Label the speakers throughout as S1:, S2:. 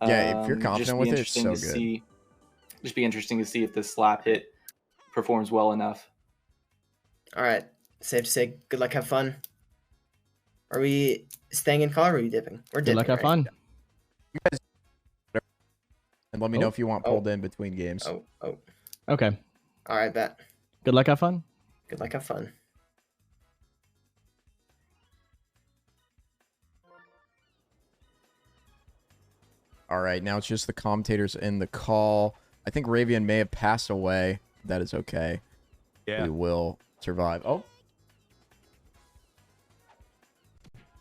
S1: Yeah, if you're
S2: Just
S1: confident
S2: be
S1: with it, it's
S2: interesting
S1: so
S2: to
S1: good.
S2: see. Just be interesting to see if the slap hit performs well enough.
S3: All right. Safe to say, good luck, have fun. Are we staying in call or are we dipping? We're
S4: Good
S3: dipping,
S4: luck, have
S3: right?
S4: fun.
S1: And let me know if you want
S3: Oh.
S1: pulled in between games.
S3: Oh.
S4: Okay.
S3: All right, bet.
S4: Good luck, have fun.
S3: Good luck, have fun.
S1: All right, now it's just the commentators in the call. I think Ravian may have passed away. That is okay.
S5: Yeah.
S1: We will survive. Oh.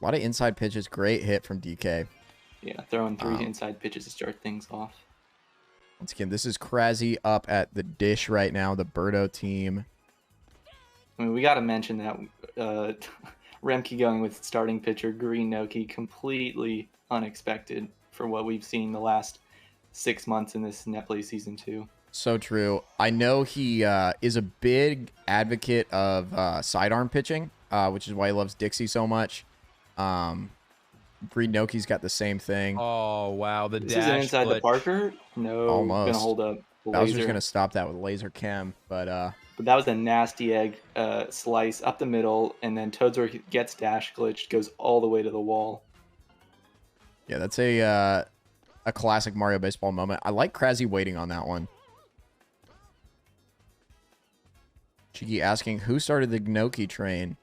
S1: A lot of inside pitches. Great hit from DK.
S2: Yeah, throwing 3 inside pitches to start things off.
S1: Once again, this is Crazzy up at the dish right now, the Birdo team.
S2: I mean, we got to mention that Remkey going with starting pitcher Green Noki, completely unexpected for what we've seen the last 6 months in this Netplay Season 2.
S1: So true. I know he is a big advocate of sidearm pitching, which is why he loves Dixie so much. Green Noki's got the same thing.
S5: Oh, wow. The
S2: This
S5: dash
S2: is an inside the
S5: glitch.
S2: Parker. No,
S1: Almost.
S2: gonna hold up. The
S1: Bowser's
S2: laser.
S1: going to stop that with laser chem, but
S2: But that was a nasty egg slice up the middle, and then Toadsworth gets dash glitched, goes all the way to the wall.
S1: yeah, that's a classic Mario Baseball moment. I like Crazzy waiting on that one. Cheeky asking, who started the Gnocchi train?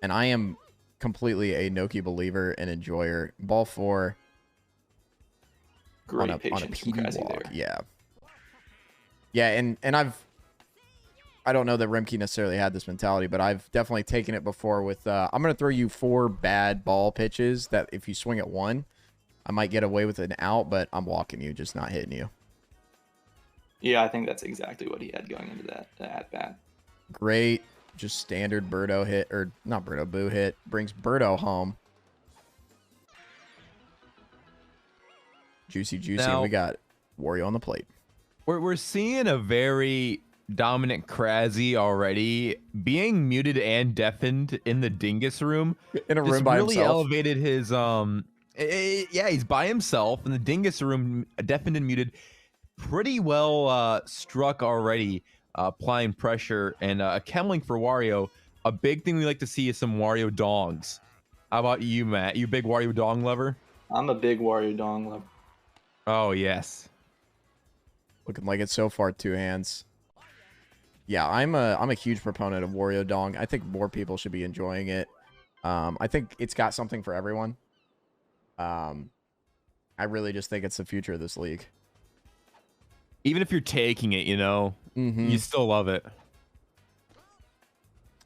S1: And I am completely a Gnocchi believer and enjoyer. Ball 4
S2: Great
S1: on a
S2: patience from
S1: PD
S2: Crazzy
S1: walk.
S2: there.
S1: Yeah. Yeah, and I don't know that Remkey necessarily had this mentality, but I've definitely taken it before with, I'm going to throw you 4 bad ball pitches that if you swing at 1, I might get away with an out, but I'm walking you, just not hitting you.
S2: Yeah, I think that's exactly what he had going into that at-bat.
S1: Great, just standard Birdo hit, or not Birdo, Boo hit. Brings Birdo home. Juicy,
S5: Now-
S1: and we got Wario on the plate.
S5: We're seeing a very dominant Crazzy already being muted and deafened in the Dingus room.
S1: In a
S5: Just
S1: room by
S5: really
S1: himself.
S5: elevated his yeah, he's by himself in the Dingus room, deafened and muted. Pretty well struck already, applying pressure and Kemling for Wario. A big thing we like to see is some Wario dongs. How about you, Matt? You a big Wario dong lover?
S2: I'm a big Wario Dong lover.
S5: Oh yes.
S1: Looking like it's so far 2 hands. Yeah, I'm a huge proponent of Wario Dong. I think more people should be enjoying it. I think it's got something for everyone. I really just think it's the future of this league.
S5: Even if you're taking it, you know, you still love it.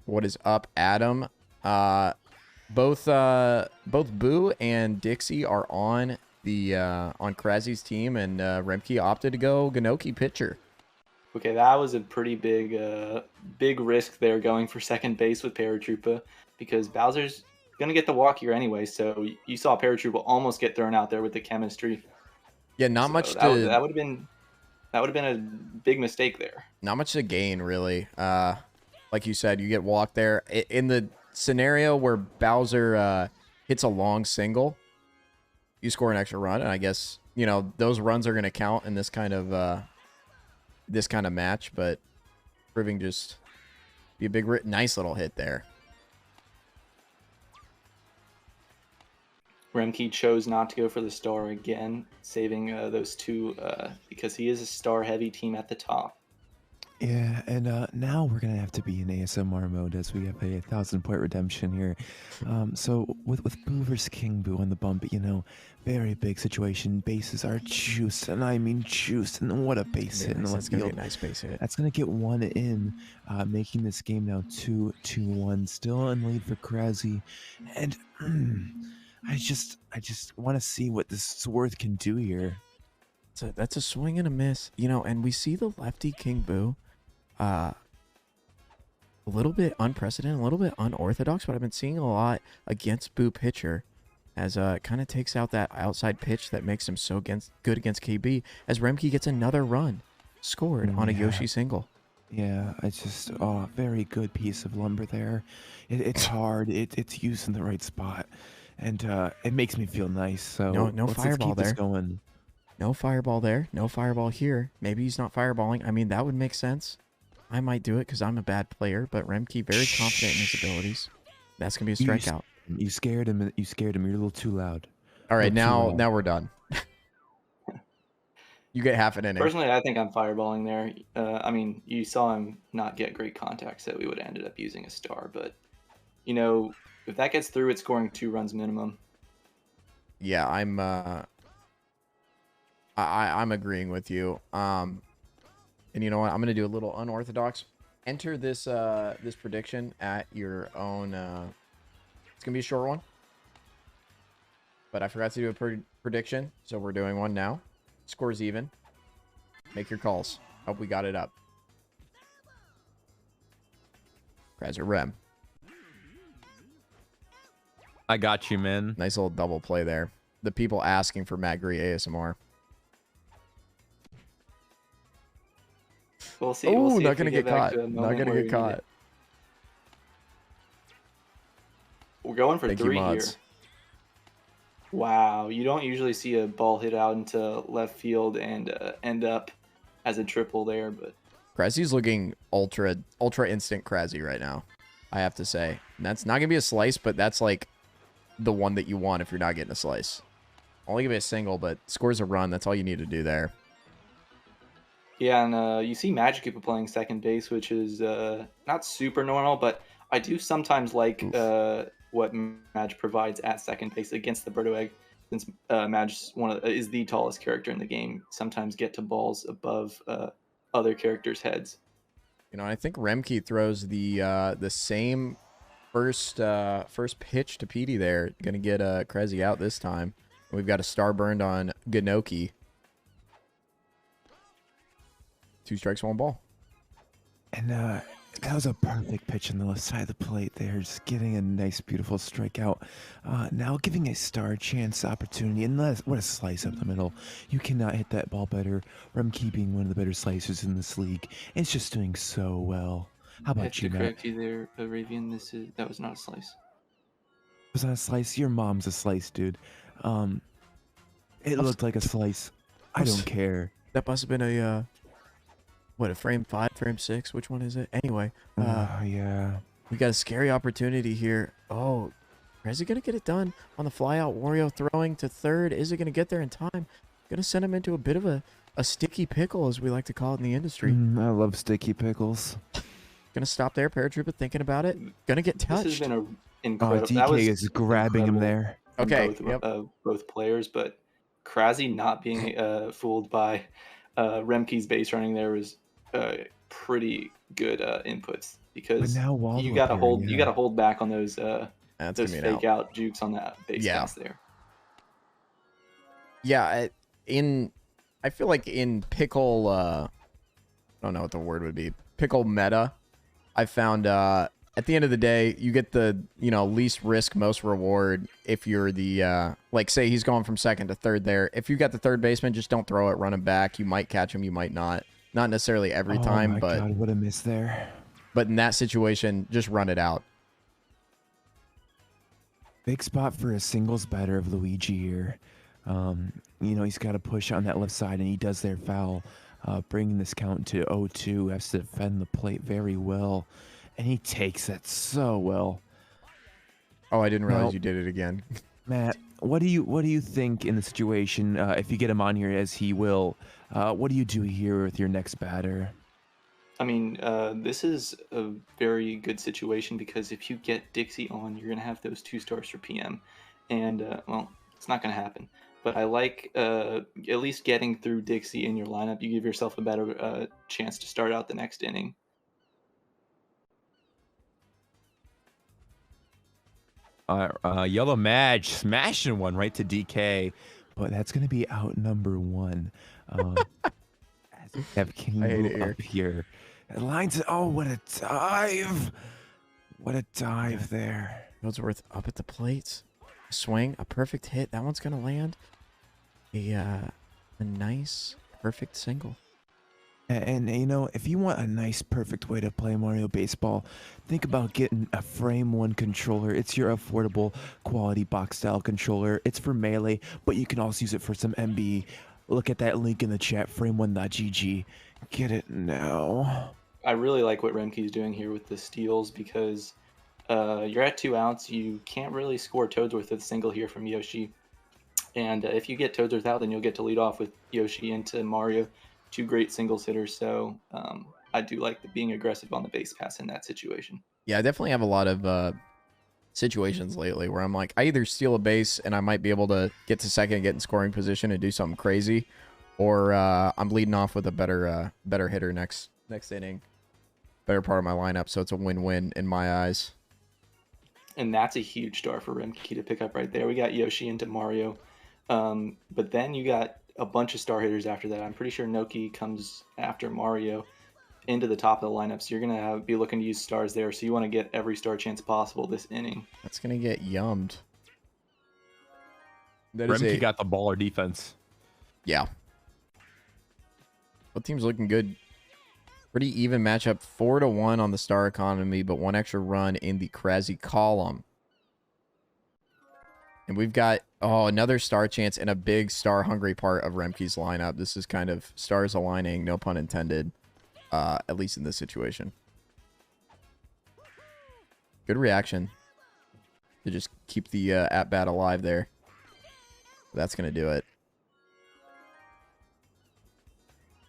S1: What is up, Adam? Both Boo and Dixie are on the on Crazzy's team, and Remkey opted to go Gnocchi pitcher.
S2: Okay, that was a pretty big risk there going for second base with Paratroopa, because Bowser's gonna get the walk here anyway. So you saw Paratroopa almost get thrown out there with the chemistry.
S1: Yeah, not
S2: So
S1: much
S2: that
S1: to
S2: that would have been a big mistake there.
S1: not much to gain really. Like you said, you get walked there in the scenario where Bowser hits a long single. You score an extra run, and I guess those runs are going to count in this kind of match. But proving just be a big, nice little hit there.
S2: Remkey chose not to go for the star again, saving those 2 because he is a star-heavy team at the top.
S6: Yeah, and now we're gonna have to be in ASMR mode as we have a 1,000-point redemption here. So with Boo versus King Boo on the bump, very big situation. Bases are juiced, and I mean juiced, and what a base hit in the left
S1: That's going to
S6: field.
S1: be a nice base hit.
S6: That's gonna get 1 in, making this game now 2-1. Still in lead for Crazzy, and I just want to see what this Sworth can do here.
S1: That's a swing and a miss, and we see the lefty King Boo. A little bit unprecedented, a little bit unorthodox, but I've been seeing a lot against Boo pitcher as it kind of takes out that outside pitch that makes him so good against KB, as Remkey gets another run scored on a Yoshi single.
S6: Yeah, very good piece of lumber there. It's hard. It's used in the right spot. and it makes me feel nice. So
S1: No
S6: let's
S1: fireball
S6: keep this
S1: there.
S6: going.
S1: No fireball there. No fireball here. Maybe he's not fireballing. I mean, that would make sense. I might do it because I'm a bad player, but Remkey very confident in his abilities. That's gonna be a strikeout.
S6: You scared him. You scared him. You're a little too loud.
S1: All right,
S6: Little too
S1: now
S6: loud.
S1: we're done. You get half an inning.
S2: Personally, I think I'm fireballing there. I mean, you saw him not get great contact, so we would have ended up using a star. But, you know, if that gets through, it's scoring 2 runs minimum.
S1: Yeah, I'm agreeing with you. And you know what? I'm gonna do a little unorthodox. Enter this this prediction at your own. It's gonna be a short one, but I forgot to do a prediction, so we're doing one now. Scores even. Make your calls. Hope we got it up. Crazzy Rem.
S5: I got you, man.
S1: Nice little double play there. The people asking for Matt Gree ASMR.
S2: We'll see.
S1: Oh,
S2: We'll see
S1: not
S2: if
S1: gonna
S2: we
S1: get
S2: back
S1: caught.
S2: to a
S1: Not
S2: moment
S1: gonna
S2: where
S1: get
S2: we
S1: caught.
S2: need it. We're going for
S1: Thank you,
S2: 3 here.
S1: mods.
S2: Wow, you don't usually see a ball hit out into left field and end up as a triple there, but
S1: Crazzy's looking ultra instant Crazzy right now, I have to say. And that's not gonna be a slice, but that's like the one that you want if you're not getting a slice. Only give it a single, but scores a run. That's all you need to do there.
S2: yeah, and you see Magic people playing second base, which is not super normal, but I do sometimes like what Madge provides at second base against the Birdo Egg, since Madge is the tallest character in the game. Sometimes get to balls above other characters' heads.
S1: You know, I think Remkey throws the same first pitch to Petey there. Gonna get Crazzy out this time. We've got a star burned on Ganoki. 2 strikes, 1 ball.
S6: And that was a perfect pitch on the left side of the plate there, just getting a nice, beautiful strikeout. Now giving a star chance opportunity, and what a slice up the middle. You cannot hit that ball better. Remkey being one of the better slicers in this league. It's just doing so well. How about
S2: Have
S6: you,
S2: to
S6: Matt?
S2: correct you there, Ravian. That was not a slice.
S6: Was that a slice? Your mom's a slice, dude. It looked like a slice. I don't care.
S1: That must have been a what, a frame 5, frame 6? Which one is it? Anyway,
S6: Yeah.
S1: we got a scary opportunity here. Oh, is he gonna get it done on the fly out? Wario throwing to third. Is it gonna get there in time? Gonna send him into a bit of a sticky pickle, as we like to call it in the industry.
S6: I love sticky pickles.
S1: Gonna stop there. Paratrooper thinking about it. Gonna get touched.
S2: This has been
S6: Oh,
S2: incredible.
S6: DK is grabbing him
S2: incredible
S6: there.
S2: from
S1: Okay,
S2: both players, but Crazzy not being fooled by Remkey's base running there was pretty good inputs, because
S6: But now Waldo
S2: you gotta
S6: up here,
S2: hold you gotta hold back on those
S1: That's
S2: those
S1: gonna be an
S2: fake out jukes on that base
S1: Yeah.
S2: pass there.
S1: Yeah, I feel like in pickle, I don't know what the word would be. Pickle meta, I found at the end of the day, you get the, least risk, most reward if you're the, like, say he's going from second to third there. If you got the third baseman, just don't throw it, run him back. You might catch him, you might not. Not necessarily every time,
S6: Oh my
S1: but
S6: God, what a miss there.
S1: but in that situation, just run it out.
S6: Big spot for a singles batter of Luigi here. He's got to push on that left side, and he does their foul, bringing this count to 0-2. Has to defend the plate very well, and he takes that so well.
S1: Oh, I didn't realize
S6: Well-
S1: you did it again.
S6: Matt, what do you think in the situation if you get him on here, as he will? What do you do here with your next batter?
S2: I mean, this is a very good situation, because if you get Dixie on, you're going to have those 2 stars for PM. And, well, it's not going to happen. But I like at least getting through Dixie in your lineup. You give yourself a better chance to start out the next inning.
S5: Yellow Madge smashing one right to DK.
S6: But that's going to be out number 1. As we have King
S1: I hate it
S6: Boo
S1: here.
S6: up here. Lines. Oh, what a dive! What a dive there.
S1: Worth up at the plate. Swing, a perfect hit. That one's gonna land. A nice, perfect single.
S6: And you know, if you want a nice, perfect way to play Mario Baseball, think about getting a Frame 1 controller. It's your affordable, quality box style controller. It's for Melee, but you can also use it for some MB. Look at that link in the chat, frame1.gg. Get it now.
S2: I really like what Remkey is doing here with the steals because you're at 2 outs. You can't really score Toadsworth with a single here from Yoshi. And if you get Toadsworth out, then you'll get to lead off with Yoshi into Mario. 2 great singles hitters. So I do like being aggressive on the base pass in that situation.
S1: Yeah, I definitely have a lot of situations lately where I'm like, I either steal a base and I might be able to get to second, get in scoring position and do something crazy, or I'm leading off with a better hitter next inning, better part of my lineup. So it's a win-win in my eyes.
S2: And that's a huge star for Remkey to pick up right there. We got Yoshi into Mario. But then you got a bunch of star hitters after that. I'm pretty sure Noki comes after Mario into the top of the lineup. So you're going to be looking to use stars there. So you want to get every star chance possible this inning.
S1: That's going to get yummed.
S5: Remkey got the baller defense.
S1: Yeah. Both teams looking good. Pretty even matchup. 4-1 on the star economy, but 1 extra run in the Crazzy column. And we've got, another star chance and a big star-hungry part of Remkey's lineup. This is kind of stars aligning, no pun intended, at least in this situation. Good reaction to just keep the at-bat alive there. That's going to do it.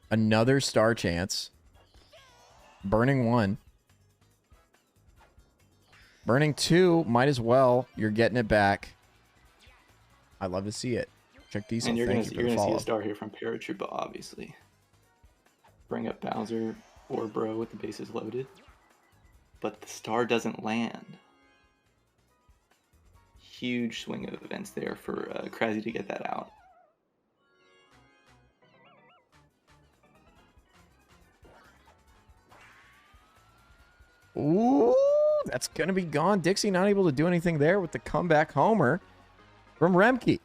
S1: Another star chance. Burning 1. Burning 2, might as well. You're getting it back. I'd love to see it. Check Diesel.
S2: And you're going to see
S1: follow.
S2: a star here from Paratroopa, obviously. Bring up Bowser or Bro with the bases loaded. But the star doesn't land. Huge swing of events there for Crazzy to get that out.
S1: Ooh, that's going to be gone. Dixie not able to do anything there with the comeback homer from Remkey.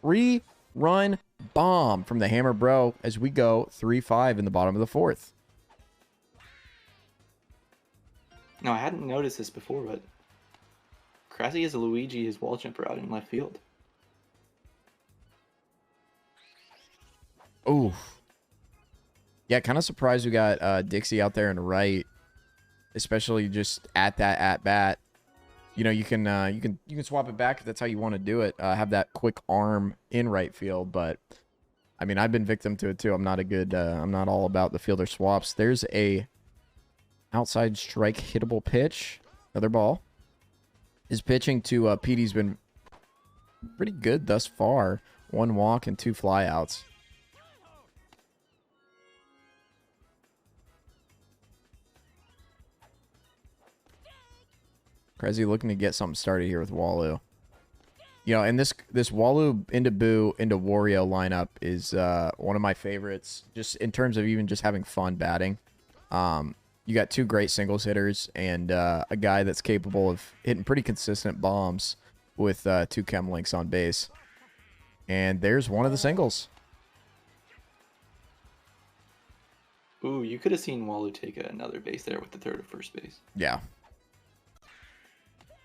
S1: 3-run bomb from the Hammer Bro as we go 3-5 in the bottom of the 4th.
S2: No, I hadn't noticed this before, but Crazzy has a Luigi, his wall jumper out in left field.
S1: Ooh. Yeah, kind of surprised we got Dixie out there in right, especially just at that at bat. You know, you can swap it back if that's how you want to do it. Have that quick arm in right field, but I mean, I've been victim to it too. I'm not all about the fielder swaps. There's a outside strike hittable pitch. Another ball. His pitching to Petey's been pretty good thus far. 1 walk and 2 flyouts. Crazzy looking to get something started here with Walu. You know, and this Walu into Boo into Wario lineup is one of my favorites, just in terms of even just having fun batting. You got 2 great singles hitters and a guy that's capable of hitting pretty consistent bombs with 2 chem links on base. And there's one of the singles.
S2: Ooh, you could have seen Walu take another base there with the third of first base.
S1: Yeah.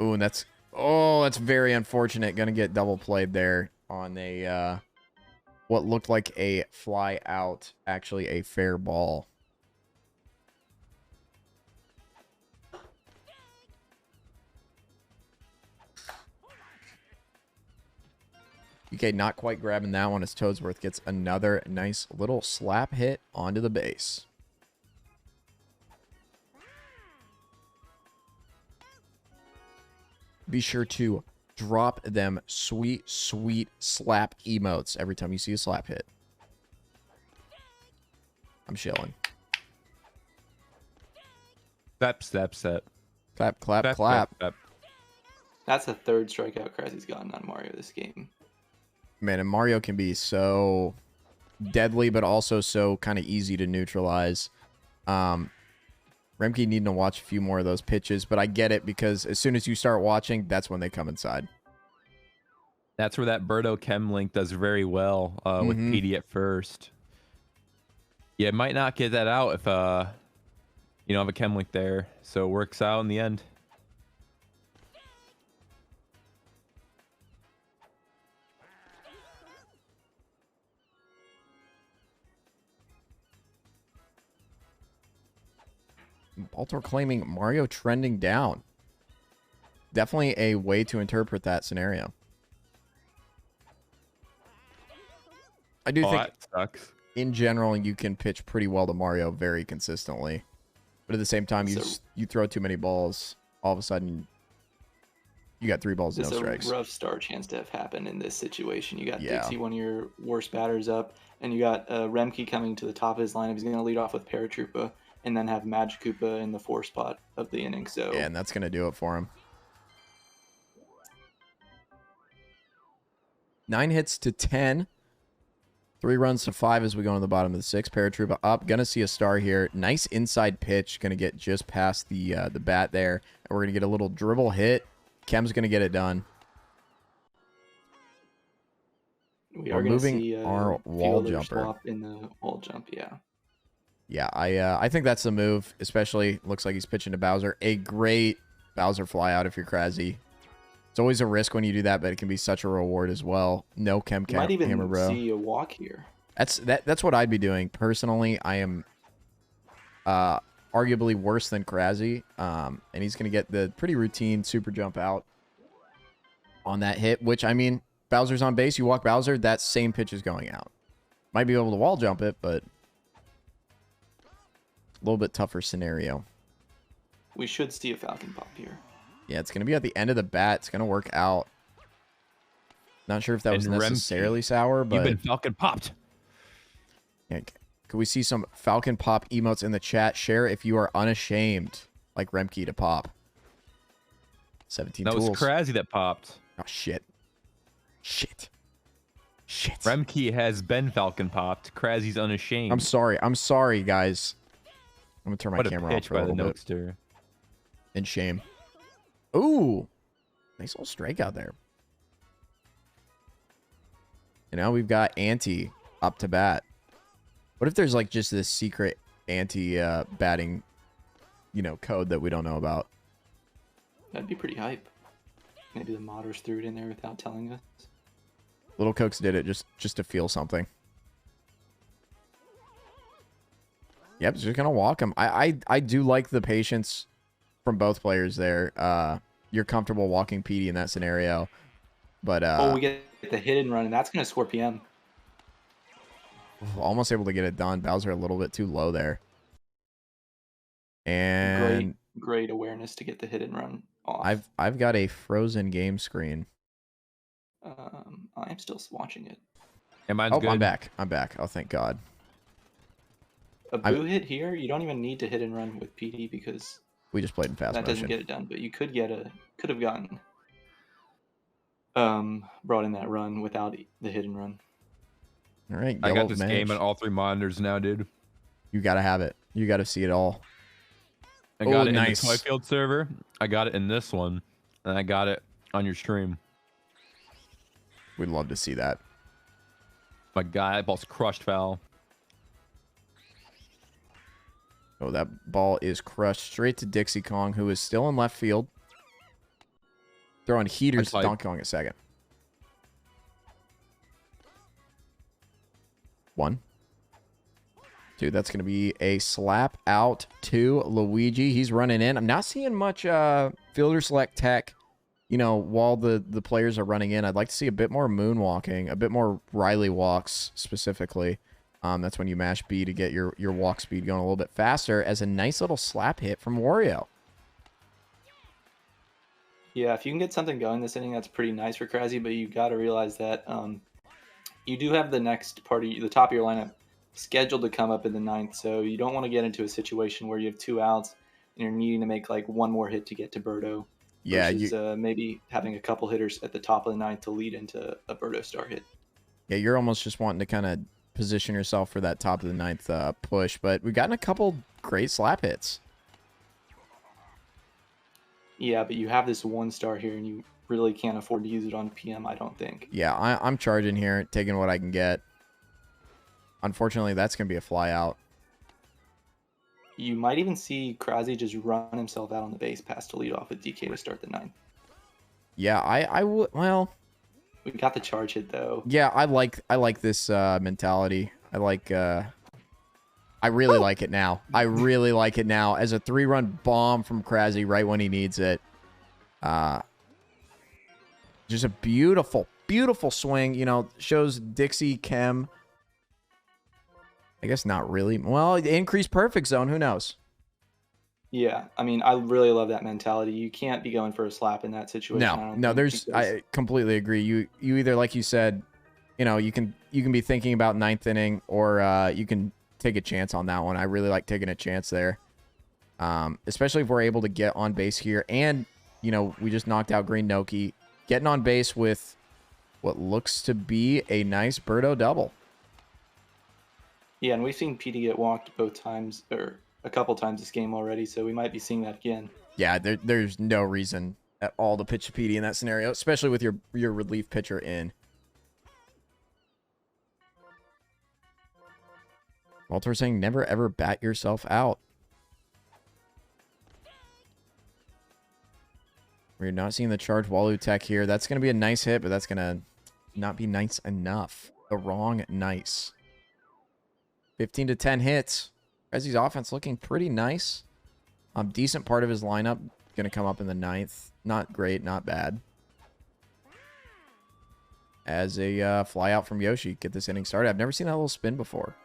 S1: Ooh, and that's very unfortunate. Gonna get double played there on a what looked like a fly out, actually a fair ball. Okay, not quite grabbing that one as Toadsworth gets another nice little slap hit onto the base. Be sure to drop them sweet, sweet slap emotes every time you see a slap hit. I'm chilling.
S5: Step, step, step.
S1: Clap, clap,
S5: Step,
S1: clap.
S5: step, step.
S2: That's the 3rd strikeout Crazzy's gotten on Mario this game.
S1: Man, and Mario can be so deadly, but also so kind of easy to neutralize. Remkey needing to watch a few more of those pitches, but I get it because as soon as you start watching, that's when they come inside.
S5: That's where that Birdo Chem link does very well with PD at first. Yeah, it might not get that out if you don't have a chem link there, so it works out in the end.
S1: Baltimore claiming Mario trending down. Definitely a way to interpret that scenario. I do think
S5: that sucks.
S1: in general you can pitch pretty well to Mario very consistently, but at the same time you throw too many balls, all of a sudden you got 3 balls, no strikes.
S2: It's a rough start chance to have happened in this situation. You got
S1: Yeah.
S2: Dixie, one of your worst batters, up, and you got Remkey coming to the top of his lineup. He's going to lead off with Paratroopa and then have Magikoopa in the 4 spot of the inning. So
S1: Yeah, and that's going to do it for him. 9 hits to 10. 3 runs to 5 as we go into the bottom of the 6th. Paratroopa up. Gonna see a star here. Nice inside pitch. Gonna get just past the bat there. And we're gonna get a little dribble hit. Kem's gonna get it done.
S2: we
S1: We're
S2: are going to
S1: moving
S2: see
S1: our wall
S2: fielder
S1: jumper.
S2: swap in the wall jump. Yeah.
S1: Yeah, I think that's the move. Especially looks like he's pitching to Bowser. A great Bowser fly out if you're Crazzy. It's always a risk when you do that, but it can be such a reward as well. No
S2: You might even
S1: hammer bro.
S2: see a walk here.
S1: That's what I'd be doing personally. I am arguably worse than Crazzy, and he's gonna get the pretty routine super jump out on that hit. Which I mean, Bowser's on base. You walk Bowser, that same pitch is going out. Might be able to wall jump it, but a little bit tougher scenario.
S2: We should see a Falcon pop here.
S1: Yeah, it's gonna be at the end of the bat. It's gonna work out. Not sure if that was
S5: And Remkey,
S1: necessarily sour, but
S5: You've been Falcon popped.
S1: yeah, could we see some Falcon pop emotes in the chat? Share if you are unashamed, like Remkey to pop. 17
S5: That
S1: tools.
S5: was Crazzy that popped.
S1: Oh shit! Shit! Shit!
S5: Remkey has been Falcon popped. Crazzy's unashamed.
S1: I'm sorry. I'm sorry, guys. I'm gonna turn my
S5: What a
S1: camera off
S5: pitch
S1: for a
S5: by the
S1: little bit.
S5: Nokester.
S1: In shame. Ooh, nice little strikeout there. And now we've got Ante up to bat. What if there's like just this secret Ante batting, code that we don't know about?
S2: That'd be pretty hype. Maybe the modders threw it in there without telling us.
S1: Little Cokes did it just to feel something. Yep, just gonna walk him. I do like the patience from both players there. You're comfortable walking PD in that scenario, but
S2: Oh, we get the hit and run, and that's going to score PM.
S1: almost able to get it done. Bowser a little bit too low there. And
S2: Great awareness to get the hit and run off.
S1: I've got a frozen game screen.
S2: I'm still watching it.
S5: And mine's
S1: Oh,
S5: good.
S1: I'm back. I'm back. Oh, thank God.
S2: A boo hit here, you don't even need to hit and run with PD because
S1: We just played in fast
S2: that doesn't
S1: motion.
S2: get it done. But you could have gotten brought in that run without the hit and run.
S1: All right,
S5: I
S1: yellow
S5: got this
S1: Mage.
S5: game on all 3 monitors now, dude.
S1: You gotta have it. You gotta see it all.
S5: I got it
S1: nice.
S5: in the Toyfield server. I got it in this one. And I got it on your stream.
S1: We'd love to see that.
S5: My guy, that ball's crushed foul.
S1: Oh, that ball is crushed straight to Dixie Kong, who is still in left field. Throwing heaters to
S5: Nice
S1: Donkey Kong at second. 1, 2. That's going to be a slap out to Luigi. He's running in. I'm not seeing much fielder select tech, while the players are running in. I'd like to see a bit more moonwalking, a bit more Riley walks specifically. That's when you mash B to get your walk speed going a little bit faster, as a nice little slap hit from Wario.
S2: Yeah, if you can get something going this inning, that's pretty nice for Crazzy, but you got to realize that you do have the next party, the top of your lineup, scheduled to come up in the 9th, so you don't want to get into a situation where you have 2 outs and you're needing to make like one more hit to get to Birdo.
S1: Yeah,
S2: versus, maybe having a couple hitters at the top of the 9th to lead into a Birdo star hit.
S1: Yeah, you're almost just wanting to kind of position yourself for that top of the 9th push, but we've gotten a couple great slap hits.
S2: Yeah, but you have this 1 star here, and you really can't afford to use it on PM, I don't think.
S1: Yeah, I'm charging here, taking what I can get. Unfortunately, that's going to be a fly out.
S2: you might even see Crazzy just run himself out on the base pass to lead off with DK to start the 9th.
S1: Yeah, I would. Well,
S2: We got the charge hit though.
S1: yeah, I like this mentality. I really like it now. I really like it now. As a 3-run bomb from Crazzy right when he needs it. Just a beautiful, beautiful swing. You know, shows Dixie Chem. I guess not really. Well, increased perfect zone. Who knows?
S2: Yeah, I mean, I really love that mentality. You can't be going for a slap in that situation. I don't
S1: No.
S2: think, because
S1: I completely agree. You either, like you said, you know, you can be thinking about 9th inning, or you can take a chance on that one. I really like taking a chance there, especially if we're able to get on base here. And you know, we just knocked out Green Noki, getting on base with what looks to be a nice Birdo double.
S2: Yeah, and we've seen PD get walked both times, or a couple times this game already, so we might be seeing that again.
S1: Yeah, there's no reason at all to pitch to PD in that scenario, especially with your relief pitcher in. Walter saying never ever bat yourself out. We're not seeing the charge Walu Tech here. That's going to be a nice hit, but that's going to not be nice enough. The wrong nice. 15 to 10 hits. Crazzy's offense looking pretty nice. Decent part of his lineup going to come up in the 9th. Not great, not bad. As a fly out from Yoshi, get this inning started. I've never seen that little spin before.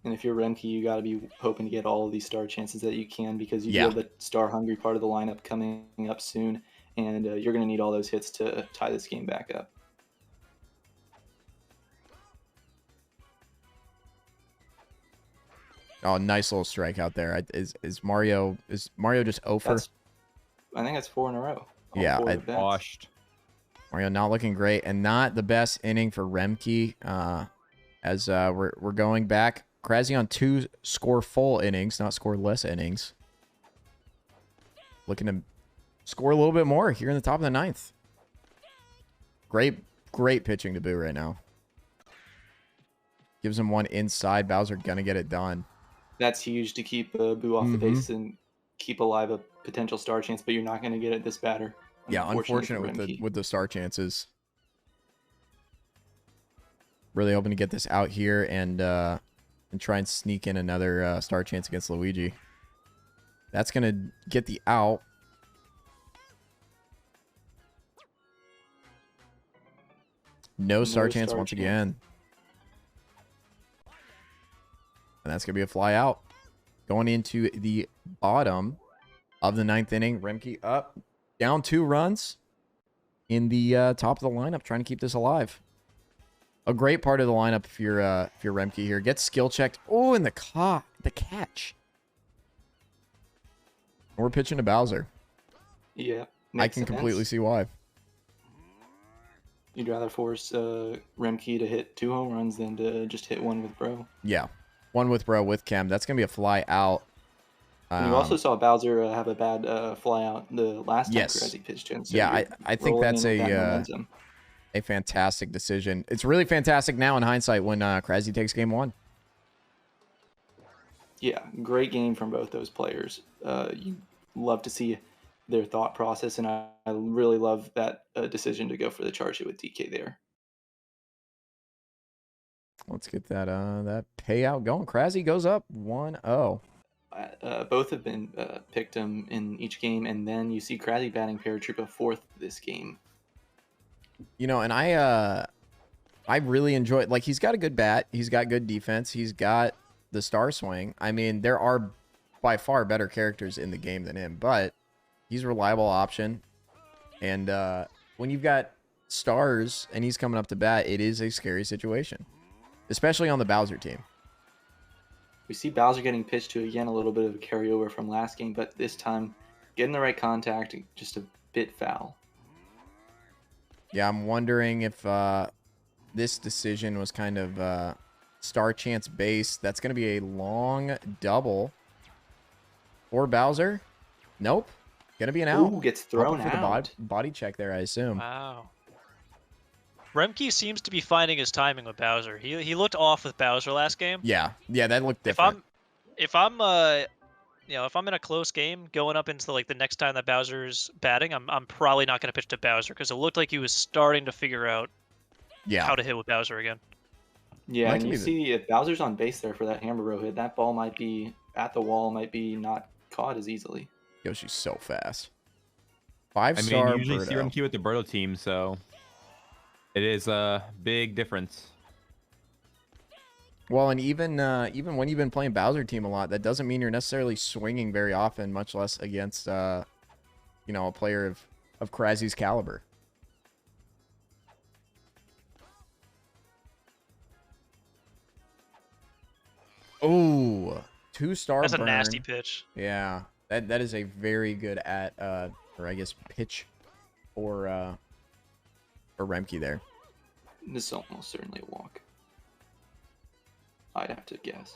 S2: And if you're Remkey, you got to be hoping to get all of these star chances that you can, because you
S1: Yeah.
S2: have the star-hungry part of the lineup coming up soon, and you're going to need all those hits to tie this game back up.
S1: Oh, nice little strike out there. Is Mario just over?
S2: I think that's 4 in a row. All
S1: Yeah,
S2: 4 at bats.
S5: Washed.
S1: Mario not looking great, and not the best inning for Remkey. As we're going back. Crazzy on 2 score full innings, not score less innings. Looking to score a little bit more here in the top of the 9th. Great pitching to Boo right now. Gives him one inside. Bowser gonna get it done.
S2: That's huge to keep Boo off the base and keep alive a potential star chance, but you're not going to get it this batter.
S1: Yeah, unfortunate
S2: for Remkey.
S1: with the star chances. Really hoping to get this out here and try and sneak in another star chance against Luigi. That's gonna get the out. No star chance once again. And that's going to be a fly out. Going into the bottom of the 9th inning. Remkey up. Down 2 runs in the top of the lineup. Trying to keep this alive. A great part of the lineup if you're Remkey here. Gets skill checked. Oh, and the catch. We're pitching to Bowser.
S2: Yeah.
S1: I can completely see why.
S2: You'd rather force Remkey to hit 2 home runs than to just hit 1 with Bro.
S1: Yeah. 1 with Bro, with Chem. That's going to be a fly out.
S2: And you also saw Bowser have a bad fly out the last time Crazzy pitched him. So
S1: yeah, I think that's a
S2: a
S1: fantastic decision. It's really fantastic now in hindsight when Crazzy takes game 1.
S2: Yeah, great game from both those players. You love to see their thought process, and I really love that decision to go for the charge hit with DK there.
S1: Let's get that that payout going. Crazzy goes up 1-0.
S2: Both have been picked him in each game, and then you see Crazzy batting Paratroopa 4th this game.
S1: You know, and I really enjoy, like, he's got a good bat. He's got good defense. He's got the star swing. I mean, there are by far better characters in the game than him, but he's a reliable option. And when you've got stars and he's coming up to bat, it is a scary situation, especially on the Bowser team.
S2: We see Bowser getting pitched to again, a little bit of a carryover from last game, but this time getting the right contact, just a bit foul.
S1: Yeah, I'm wondering if this decision was kind of star chance based. That's going to be a long double for Bowser. Nope. Going to be an out.
S2: Ooh, gets thrown
S1: Hoping for
S2: out.
S1: the body check there, I assume.
S4: Wow. Remkey seems to be finding his timing with Bowser. He looked off with Bowser last game.
S1: Yeah, that looked different.
S4: If I'm you know, if I'm in a close game going up into like the next time that Bowser's batting, I'm probably not going to pitch to Bowser because it looked like he was starting to figure out how to hit with Bowser again.
S2: Yeah,
S1: That
S2: and
S1: can
S2: you
S1: be
S2: see if Bowser's on base there for that hammer bro hit, that ball might be at the wall, might be not caught as easily.
S1: Yoshi's so fast.
S5: I
S1: 5-star
S5: mean, you usually see
S1: Birdo.
S5: Remkey with the Birdo team, so it is a big difference.
S1: Well, and even when you've been playing Bowser team a lot, that doesn't mean you're necessarily swinging very often, much less against you know, a player of Crazzy's caliber. Oh, 2-star
S4: That's
S1: burn.
S4: a nasty pitch.
S1: Yeah, that is a very good at or I guess pitch for Remkey there.
S2: This is almost certainly a walk. I'd have to guess.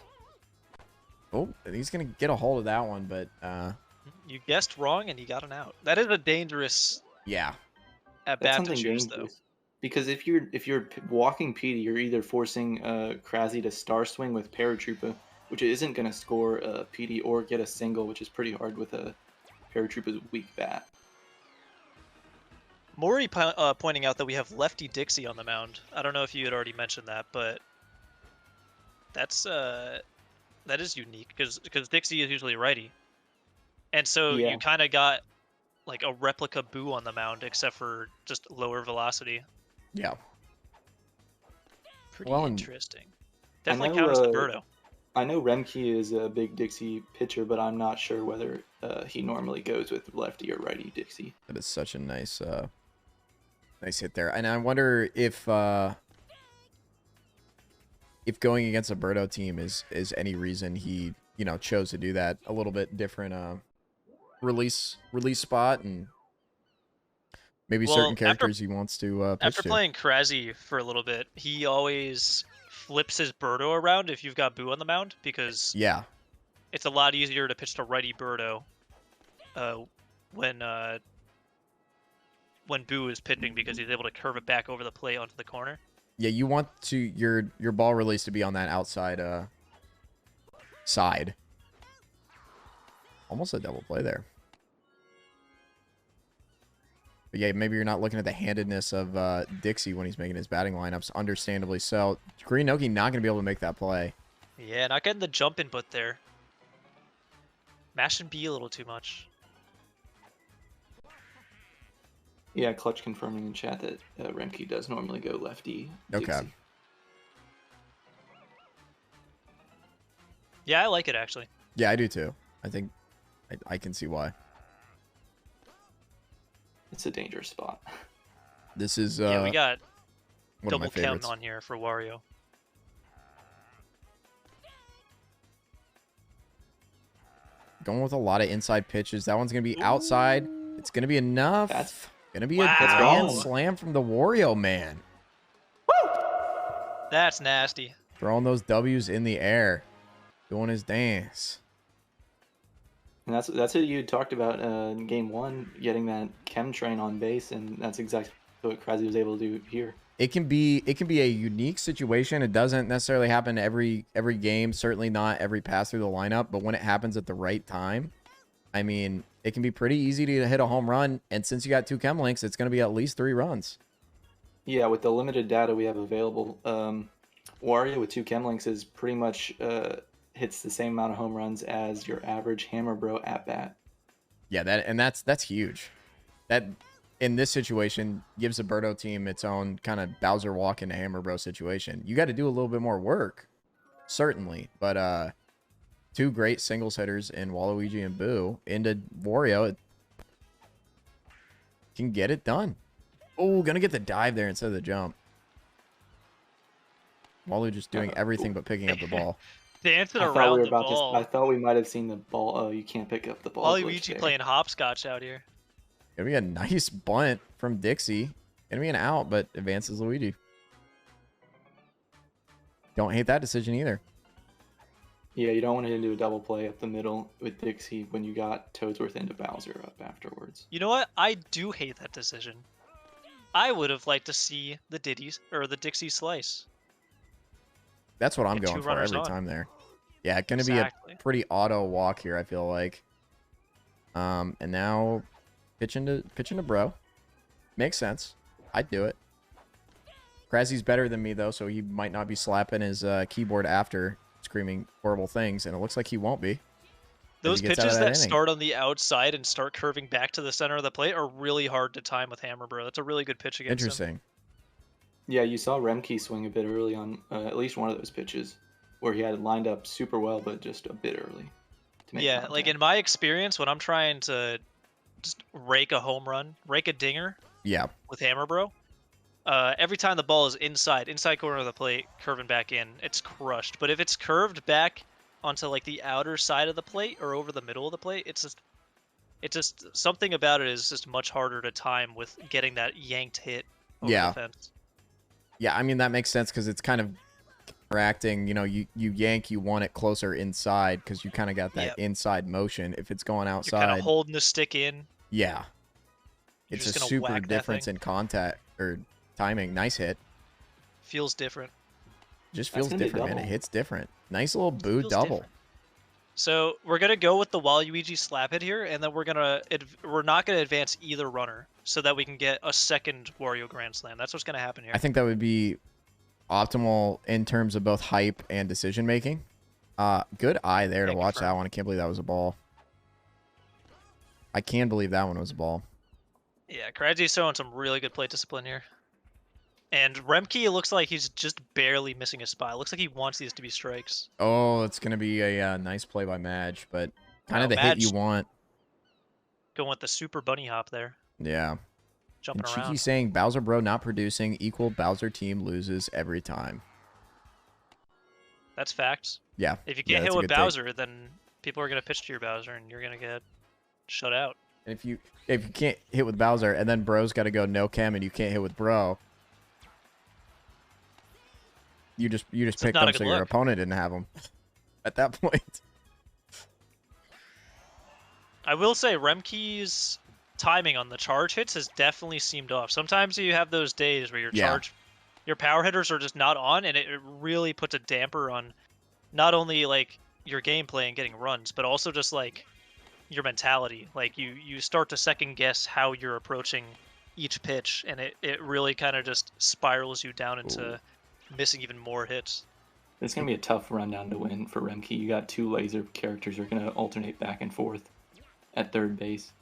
S1: Oh, he's gonna get a hold of that one, but
S4: You guessed wrong and you got an out. That is a dangerous
S1: yeah,
S4: at
S2: That's
S4: bat to
S2: something
S4: choose, though.
S2: dangerous. Because if you're walking Petey, you're either forcing Crazzy to star swing with Paratroopa, which isn't going to score Petey, or get a single, which is pretty hard with a Paratroopa's weak bat.
S4: Maury pointing out that we have Lefty Dixie on the mound. I don't know if you had already mentioned that, but that's that is unique because Dixie is usually righty, and so
S2: Yeah.
S4: you kind of got like a replica Boo on the mound, except for just lower velocity.
S1: yeah.
S4: Pretty
S1: Well, and
S4: interesting.
S2: I
S4: Definitely
S2: know,
S4: counters the Birdo.
S2: I know Remkey is a big Dixie pitcher, but I'm not sure whether he normally goes with lefty or righty Dixie.
S1: That is such a nice nice hit there. And I wonder if going against a Birdo team is any reason he, you know, chose to do that. A little bit different release spot, and maybe
S4: Well,
S1: certain characters he wants to pitch
S4: After
S1: to.
S4: playing Crazzy for a little bit, he always flips his Birdo around if you've got Boo on the mound because
S1: Yeah.
S4: it's a lot easier to pitch to righty Birdo when Boo is pitching because he's able to curve it back over the plate onto the corner.
S1: Yeah, you want to your ball release to be on that outside side. Almost a double play there. But yeah, maybe you're not looking at the handedness of Dixie when he's making his batting lineups, understandably so. Green Noki not going to be able to make that play.
S4: Yeah, not getting the jump input there. Mashing B a little too much.
S2: Yeah, Clutch confirming in chat that Remkey does normally go lefty Dixie.
S1: Okay.
S4: Yeah, I like it actually.
S1: Yeah, I do too. I think I can see why.
S2: It's a dangerous spot.
S1: This is
S4: Yeah, we got
S1: one of my
S4: double count
S1: favorites.
S4: on here for Wario.
S1: Going with a lot of inside pitches. That one's going to be outside. It's going to be enough.
S2: That's
S1: going to be
S4: Wow.
S1: a grand
S2: wrong.
S1: slam from the Wario man.
S4: That's nasty.
S1: Throwing those W's in the air. Doing his dance.
S2: And that's what you talked about in game one, getting that chemtrain on base, and that's exactly what Crazzy was able to do here.
S1: It can be a unique situation. It doesn't necessarily happen every game, certainly not every pass through the lineup, but when it happens at the right time, I mean, it can be pretty easy to hit a home run, and since you got 2 chem links, it's going to be at least 3 runs.
S2: Yeah, with the limited data we have available, Wario with 2 chem links is pretty much hits the same amount of home runs as your average Hammer Bro at bat.
S1: Yeah, that's huge. That in this situation gives the Birdo team its own kind of Bowser walk into Hammer Bro situation. You got to do a little bit more work, certainly, but 2 great singles hitters in Waluigi and Boo into Wario, it can get it done. Oh, gonna get the dive there instead of the jump. Walu just doing everything but picking up the ball.
S4: Dancing
S2: I thought
S4: around
S2: we were
S4: the
S2: about
S4: ball.
S2: I thought we might have seen the ball. Oh, you can't pick up the ball. glitch
S4: Waluigi
S2: there.
S4: playing hopscotch out here.
S1: Gonna be a nice bunt from Dixie. Gonna be an out, but advances Luigi. Don't hate that decision either.
S2: Yeah, you don't want to do a double play up the middle with Dixie when you got Toadsworth into Bowser up afterwards.
S4: You know what? I do hate that decision. I would have liked to see the Dixie slice.
S1: That's what I'm
S4: Get
S1: going
S4: two
S1: for
S4: runners
S1: every
S4: on.
S1: time there. Yeah, it's gonna be
S4: Exactly.
S1: a pretty auto walk here, I feel like. And now pitching to bro. Makes sense. I'd do it. Crazzy's better than me though, so he might not be slapping his keyboard after screaming horrible things, and it looks like he won't be.
S4: Those
S1: he gets out of
S4: pitches
S1: that
S4: that
S1: inning.
S4: start on the outside and start curving back to the center of the plate are really hard to time with Hammer Bro. That's a really good pitch against him.
S1: Interesting.
S2: Yeah, you saw Remkey swing a bit early on at least one of those pitches where he had it lined up super well, but just a bit early. To make
S4: Yeah,
S2: contact.
S4: like in my experience, when I'm trying to just rake a home run, rake a dinger
S1: Yeah.
S4: with Hammer Bro, every time the ball is inside corner of the plate, curving back in, it's crushed. But if it's curved back onto like the outer side of the plate or over the middle of the plate, it's just something about it is just much harder to time with getting that yanked hit over
S1: Yeah.
S4: the fence.
S1: Yeah, I mean, that makes sense because it's kind of counteracting. You know, you yank, you want it closer inside because you kind of got that
S4: Yep.
S1: inside motion. If it's going
S4: You're
S1: outside,
S4: kind of holding the stick in.
S1: yeah.
S4: You're
S1: It's
S4: just
S1: a
S4: gonna
S1: super
S4: whack that
S1: difference
S4: thing.
S1: in contact or timing. Nice hit.
S4: Feels different.
S1: Just
S2: That's
S1: feels
S2: gonna be a
S1: different, man. It
S2: double.
S1: hits different. Nice little boo
S4: Feels
S1: double.
S4: different. So we're gonna go with the Waluigi slap hit here, and then we're not gonna advance either runner, so that we can get a second Wario Grand Slam. That's what's gonna happen here.
S1: I think that would be optimal in terms of both hype and decision making. Good eye there to
S4: Thank you,
S1: watch
S4: friend.
S1: that one. I can't believe that was a ball. I can believe that one was a ball.
S4: Yeah, Crazzy's showing some really good plate discipline here. And Remkey, it looks like he's just barely missing a spot. It looks like he wants these to be strikes.
S1: Oh, it's gonna be a nice play by Madge, but kind
S4: Wow,
S1: of the hit you
S4: Madge-
S1: want.
S4: Going with the super bunny hop there,
S1: Yeah.
S4: jumping
S1: And
S4: around.
S1: Cheeky saying Bowser Bro not producing equal Bowser team loses every time.
S4: That's facts.
S1: Yeah.
S4: If you
S1: Yeah,
S4: get
S1: that's
S4: hit
S1: a
S4: with
S1: good take.
S4: Bowser, then people are gonna pitch to your Bowser, and you're gonna get shut out.
S1: And if you can't hit with Bowser and then Bro's got to go no chem and you can't hit with Bro, you just picked
S4: not a
S1: them
S4: good
S1: so your
S4: look.
S1: opponent didn't have them at that point.
S4: I will say Remkey's timing on the charge hits has definitely seemed off. Sometimes you have those days where
S1: Yeah.
S4: your power hitters are just not on, and it really puts a damper on not only like your gameplay and getting runs, but also just like your mentality. Like you start to second guess how you're approaching each pitch, and it really kind of just spirals you down into missing even more hits.
S2: It's going to be a tough rundown to win for Remkey. You got two laser characters who are going to alternate back and forth at third base.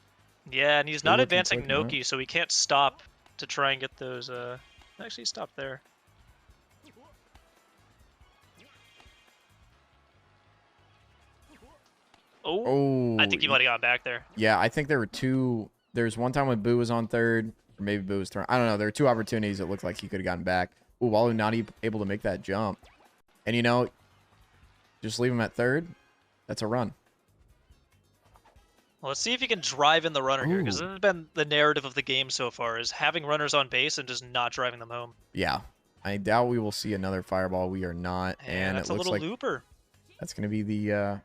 S4: Yeah, and he's
S1: Good
S4: not
S1: looking
S4: advancing
S1: quick, Mark.
S4: Noki, so he can't stop to try and get those. Actually, stop there. Oh,
S1: Oh,
S4: I think he might have gone back there.
S1: Yeah, I think there were two. There's one time when Boo was on third, or maybe Boo was throwing. I don't know. There were two opportunities that looked like he could have gotten back. Ooh, Walu not able to make that jump. And you know, just leave him at third. That's a run.
S4: Well, let's see if he can drive in the runner here, because
S1: Ooh.
S4: this has been the narrative of the game so far: is having runners on base and just not driving them home.
S1: Yeah, I doubt we will see another fireball. We are not, and
S4: that's
S1: it
S4: a
S1: looks
S4: little
S1: like
S4: looper.
S1: that's going to be the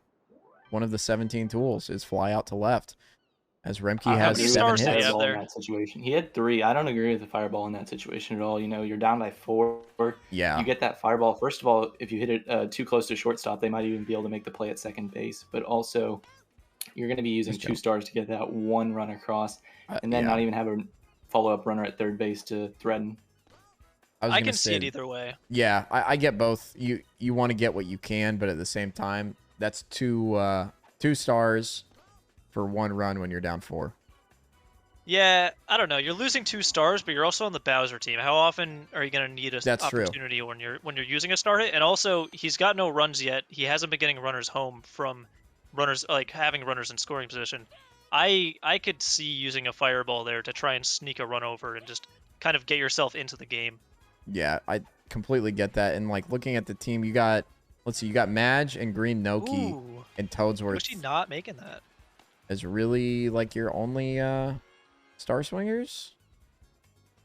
S1: one of the 17 tools is fly out to left, as Remkey
S4: How
S1: has
S4: many
S1: 7
S4: stars do you
S1: hits.
S4: have
S2: Fireball
S4: there?
S2: in that situation. He had 3. I don't agree with the fireball in that situation at all. You know, you're down by 4.
S1: Yeah,
S2: You get that fireball. First of all, if you hit it too close to shortstop, they might even be able to make the play at second base. But also, you're going to be using
S1: Just
S2: 2
S1: jump.
S2: stars to get that one run across, and then
S1: yeah.
S2: not even have a follow-up runner at third base to threaten.
S1: was
S4: I
S1: gonna
S4: can see it
S1: say-
S4: either way.
S1: Yeah, I get both. You want to get what you can, but at the same time, that's two stars for 1 run when you're down 4.
S4: Yeah, I don't know. You're losing 2 stars, but you're also on the Bowser team. How often are you going to need a
S1: That's true.
S4: opportunity when you're using a star hit? And also, he's got no runs yet. He hasn't been getting runners home from runners, like having runners in scoring position. I could see using a fireball there to try and sneak a run over and just kind of get yourself into the game.
S1: Yeah, I completely get that. And like looking at the team, you got you got Madge and Green Noki
S4: Ooh,
S1: and
S4: was
S1: Toadsworth
S4: he not making that?
S1: as really like your only star swingers.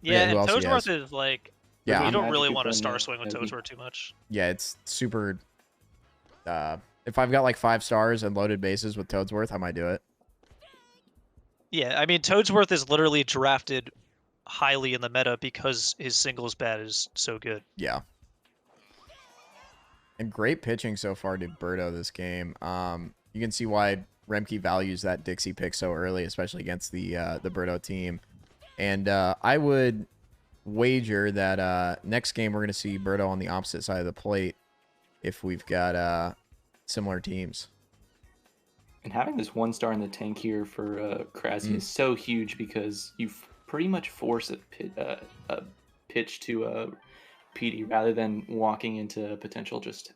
S4: Yeah,
S1: who
S4: and
S1: else he has.
S4: Toadsworth is like,
S1: Yeah,
S4: you don't
S2: Magic
S4: really
S2: is
S4: want to
S2: on
S4: star
S2: there,
S4: swing with
S2: maybe.
S4: Toadsworth too much.
S1: yeah, it's super. If I've got like 5 stars and loaded bases with Toadsworth, I might do it.
S4: Yeah, I mean, Toadsworth is literally drafted highly in the meta because his singles bat is so good.
S1: Yeah. And great pitching so far to Birdo this game. You can see why Remkey values that Dixie pick so early, especially against the Birdo team. And I would wager that next game we're going to see Birdo on the opposite side of the plate if we've got similar teams.
S2: And having this 1-star in the tank here for Crazzy is so huge because you pretty much force a pitch to PD rather than walking into potential just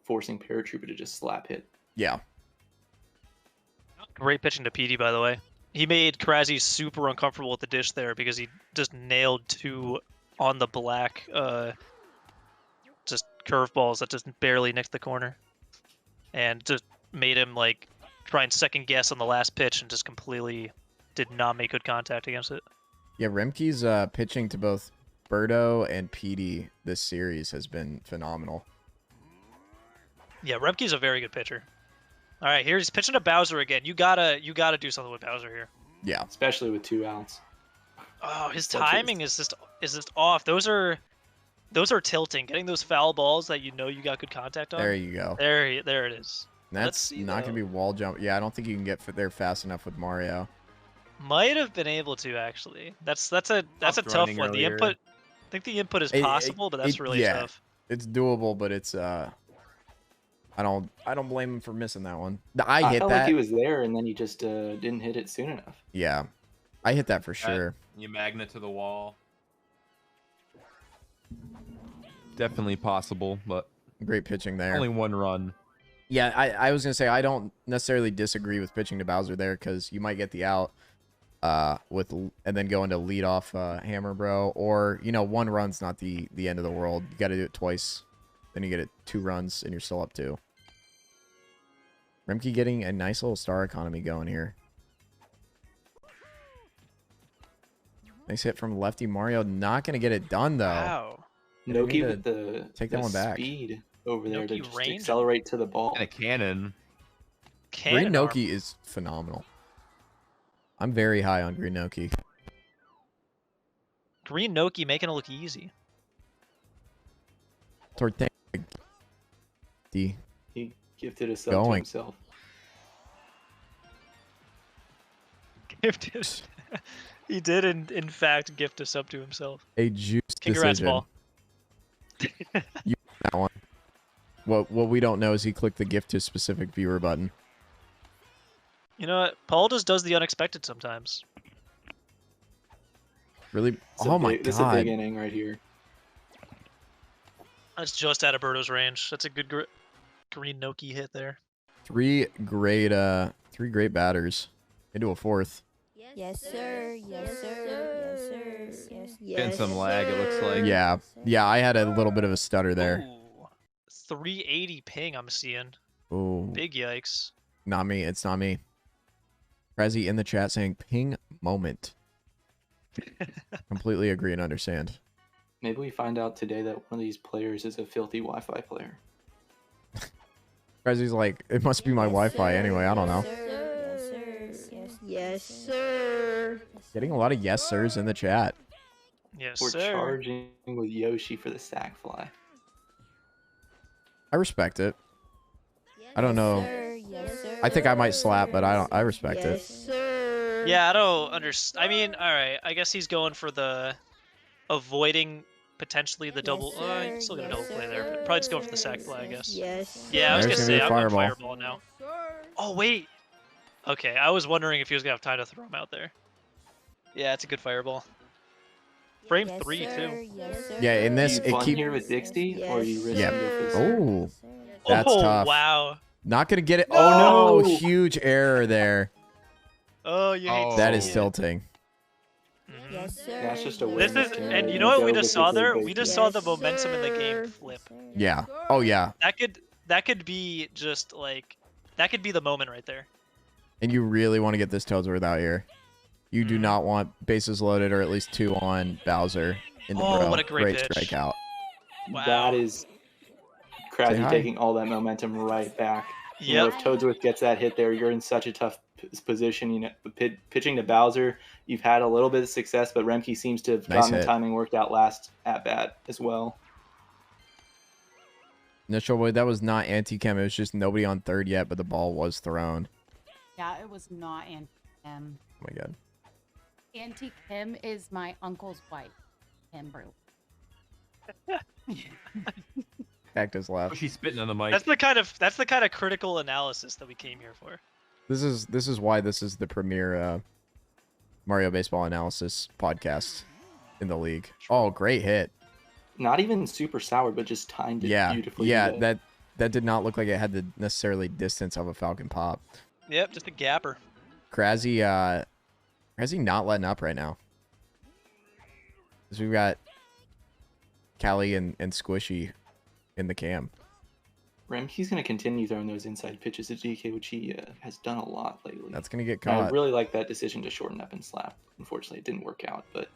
S2: forcing Paratrooper to just slap hit.
S1: Yeah.
S4: Great pitching to PD, by the way. He made Crazzy super uncomfortable with the dish there because he just nailed 2 on the black just curveballs that just barely nicked the corner. And just made him like try and second guess on the last pitch and just completely did not make good contact against it.
S1: Yeah, Remkey's pitching to both Birdo and PD this series has been phenomenal.
S4: Yeah, Remkey's a very good pitcher. All right, here's pitching to Bowser again. You gotta do something with Bowser here.
S1: Yeah.
S2: Especially with 2 outs.
S4: Oh, his timing is just off. Those are tilting. Getting those foul balls that you know you got good contact on.
S1: There you go.
S4: There it is.
S1: That's not going to be wall jump. Yeah, I don't think you can get there fast enough with Mario.
S4: Might have been able to actually. That's a tough one. The input, I think the input is possible, but that's really tough.
S1: It's doable, but it's I don't blame him for missing that one. I hit
S2: felt
S1: that.
S2: like he was there and then he just didn't hit it soon enough.
S1: Yeah, I hit that for sure.
S5: You magnet to the wall. Definitely possible, but
S1: Great pitching there.
S5: only 1 run.
S1: Yeah, I was gonna say I don't necessarily disagree with pitching to Bowser there because you might get the out and then go into lead off Hammer Bro, or 1 run's not the end of the world. You got to do it twice, then you get it 2 runs and you're still up 2. Remkey getting a nice little star economy going here. Nice hit from lefty Mario. Not gonna get it done though.
S4: Wow.
S2: Noki with the
S1: take that one back.
S2: Speed over there to
S4: Noki
S2: just
S4: range?
S2: accelerate to the ball.
S5: And a cannon.
S1: Green
S4: Cannon arm.
S1: Noki is phenomenal. I'm very high on Green Noki.
S4: Green Noki making it look easy.
S1: D.
S2: He gifted a sub to
S1: Going.
S2: himself.
S4: Gifted. He did in fact gift a sub to himself.
S1: A juice
S4: Congrats,
S1: decision.
S4: Paul.
S1: You that one. What we don't know is he clicked the gift to specific viewer button.
S4: You know what? Paul just does the unexpected sometimes.
S1: Really?
S2: It's
S1: Oh my
S2: This is a big
S1: god.
S2: inning right here.
S4: That's just out of Birdo's range. That's a good Green Noki hit there.
S1: 3 great batters into a 4th.
S7: Yes, sir. Yes, sir. Yes, sir. Yes, yes.
S5: Getting some lag, it looks like.
S1: Yeah, I had a little bit of a stutter there.
S4: Ooh, 380 ping I'm seeing.
S1: Oh,
S4: Big yikes.
S1: not me. It's not me. Crazzy in the chat saying ping moment. Completely agree and understand.
S2: Maybe we find out today that one of these players is a filthy Wi-Fi player.
S1: Crazzy's like, it must be my Wi-Fi anyway. I don't know.
S7: Yes, sir.
S1: Getting a lot of yes sirs in the chat.
S4: Yes,
S2: We're
S4: sir.
S2: charging with Yoshi for the sack fly.
S1: I respect it. I don't know.
S7: Yes, sir.
S1: I think I might slap, but I respect it.
S7: Yes, sir.
S4: Yeah, I don't understand. I mean, all right. I guess he's going for the avoiding potentially the double.
S7: sir.
S4: He's still gonna
S7: Yes,
S4: double play there,
S7: sir.
S4: but probably just going for the sack fly, I guess.
S7: Yes.
S4: Yeah, I was
S1: There's
S4: gonna
S1: gonna be
S4: say
S1: a
S4: I'm going
S1: fireball.
S4: fireball now. Oh wait. Okay, I was wondering if he was gonna have time to throw him out there. Yeah, it's a good fireball. Frame
S7: Yes,
S4: 3
S7: sir.
S4: too.
S7: Yes, sir.
S1: Yeah, in this,
S2: Are
S1: it
S2: you fun
S1: keep.
S2: here with Dixie, or are you risking
S1: Yeah.
S2: to go for the sack?
S1: Oh, that's
S4: oh
S1: tough.
S4: wow.
S1: Not gonna get it.
S2: No!
S1: Oh, no! Huge error there.
S4: Oh, you hate to
S1: That
S4: see
S1: is
S4: it.
S1: tilting.
S4: Mhm.
S7: Yes, sir.
S2: That's just a
S4: This
S2: win.
S4: is,
S2: Can
S4: and
S2: you
S4: you know what we
S2: go
S4: just
S2: with
S4: saw
S2: the
S4: there?
S2: big
S4: We just
S2: base?
S4: saw the momentum in the game flip.
S1: Yeah. Oh yeah.
S4: That could be just like that could be the moment right there.
S1: And you really want to get this Toadsworth out here. You do not want bases loaded or at least 2 on Bowser into
S4: Oh,
S1: Bro.
S4: what a great pitch.
S1: strikeout.
S4: Wow.
S2: That is
S1: Say
S2: Crazzy
S1: hi.
S2: taking all that momentum right back. You know,
S4: Yep.
S2: if Toadsworth gets that hit there, you're in such a tough position. Pitching to Bowser, you've had a little bit of success, but Remkey seems to have gotten the timing worked out last at bat as well.
S1: Initial that was not anti-chem. It was just nobody on third yet, but the ball was thrown.
S8: Yeah, it was not anti-chem.
S1: Oh my god.
S8: Anti-chem is my uncle's wife, Kimberly.
S1: Cactus left.
S5: She's spitting on the mic.
S4: That's the kind of critical analysis that we came here for.
S1: This is why this is the premier Mario Baseball analysis podcast in the league. Oh, great hit.
S2: Not even super sour, but just timed it beautifully.
S1: Yeah, that did not look like it had the necessarily distance of a Falcon Pop.
S4: Yep, just a gapper.
S1: Crazzy not letting up right now. So we've got Callie and Squishy in the cam.
S2: Remkey's going to continue throwing those inside pitches at DK, which he has done a lot lately.
S1: That's going to get
S2: And
S1: caught.
S2: I really like that decision to shorten up and slap. Unfortunately, it didn't work out, but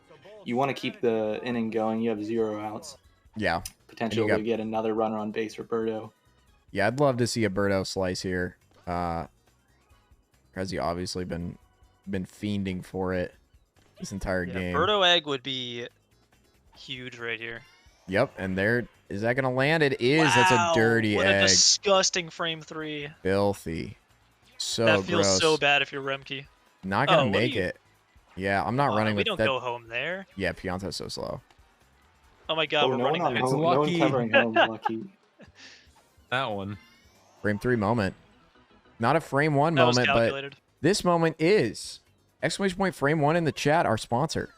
S2: you want to keep the inning going. You have 0 outs.
S1: Yeah.
S2: Potential to get another runner on base for Birdo.
S1: Yeah, I'd love to see a Birdo slice here. Crazzy obviously been fiending for it this entire game.
S4: Birdo egg would be huge right here.
S1: Yep, and there is that gonna land? It is.
S4: Wow,
S1: That's a dirty
S4: what
S1: egg.
S4: a disgusting frame 3.
S1: Filthy. So
S4: that feels
S1: gross.
S4: so bad if you're Remkey.
S1: Not gonna make it. Yeah, I'm not running with
S4: that. We don't go home there.
S1: Yeah, Pianta's so slow.
S4: Oh my god, we're
S2: no
S4: running
S2: one
S4: there.
S2: on home. No one covering home. Lucky.
S5: That one.
S1: Frame 3 moment. Not a frame 1
S4: That was
S1: moment, but
S4: calculated.
S1: this moment is. Exclamation point frame 1 in the chat, our sponsor.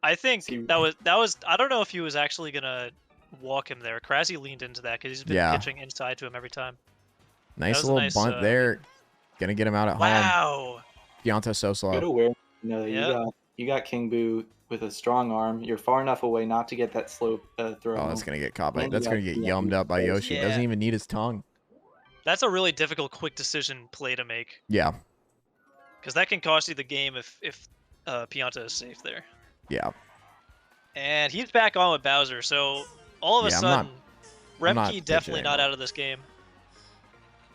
S4: I think that was. I don't know if he was actually gonna walk him there. Crazzy leaned into that because he's been pitching inside to him every time.
S1: Nice little bunt there. Gonna get him out at home.
S4: Wow.
S1: Pianta so slow.
S2: Good awareness. You got King Boo with a strong arm. You're far enough away not to get that slow throw.
S1: Oh, that's gonna get caught by. That's gonna get yummed up by Yoshi. Doesn't even need his tongue.
S4: That's a really difficult, quick decision play to make.
S1: Yeah.
S4: Because that can cost you the game if Pianta is safe there.
S1: Yeah.
S4: And he's back on with Bowser, so all of a sudden, Remkey definitely not out of this game.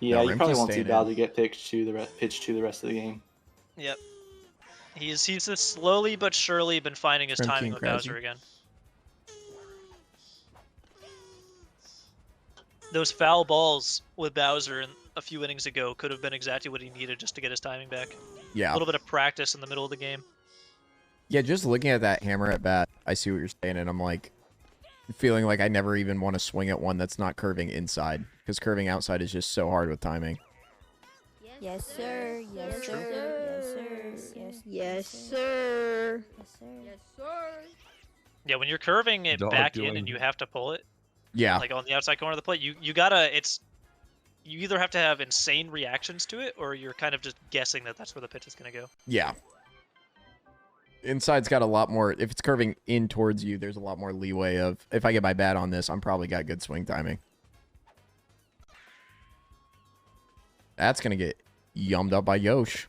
S2: Yeah,
S1: No,
S2: you probably
S1: Remkey's
S2: won't see
S1: staying
S2: Bowser get pitched to the rest of the game.
S4: Yep. He's just slowly but surely been finding his
S1: Remkey
S4: timing
S1: and
S4: with Bowser
S1: Crazzy.
S4: again. Those foul balls with Bowser a few innings ago could have been exactly what he needed just to get his timing back.
S1: Yeah.
S4: A little bit of practice in the middle of the game.
S1: Yeah, just looking at that hammer at bat, I see what you're saying, and I'm like feeling like I never even want to swing at one that's not curving inside, because curving outside is just so hard with timing.
S7: Yes, sir. Yes, sir. Yes, sir. Yes, sir. Yes, sir.
S4: Yeah, when you're curving it
S5: Dog
S4: back in
S5: doing-
S4: and you have to pull it,
S1: Yeah.
S4: like on the outside corner of the plate, you gotta, you either have to have insane reactions to it, or you're kind of just guessing that that's where the pitch is gonna go.
S1: Yeah. Inside's got a lot more. If it's curving in towards you, there's a lot more leeway of, if I get my bat on this, I'm probably got good swing timing. That's going to get yummed up by Yosh.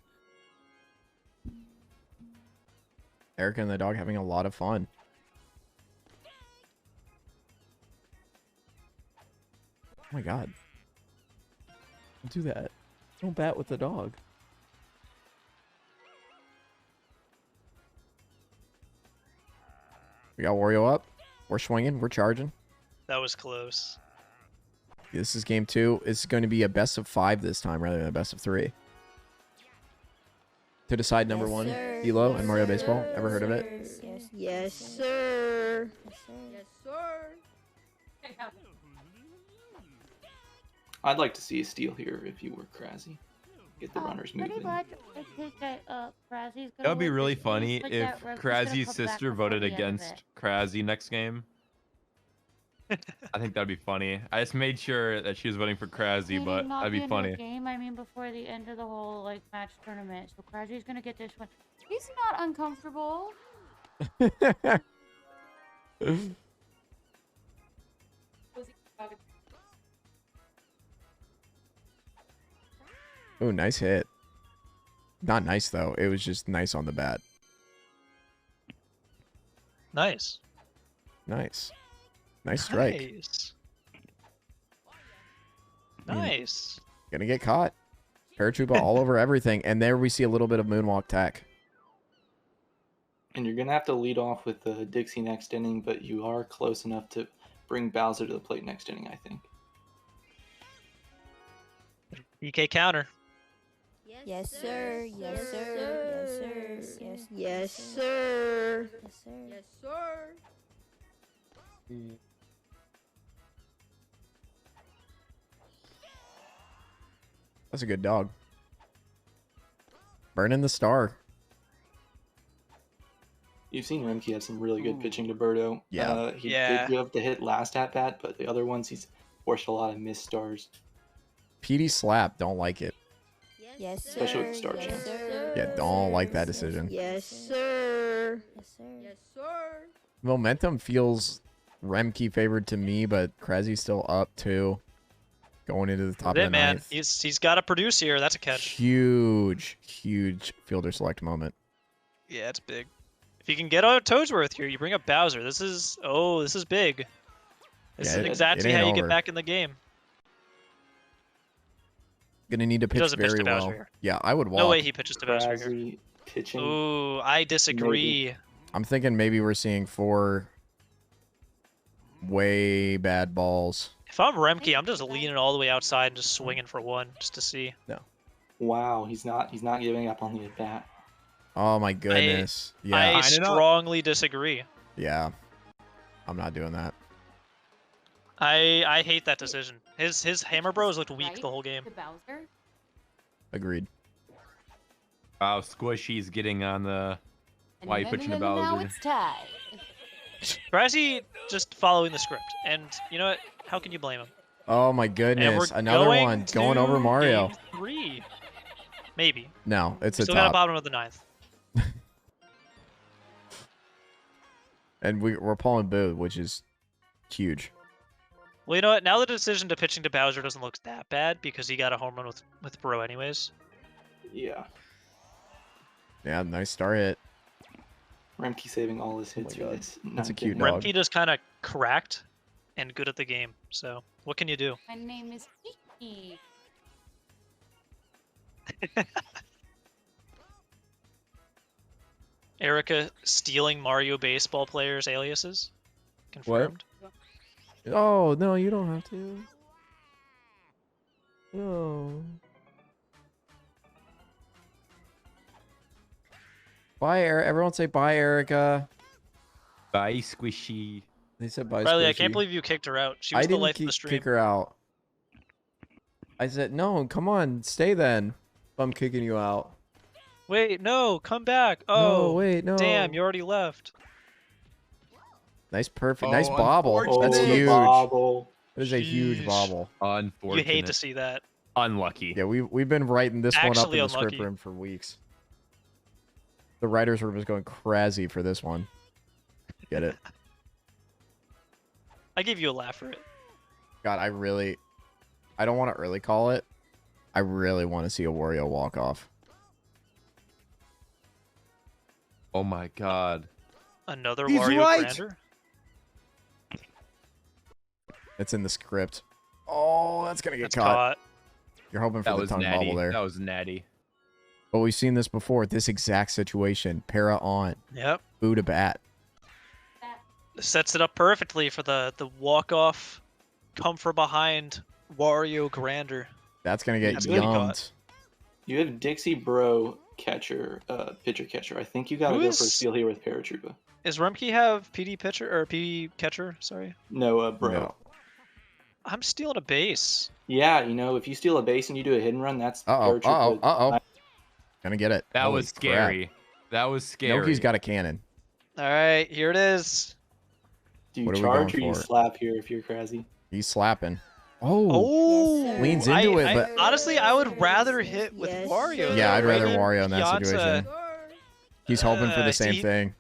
S1: Erica and the dog having a lot of fun. Oh my god. Don't do that. Don't bat with the dog. We got Wario up. We're swinging. We're charging.
S4: That was close.
S1: This is game 2. It's going to be a best of 5 this time rather than a best of 3. To decide number 1, Elo and Mario Baseball. Ever heard of it?
S7: Yes, yes, sir. Yes, sir.
S2: I'd like to see a steal here if you were Crazzy. Get the runners
S9: Pretty
S2: moving.
S9: much, I think that Crazzy's
S5: That would be
S9: win
S5: really
S9: this game,
S5: funny
S9: but
S5: if
S9: that Remkey's gonna
S5: Crazzy's
S9: come back
S5: sister
S9: before
S5: voted
S9: the end of
S5: against
S9: it.
S5: Crazzy next game. I think that'd be funny. I just made sure that she was voting for Crazzy,
S9: Meaning
S5: but
S9: not
S5: that'd be
S9: the end of
S5: funny.
S9: the game, I mean before the end of the whole match tournament. So Crazzy's gonna get this one. He's not uncomfortable.
S1: Oh, nice hit. Not nice, though. It was just nice on the bat.
S4: Nice.
S1: Nice. Nice strike.
S4: Nice. Nice.
S1: Gonna get caught. Paratroopa all over everything. And there we see a little bit of moonwalk tech.
S2: And you're going to have to lead off with Dixie next inning, but you are close enough to bring Bowser to the plate next inning, I think.
S4: DK counter.
S7: Yes, sir. Yes, sir. Yes, sir.
S10: Yes, sir.
S7: Yes, sir.
S10: Yes, sir.
S1: That's a good dog. Burning the star.
S2: You've seen Remkey have some really good pitching to Birdo.
S1: Yeah.
S2: He
S4: Yeah.
S2: did give up the hit last at bat, but the other ones he's forced a lot of missed stars.
S1: PD slap. Don't like it.
S7: Yes, sir.
S2: Especially with the star
S7: yes,
S2: chance.
S7: sir.
S1: Yeah, don't like that decision.
S10: Yes, sir.
S7: Yes, sir.
S10: Yes, sir.
S1: Momentum feels Remkey favored to me, but Crazzy's still up too. Going into the top
S4: That's
S1: of
S4: it,
S1: the
S4: man.
S1: ninth.
S4: He's got to produce here. That's a catch.
S1: Huge fielder select moment.
S4: Yeah, it's big. If you can get out Toadsworth here, you bring up Bowser. This is big. This
S1: Yeah,
S4: is
S1: it
S4: exactly
S1: ain't
S4: how you
S1: over.
S4: get back in the game.
S1: Gonna need to pitch
S4: doesn't pitch
S1: very
S4: to Bowser
S1: well.
S4: here.
S1: Yeah, I would walk.
S4: No way he pitches to Bowser here.
S2: Crazzy pitching.
S4: Ooh, I disagree.
S1: I'm thinking maybe we're seeing 4 way bad balls.
S4: If I'm Remkey, I'm just leaning all the way outside and just swinging for one just to see.
S2: Wow, he's not giving up on the at bat.
S1: Oh my goodness.
S4: I
S1: Yeah.
S5: Line it up.
S4: strongly disagree.
S1: Yeah. I'm not doing that.
S4: I hate that decision. His Hammer Bros looked weak the whole game.
S8: To Bowser.
S1: Agreed.
S5: Wow, Squishy's getting on the. Why you pitching to
S8: Now
S5: Bowser?
S8: it's tied.
S4: Crazzy just following the script, and you know what? How can you blame him?
S1: Oh my
S4: And we're
S1: goodness. Another
S4: going
S1: one going
S4: to
S1: over Mario.
S4: game 3. Maybe.
S1: No, it's a
S4: Still got a
S1: top.
S4: bottom of the 9th.
S1: And we're pulling Boo, which is huge.
S4: Well, you know what? Now the decision to pitching to Bowser doesn't look that bad because he got a home run with Bro anyways.
S2: Yeah.
S1: Yeah, nice star hit.
S2: Remkey saving all his hits for
S1: God.
S2: this.
S1: That's a
S2: ninth
S1: cute
S2: inning.
S1: dog.
S4: Remkey just kind of cracked and good at the game. So what can you do?
S8: My name is Kiki.
S4: Erica stealing Mario baseball players' aliases? Confirmed.
S1: Oh, no, you don't have to. No. Bye, Erica. Everyone say bye, Erica.
S5: Bye, Squishy.
S1: They said bye,
S4: Riley, I
S1: Squishy.
S4: can't believe you kicked her out. She
S1: I
S4: was the
S1: didn't
S4: life of the stream.
S1: kick her out. I said, no, come on, stay then. I'm kicking you out.
S4: Wait, no, come back. Oh,
S1: No, wait, no.
S4: damn, you already left.
S1: Nice, perfect.
S5: Oh,
S1: nice bobble.
S5: unfortunate.
S1: That's
S2: Oh, the
S1: huge.
S2: bobble.
S1: That is a huge
S4: Jeez.
S1: bobble.
S5: Unfortunate.
S4: You hate to see that.
S5: Unlucky.
S1: Yeah, we've been writing this one up in
S4: Actually
S1: the script
S4: unlucky.
S1: room for weeks. The writers room is going crazy for this one. Get it?
S4: I give you a laugh for it.
S1: God, I don't want to early call it. I really want to see a Wario walk off.
S5: Oh my god.
S4: Another
S5: He's
S4: Wario
S5: right.
S4: Grander?
S1: It's in the script. Oh, that's gonna get
S4: That's
S1: caught.
S4: caught.
S1: You're hoping for
S5: That
S1: the
S5: was
S1: tongue
S5: natty.
S1: bobble there.
S5: That was natty.
S1: But we've seen this before. This exact situation. Para on.
S4: Yep.
S1: Boo to bat.
S4: Sets it up perfectly for the walk-off, come from behind Wario Grander.
S1: That's gonna get
S4: That's gonna be
S1: yummed.
S4: caught.
S2: You have Dixie Bro pitcher catcher. I think you got to
S4: Who
S2: go
S4: is-
S2: for a steal here with Paratroopa.
S4: Does Remkey have PD pitcher or PD catcher? Sorry.
S2: No, Bro.
S1: No.
S4: I'm stealing a base.
S2: Yeah, if you steal a base and you do a hit and run, that's Paratroopa.
S1: Gonna get it.
S5: That
S1: Holy
S5: was
S1: crap.
S5: scary. That was scary.
S1: Noki's got a cannon.
S4: All right, here it is.
S2: Do you
S1: What are we
S2: charge or
S1: going
S2: you
S1: for?
S2: slap here if you're Crazzy?
S1: He's slapping. Oh.
S4: Oh,
S7: Yes, sir.
S1: Leans into it,
S4: I-
S1: but
S4: honestly, I would rather hit with
S10: Yes,
S4: Wario.
S10: sir.
S1: Yeah, I'd rather
S4: Maybe
S1: Wario in that
S4: Piazza-
S1: situation. He's hoping for the same
S4: see-
S1: thing.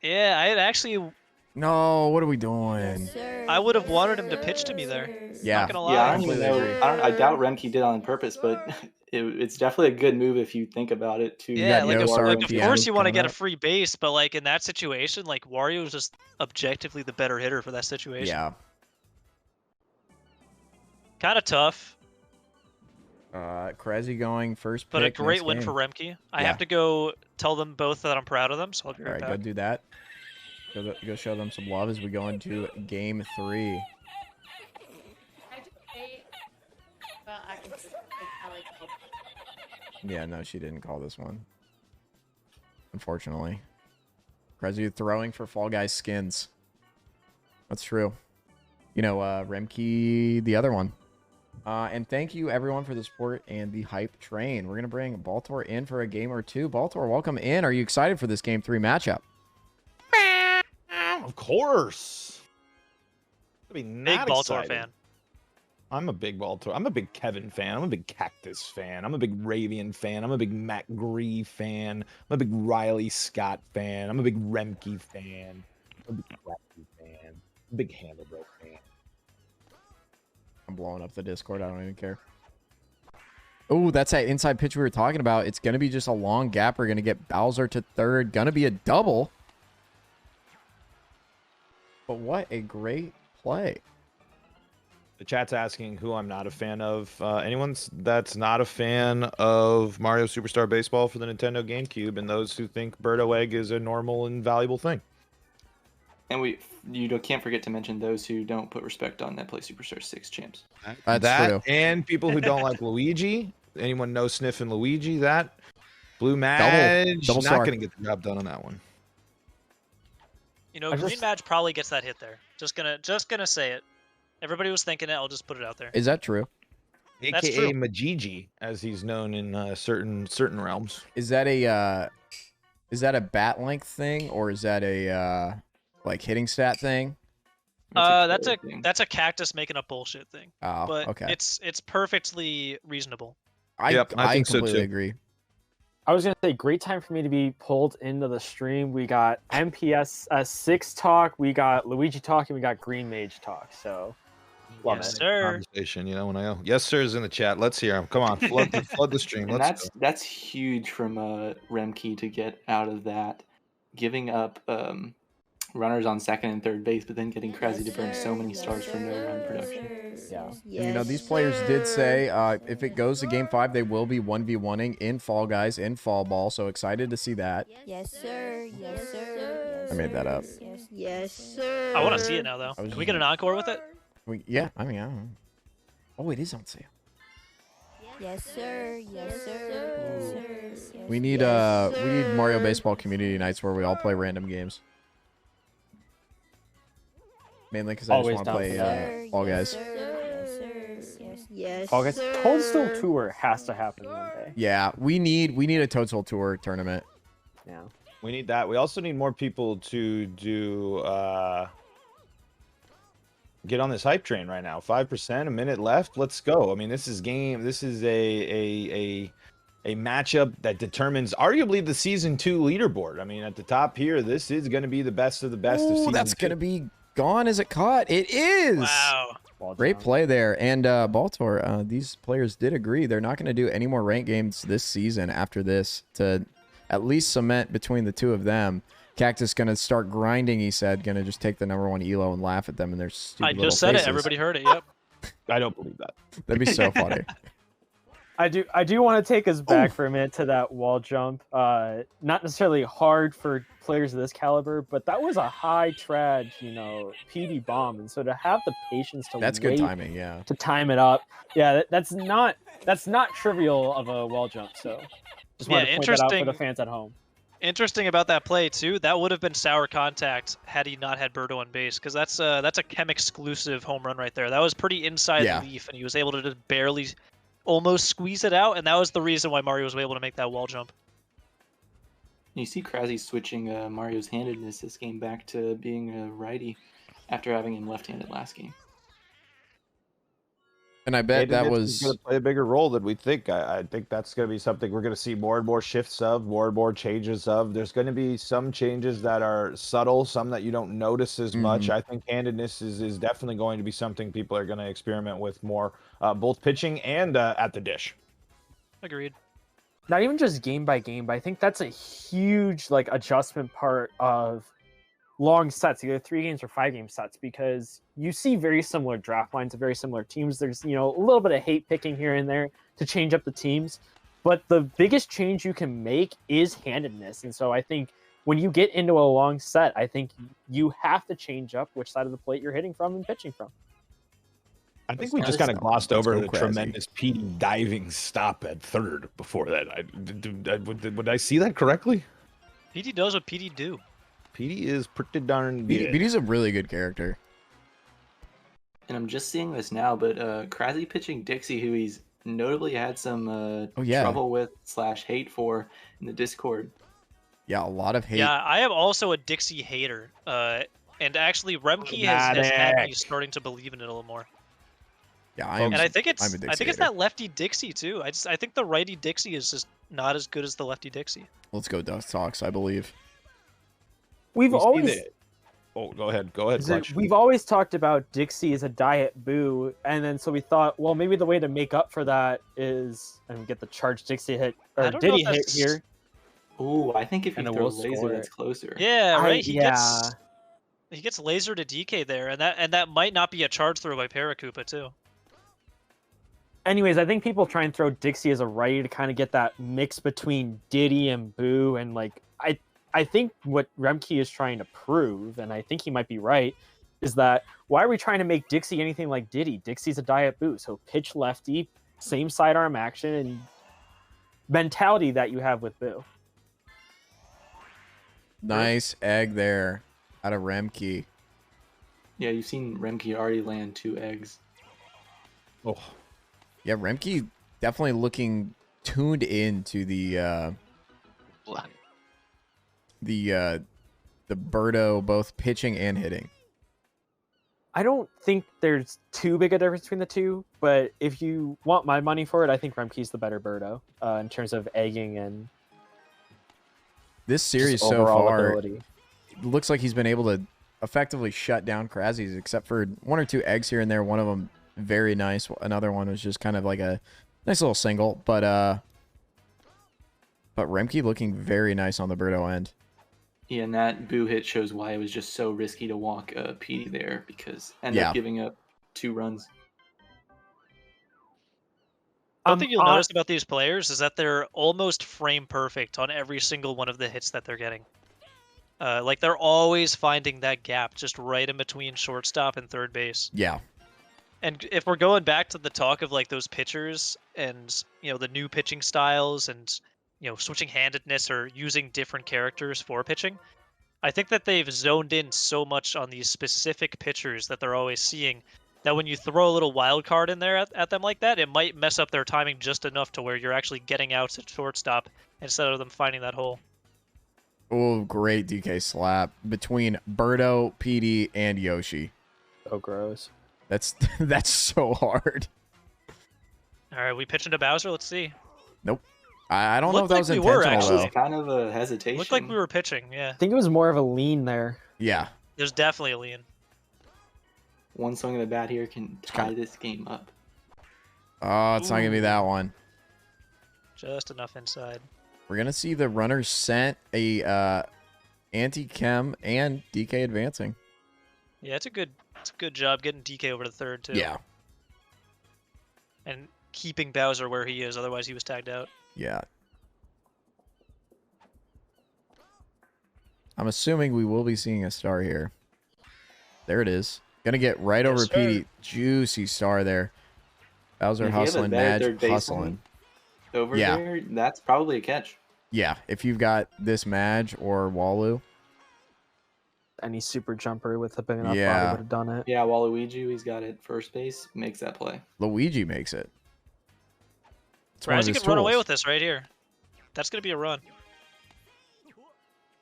S4: Yeah, I'd actually.
S1: No, what are we doing?
S4: I would have wanted him to pitch to me there.
S1: Yeah.
S4: Not gonna lie.
S2: Yeah, I don't even
S1: completely
S2: know.
S1: agree.
S2: I doubt Remkey did on purpose, but it's definitely a good move if you think about it. To
S4: Yeah,
S1: got
S4: like,
S1: no
S4: of,
S1: star
S4: like of
S1: PM
S4: course you want to
S1: coming
S4: get a
S1: up.
S4: free base, but like in that situation, like Wario's just objectively the better hitter for that situation.
S1: Yeah.
S4: Kind of tough.
S1: Crazzy going first pick.
S4: But a great
S1: next
S4: win
S1: game.
S4: for Remkey. I
S1: Yeah.
S4: have to go tell them both that I'm proud of them, so I'll be
S1: All
S4: right
S1: right,
S4: back.
S1: go do that. Go show them some love as we go into game 3.
S8: I just say, well, I can just take Alex.
S1: Yeah, no, she didn't call this one. Unfortunately. Crazzy throwing for Fall Guys skins. That's true. You know, Remkey, the other one. And thank you, everyone, for the support and the hype train. We're going to bring Baltor in for a game or two. Baltor, welcome in. Are you excited for this Game 3 matchup?
S11: Of course.
S4: Big Baltor fan.
S11: I'm a big Baltor. I'm a big Kevin fan. I'm a big Cactus fan. I'm a big Ravian fan. I'm a big Matt Gree fan. I'm a big Riley Scott fan. I'm a big Remkey fan. I'm a big Crazy fan. I'm a big Handlebro fan.
S1: I'm blowing up the Discord. I don't even care. Oh, that's that inside pitch we were talking about. It's going to be just a long gap. We're going to get Bowser to third. Going to be a double. But what a great play.
S11: The chat's asking who I'm not a fan of. Anyone that's not a fan of Mario Superstar Baseball for the Nintendo GameCube, and those who think Birdo Egg is a normal and valuable thing.
S2: And can't forget to mention those who don't put respect on that play Superstar 6 champs.
S1: That's true.
S11: And people who don't like Luigi. Anyone know sniffing Luigi? That Blue Madge
S1: double
S11: not
S1: star.
S11: going to get the job done on that one.
S4: You know, Green Badge probably gets that hit there. Just gonna say it. Everybody was thinking it. I'll just put it out there.
S1: Is that true?
S4: That's
S11: AKA
S4: true.
S11: Majiji, as he's known in certain realms.
S1: Is that a bat length thing, or is that a like hitting stat thing?
S4: That's a cactus making up bullshit thing.
S1: Oh,
S4: But
S1: okay.
S4: it's perfectly reasonable.
S11: I think so,
S1: completely
S11: too.
S1: agree.
S12: I was gonna say, great time for me to be pulled into the stream. We got MPS 6 talk, we got Luigi talk, and we got Green Mage talk. So, love
S4: Yes,
S12: it.
S4: sir.
S11: Conversation, when I go, yes, sir, is in the chat. Let's hear him. Come on, flood the stream.
S2: And
S11: Let's go.
S2: that's huge from Remkey to get out of that, giving up runners on second and third base, but then getting Crazzy to burn so many stars for no run production.
S12: Yeah.
S1: And, you know, these players did say if it goes to Game 5, they will be 1v1ing in Fall Guys, in Fall Ball. So excited to see that.
S7: Yes, sir. Yes, sir.
S1: I made that up.
S10: Yes, sir.
S4: I want to see it now, though. Can we get an encore with it?
S1: Yeah, I mean, I don't know. Oh, it is on sale.
S7: Yes, sir. Yes, sir. Yes, sir.
S1: We need Mario Baseball community nights where we all play random games. Mainly because I just
S12: Always
S1: want to
S12: down
S1: play
S12: for that.
S1: Fall Guys.
S10: Yes,
S12: August Toadstool Tour has to happen one day.
S1: Yeah, we need a Toadstool Tour tournament.
S12: Yeah.
S11: We need that. We also need more people to do get on this hype train right now. 5%, a minute left. Let's go. I mean, this is a matchup that determines arguably the season 2 leaderboard. I mean, at the top here, this is going to be the best of the best of season 2.
S1: That's going to be gone. Is it caught? It is.
S4: Wow.
S1: Great play there. And Baltor, these players did agree they're not going to do any more ranked games this season after this to at least cement between the two of them. Cactus going to start grinding, he said, going to just take the #1 elo and laugh at them and their stupid
S4: I
S1: little
S4: just said
S1: faces.
S4: it. Everybody heard it. Yep.
S11: I don't believe that.
S1: That'd be so funny.
S12: I do want to take us back for a minute to that wall jump. Not necessarily hard for players of this caliber, but that was a high trad, PD bomb, and so to have the patience to
S1: That's
S12: wait
S1: good timing, yeah.
S12: to time it up, yeah, that's not trivial of a wall jump. So just wanted to point that out for the fans at home.
S4: Interesting about that play too. That would have been sour contact had he not had Birdo on base, because that's a Chem exclusive home run right there. That was pretty inside the leaf, and he was able to just barely, almost squeeze it out, and that was the reason why Mario was able to make that wall jump.
S2: You see Crazzy switching Mario's handedness this game back to being a righty after having him left-handed last game.
S1: And I bet that was
S11: going to play a bigger role than we think. I think that's going to be something we're going to see more and more shifts of, more and more changes of. There's going to be some changes that are subtle, some that you don't notice as much. I think handedness is definitely going to be something people are going to experiment with more, both pitching and at the dish.
S4: Agreed.
S12: Not even just game by game, but I think that's a huge adjustment part of long sets, either 3 games or 5 game sets, because you see very similar draft lines of very similar teams. There's, a little bit of hate picking here and there to change up the teams, but the biggest change you can make is handedness. And so I think when you get into a long set, I think you have to change up which side of the plate you're hitting from and pitching from.
S11: I think we just kind of glossed over the tremendous PD diving stop at third before that. Would I see that correctly?
S4: PD does what PD do.
S11: PD is pretty darn good.
S1: PD's a really good character.
S2: And I'm just seeing this now, but Crazzy pitching Dixie, who he's notably had some trouble with / hate for in the Discord.
S1: Yeah, a lot of hate.
S4: Yeah, I am also a Dixie hater. And actually, Remkey has had me starting to believe in it a little more.
S1: Yeah,
S4: I think it's
S1: hater.
S4: that lefty Dixie too. I think the righty Dixie is just not as good as the lefty Dixie.
S1: Let's go Duck Sox, I believe.
S12: We've always
S11: go ahead, Clutch.
S12: We've always talked about Dixie as a diet boo, and then so we thought, well, maybe the way to make up for that is and get the charged Dixie hit or Diddy hit here.
S2: Ooh, I think if you throw laser, that's closer.
S4: Yeah, right. He gets laser to DK there, and that might not be a charge throw by Paracupa too.
S12: Anyways, I think people try and throw Dixie as a righty to kind of get that mix between Diddy and Boo, and like I think what Remkey is trying to prove, and I think he might be right, is that why are we trying to make Dixie anything like Diddy? Dixie's a diet Boo, so pitch lefty, same sidearm action, and mentality that you have with Boo.
S1: Nice egg there out of Remkey.
S2: Yeah, you've seen Remkey already land 2 eggs.
S11: Oh.
S1: Yeah, Remkey definitely looking tuned into the Birdo, both pitching and hitting.
S12: I don't think there's too big a difference between the two, but if you want my money for it, I think Remkey's the better Birdo in terms of egging and
S1: this series so far looks like he's been able to effectively shut down Crazzy's, except for 1 or 2 eggs here and there. One of them very nice. Another one was just kind of like a nice little single, but Remkey looking very nice on the Birdo end.
S2: Yeah, and that Boo hit shows why it was just so risky to walk PD there, because ended up giving up 2 runs.
S4: One thing you'll notice about these players is that they're almost frame perfect on every single one of the hits that they're getting. Like they're always finding that gap just right in between shortstop and third base.
S1: Yeah.
S4: And if we're going back to the talk of like those pitchers and the new pitching styles and switching handedness or using different characters for pitching, I think that they've zoned in so much on these specific pitchers that they're always seeing that when you throw a little wild card in there at them like that, it might mess up their timing just enough to where you're actually getting outs at shortstop instead of them finding that hole.
S1: Oh, great DK slap between Birdo, PD, and Yoshi.
S12: So gross.
S1: That's so hard.
S4: All right, we pitch into Bowser. Let's see.
S1: Nope. I don't know if that was
S4: intentional.
S1: Actually.
S2: It was kind of a hesitation.
S4: Looked like we were pitching. Yeah.
S12: I think it was more of a lean there.
S1: Yeah.
S4: There's definitely a lean.
S2: One swing of the bat here can tie this game up.
S1: Oh, it's not gonna be that one.
S4: Just enough inside.
S1: We're gonna see the runners sent a anti-chem and DK advancing.
S4: Yeah, it's a good job getting DK over to third too.
S1: Yeah.
S4: And keeping Bowser where he is, otherwise he was tagged out.
S1: Yeah. I'm assuming we will be seeing a star here. There it is. Gonna get right over PD. Juicy star there. Bowser hustling, Madge hustling.
S2: Over there, that's probably a catch.
S1: Yeah, if you've got this Madge or Walu.
S12: Any super jumper with a big enough body would have done it.
S2: Yeah, Waluigi, he's got it first base, makes that play.
S1: Luigi makes it.
S4: Crazzy can run away with this right here. That's going to be a run.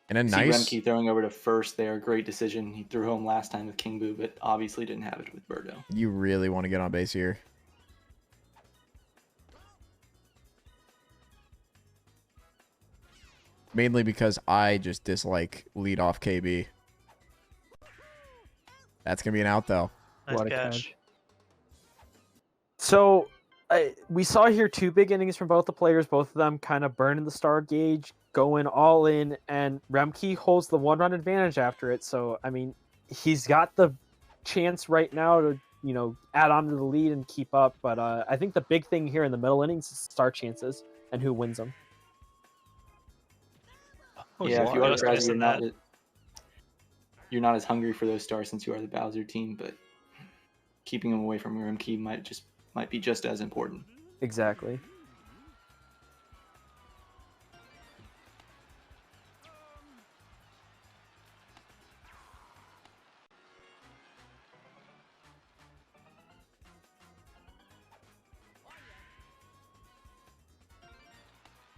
S1: And a nice...
S2: Remkey throwing over to first there. Great decision. He threw home last time with King Boo, but obviously didn't have it with Birdo.
S1: You really want to get on base here. Mainly because I just dislike leadoff KB. That's going to be an out, though.
S4: Nice catch.
S12: So, we saw here 2 big innings from both the players, both of them kind of burning the star gauge, going all in, and Remkey holds the 1-run advantage after it. So, I mean, he's got the chance right now to, add on to the lead and keep up. But I think the big thing here in the middle innings is star chances and who wins them.
S2: Yeah, if you are Crazzy, you're not as hungry for those stars since you are the Bowser team, but keeping them away from Remkey might be just as important.
S12: Exactly.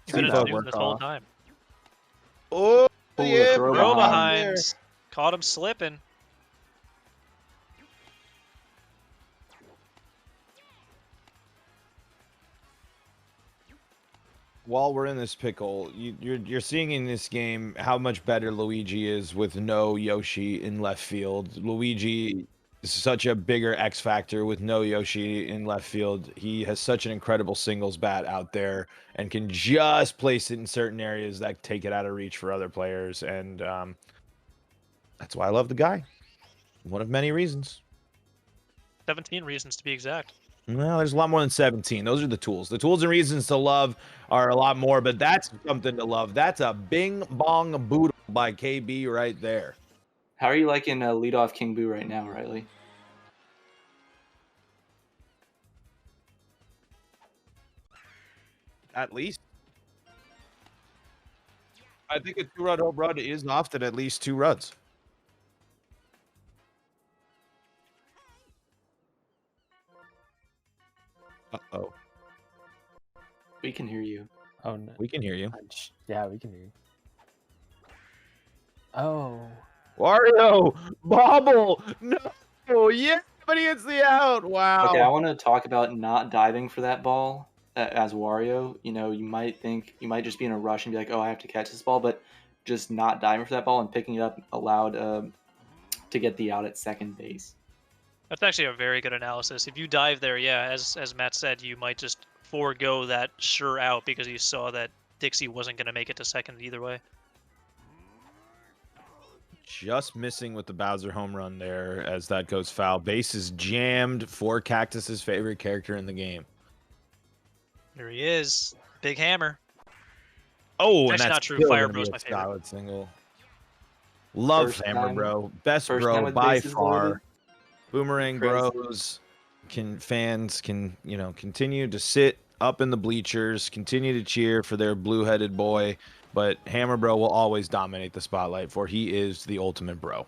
S4: He's been doing this whole time.
S11: Oh, yeah,
S4: throw behind. Caught him slipping.
S11: While we're in this pickle, you're seeing in this game how much better Luigi is with no Yoshi in left field. Luigi is such a bigger X factor with no Yoshi in left field. He has such an incredible singles bat out there and can just place it in certain areas that take it out of reach for other players. And that's why I love the guy. One of many reasons.
S4: 17 reasons to be exact.
S11: Well, there's a lot more than 17. Those are the tools. The tools and reasons to love are a lot more, but that's something to love. That's a bing bong boodle by KB right there.
S2: How are you liking leadoff King Boo right now, Riley?
S11: At least. I think a 2-run home run is often at least 2 runs. Uh-oh.
S2: We can hear you.
S12: Oh, no.
S11: We can hear you.
S12: Yeah, we can hear you. Oh.
S11: Wario! Bobble! No! Yeah, but he hits the out! Wow.
S2: Okay, I want to talk about not diving for that ball as Wario. You might just be in a rush and be like, oh, I have to catch this ball, but just not diving for that ball and picking it up allowed to get the out at second base.
S4: That's actually a very good analysis. If you dive there, yeah, as Matt said, you might just forego that sure out because you saw that Dixie wasn't going to make it to second either way.
S11: Just missing with the Bowser home run there as that goes foul. Base is jammed for Cactus's favorite character in the game.
S4: Here he is. Big hammer.
S11: Oh,
S4: that's
S11: and that's
S4: not true. Fire Bro's my favorite.
S11: Solid single. Love
S2: First
S11: Hammer
S2: time-
S11: Bro. Best
S2: first
S11: bro
S2: time with
S11: by
S2: bases
S11: far.
S2: loaded.
S11: Boomerang
S2: Crazy.
S11: Bros fans can, continue to sit up in the bleachers, continue to cheer for their blue-headed boy, but Hammer Bro will always dominate the spotlight, for he is the ultimate bro.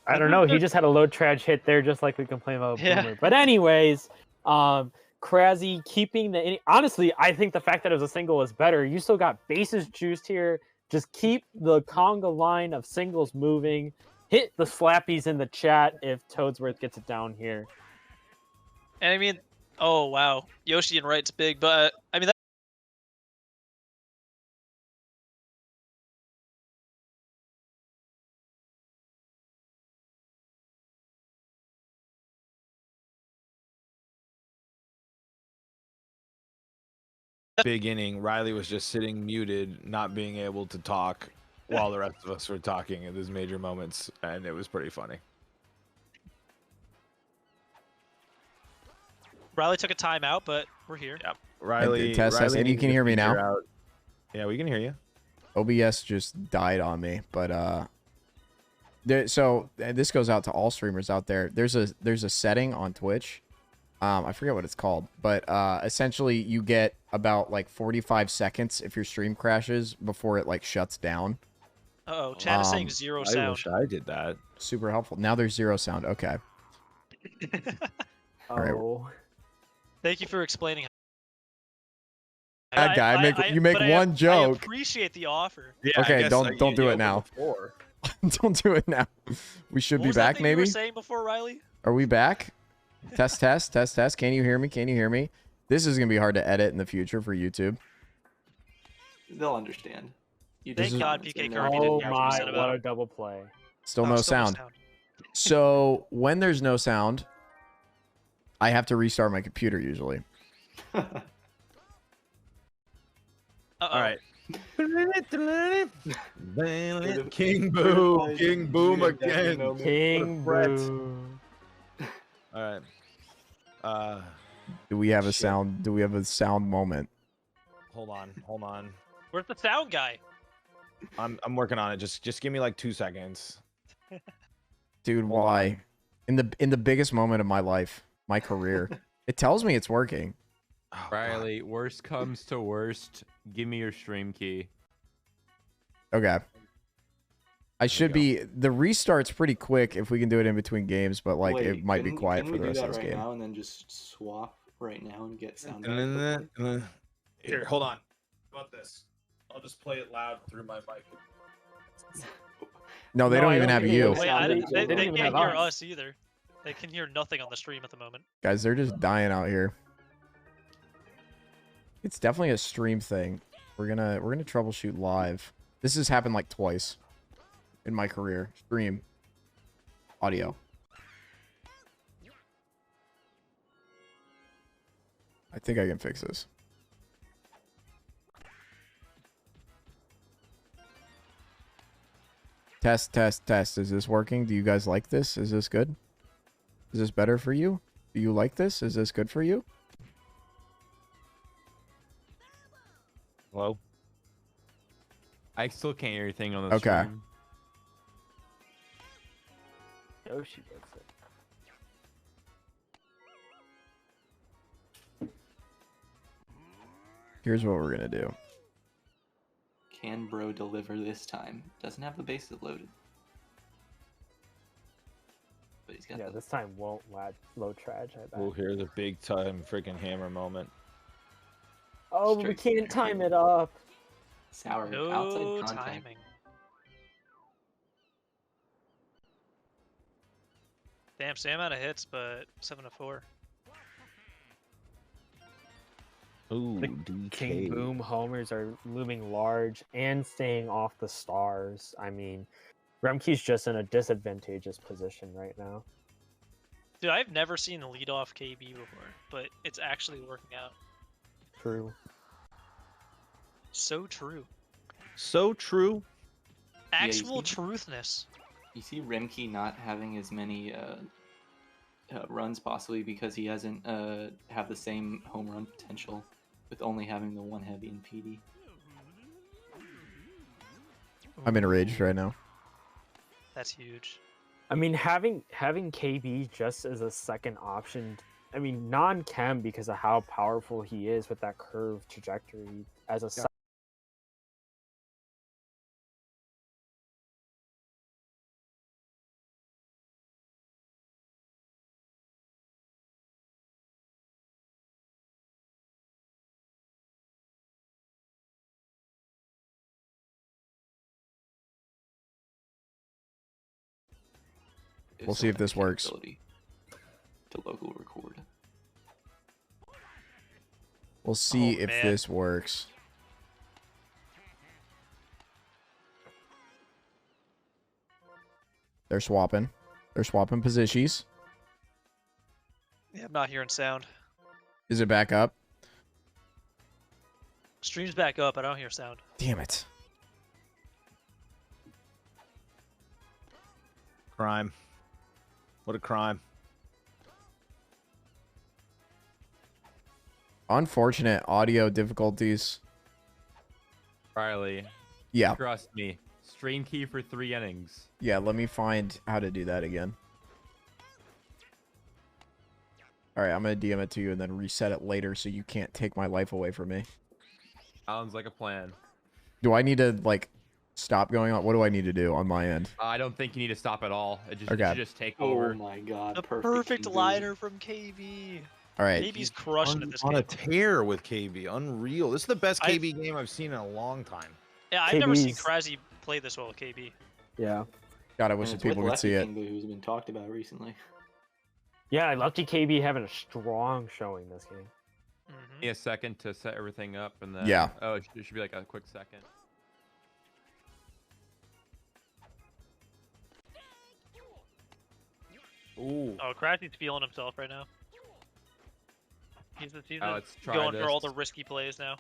S12: I don't know. He just had a low trash hit there, just like we complain about
S4: Yeah.
S12: Boomer. But anyways, Crazzy keeping the inning. Honestly, I think the fact that it was a single is better. You still got bases juiced here. Just keep the conga line of singles moving. Hit the slappies in the chat if Toadsworth gets it down here.
S4: And I mean, oh wow, Yoshi and right's big, but I mean that.
S11: Big inning. Riley was just sitting muted, not being able to talk while the rest of us were talking at those major moments, and it was pretty funny.
S4: Riley took a timeout, but we're here.
S11: Yep. Riley,
S1: test,
S11: Riley
S1: and you
S11: needs
S1: can
S11: to
S1: hear me
S11: figure
S1: now?
S11: out- Yeah, we can hear you.
S1: OBS just died on me, but so this goes out to all streamers out there. There's a setting on Twitch. I forget what it's called, but essentially you get about like 45 seconds if your stream crashes before it like shuts down.
S4: Uh-oh, chat is saying zero sound.
S11: I wish I did that.
S1: Super helpful. Now there's 0 sound. Okay. right.
S12: Oh.
S4: Thank you for explaining.
S1: Bad guy, you make
S4: but
S1: one
S4: I
S1: joke.
S4: appreciate the offer.
S11: Yeah, I
S1: Okay,
S11: guess,
S1: don't do
S11: you
S1: it now.
S11: opened the floor.
S1: Don't do it now. We should
S4: What
S1: be
S4: was that
S1: back
S4: thing you
S1: maybe.
S4: were saying before, Riley?
S1: Are we back? Test, test, test, test. Can you hear me? Can you hear me? This is gonna be hard to edit in the future for YouTube.
S2: They'll understand. You
S4: Thank
S2: just
S4: God
S2: commented
S4: PK
S2: no.
S4: Kirby
S12: Oh
S4: didn't hear what you
S12: my,
S4: said
S12: what
S4: about
S12: a
S4: him.
S12: double play.
S1: Still
S4: Oh,
S1: no
S4: still
S1: sound. So when there's no sound, I have to restart my computer usually.
S4: Uh-oh.
S5: All right. King Boo. King Boom again.
S12: King
S5: Brett.
S12: Boo.
S11: All right.
S1: Do we have a
S11: Shit.
S1: sound? Do we have a sound moment?
S11: Hold on.
S4: Where's the sound guy?
S11: I'm working on it. Just give me like 2 seconds.
S1: Dude, why? In the biggest moment of my life, my career. It tells me it's working.
S11: Oh,
S5: Riley, worst comes to worst, give me your stream key.
S1: Okay. I should be. The restart's pretty quick if we can do it in between games, but like
S2: Wait,
S1: it might be quiet
S2: can
S1: for the
S2: we do
S1: rest
S2: that
S1: of this
S2: right
S1: game.
S2: now and then just swap right now and get sound?
S11: Here, hold on. How about this? I'll just play it loud through my mic.
S1: No, they
S12: No,
S1: don't
S12: I
S1: even
S12: don't
S1: have
S12: think
S1: you.
S12: they-
S4: Wait,
S12: They
S4: they
S12: don't even
S4: can't
S12: have
S4: hear
S12: us.
S4: us either. They can hear nothing on the stream at the moment.
S1: Guys, they're just dying out here. It's definitely a stream thing. We're gonna troubleshoot live. This has happened like twice in my career. Stream audio. I think I can fix this. Test, test, test. Is this working? Do you guys like this? Is this good? Is this better for you? Do you like this? Is this good for you?
S11: Hello?
S5: I still can't hear anything on the
S1: Okay.
S5: stream.
S12: Yoshi does it.
S1: Here's what we're gonna do.
S2: Can bro deliver this time? Doesn't have the bases loaded. But he's got
S12: Yeah,
S2: the
S12: this time won't low trage, I bet.
S11: We'll hear the big time freaking hammer moment.
S12: Oh, but we
S2: straight
S12: can't
S2: there.
S12: time it up.
S2: sour
S4: No
S2: outside contact.
S4: timing. Damn, same amount of hits, but 7 to 4.
S11: Ooh,
S12: The
S11: DK.
S12: King Boom homers are looming large and staying off the stars. I mean, Remkey's just in a disadvantageous position right now.
S4: Dude, I've never seen the leadoff KB before, but it's actually working out.
S12: True.
S4: So true.
S11: So true.
S2: you
S4: Actual
S2: see-
S4: truthness.
S2: You see Remkey not having as many runs possibly because he hasn't have the same home run potential with only having the one heavy in PD.
S1: I'm enraged right now.
S4: That's huge.
S12: I mean, having KB just as a second option, I mean, non-chem because of how powerful he is with that curve trajectory as a
S1: We'll see if this works.
S2: Ability to local record.
S1: We'll see
S4: Oh,
S1: if
S4: man.
S1: this works. They're swapping. They're swapping positions.
S4: Yeah, I'm not hearing sound.
S1: Is it back up?
S4: Stream's back up, I don't hear sound.
S1: Damn it.
S11: Crime. What a crime.
S1: Unfortunate audio difficulties.
S5: Riley,
S1: Yeah.
S5: trust me. Stream key for 3 innings.
S1: Yeah, let me find how to do that again. Alright, I'm going to DM it to you and then reset it later so you can't take my life away from me.
S5: Sounds like a plan.
S1: Do I need to, like, stop going on? What do I need to do on my end?
S5: I don't think you need to stop at all. It just,
S1: Okay.
S5: it should just take
S2: Oh
S5: over.
S2: my god,
S4: The
S2: perfect,
S4: perfect
S2: King Boo.
S4: liner from KB.
S1: Alright.
S4: KB's crushing it this
S11: On
S4: game.
S11: a tear with KB. Unreal. This is the best KB game I've seen in a long time.
S4: Yeah, I've never seen
S12: KB's
S4: Crazzy play this well with KB.
S12: Yeah.
S1: God, I
S2: And
S1: wish
S2: it's
S1: that people
S2: with
S1: could see
S2: Lefty
S1: it.
S2: King Boo, who's been talked about recently.
S12: Yeah, Lefty KB having a strong showing this game.
S4: Mhm.
S5: Give me a second to set everything up, and then
S1: Yeah.
S5: Oh, it should be like a quick second.
S11: Ooh.
S4: Oh, Crazzy's feeling himself right now. He's
S5: let's try
S4: going
S5: this.
S4: for all the risky plays now.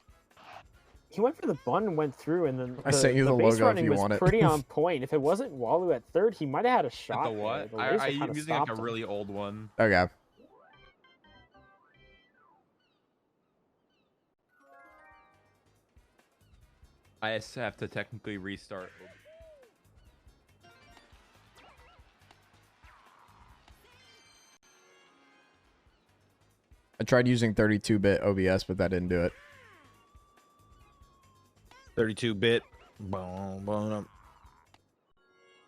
S12: He went for the bun and went through, and then
S1: I sent you the
S12: base
S1: logo if
S12: running
S1: you
S12: was
S1: want it.
S12: pretty on point. If it wasn't Walu at third, he might have had a
S5: At
S12: shot.
S5: the what?
S12: There. The laser
S5: I'm
S12: kinda
S5: using like a
S12: stopped him.
S5: really old one.
S1: Okay.
S5: I just have to technically restart.
S1: I tried using 32-bit OBS, but that didn't do it.
S11: 32-bit. Boom, boom.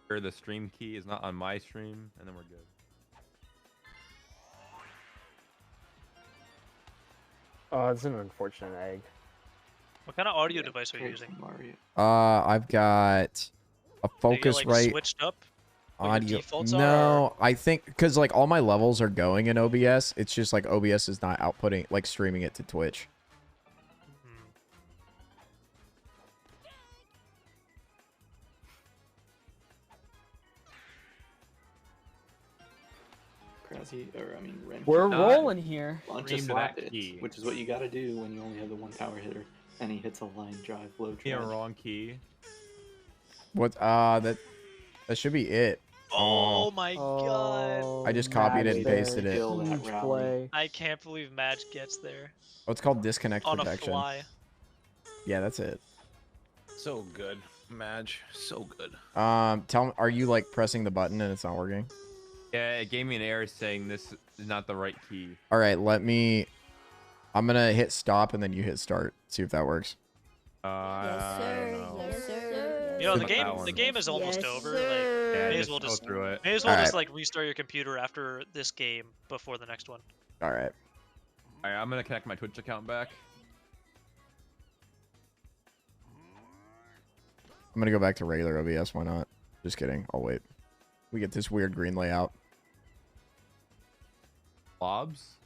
S5: Sure, the stream key is not on my stream, and then we're good.
S12: Oh, it's an unfortunate egg.
S4: What kind of audio device are you using?
S2: Mario.
S1: I've got a
S4: Focusrite
S1: Focusrite
S4: switched up. What your
S1: audio.
S4: defaults are,
S1: No, I think because like all my levels are going in OBS. It's just like OBS is not outputting, like streaming it to Twitch.
S2: Crazzy, or I mean, Remkey.
S12: We're rolling here.
S2: Bunch of
S5: Stream to
S2: slap
S5: that
S2: hits,
S5: key.
S2: which is what you gotta do when you only have the one power hitter, and he hits a line drive low
S5: Yeah,
S2: charge.
S5: wrong key.
S1: What? That should be it.
S4: Oh my god.
S1: I just copied it and pasted it.
S2: Kill that
S12: Huge
S2: rally.
S12: play.
S4: I can't believe Madge gets there.
S1: Oh, it's called disconnect
S4: On
S1: protection.
S4: a fly.
S1: Yeah, that's it.
S11: So good, Madge. So good.
S1: Tell me, are you like pressing the button and it's not working?
S5: Yeah, it gave me an error saying this is not the right key.
S1: All right, I'm gonna hit stop and then you hit start. See if that works.
S10: Yes, sir. Yes, sir.
S4: You know, the
S5: That
S4: game is almost
S10: Yes,
S4: over.
S10: sir.
S5: Yeah,
S4: Like, may as
S5: just
S4: well
S5: go
S4: just
S5: through it.
S1: Alright.
S4: like restart your computer after this game before the next one.
S1: All right.
S5: All right, I'm gonna connect my Twitch account back.
S1: I'm gonna go back to regular OBS. Why not? Just kidding. I'll wait. We get this weird green layout.
S5: Lobs.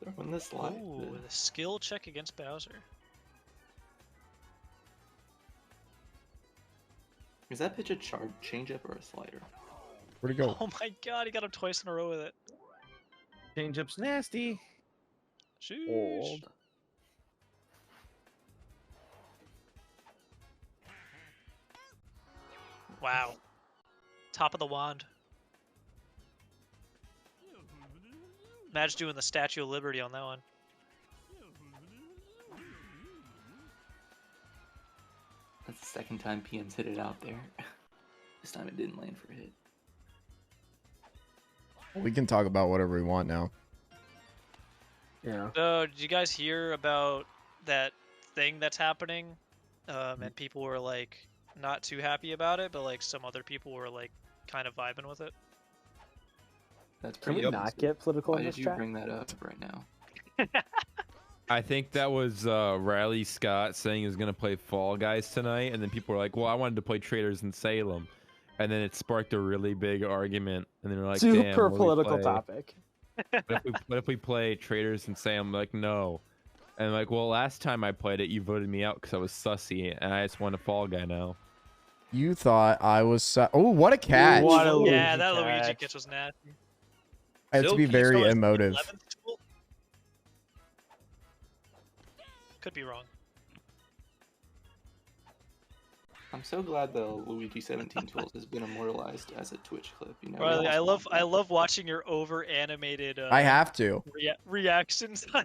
S2: Throwing this live.
S4: Ooh, the skill check against Bowser.
S2: Is that pitch a change-up or a slider?
S1: Where'd it go?
S4: Oh my god, he got him twice in a row with it.
S11: Change-up's nasty.
S4: Sheesh.
S12: Old.
S4: Wow. Top of the wand. Madge doing the Statue of Liberty on that one.
S2: That's the second time PM's hit it out there. This time it didn't land for a hit.
S1: We can talk about whatever we want now.
S12: Yeah.
S4: So, did you guys hear about that thing that's happening? And people were like not too happy about it, but like some other people were like kind of vibing with it.
S2: That's
S12: Can
S2: pretty
S12: we not get political
S2: Why
S12: in
S2: did
S12: this
S2: you
S12: chat?
S2: bring that up right now?
S5: I think that was Riley Scott saying he was gonna play Fall Guys tonight, and then people were like, "Well, I wanted to play Traders in Salem," and then it sparked a really big argument, and they're like, "Damn,
S12: Super
S5: what do we
S12: political
S5: play?
S12: topic.
S5: What if we play Traders in Salem?" I'm like, no. And I'm like, well, last time I played it, you voted me out because I was sussy, and I just want a Fall Guy now.
S1: You thought I was. Oh, what a catch!
S12: What a
S4: Yeah,
S12: Luigi
S4: that Luigi
S12: catch.
S4: catch was nasty.
S1: I have to be
S4: Silky
S1: very
S4: starts
S1: emotive.
S4: 11th tool? Could be wrong.
S2: I'm so glad the Luigi 17 tools has been immortalized as a Twitch clip. You know,
S4: Riley,
S2: we
S4: I
S2: all
S4: love watching your over animated.
S1: I have to,
S4: reactions on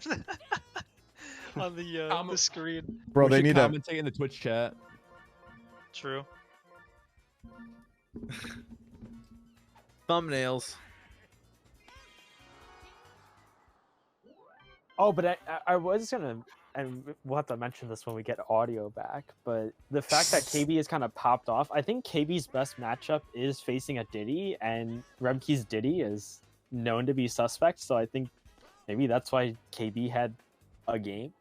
S4: the screen.
S1: bro.
S5: We
S1: They
S5: should
S1: need to.
S5: commentate in the Twitch chat.
S4: True.
S11: Thumbnails.
S12: Oh, but I was gonna, and we'll have to mention this when we get audio back. But the fact that KB has kind of popped off, I think KB's best matchup is facing a Diddy, and Remkey's Diddy is known to be suspect. So I think maybe that's why KB had a game.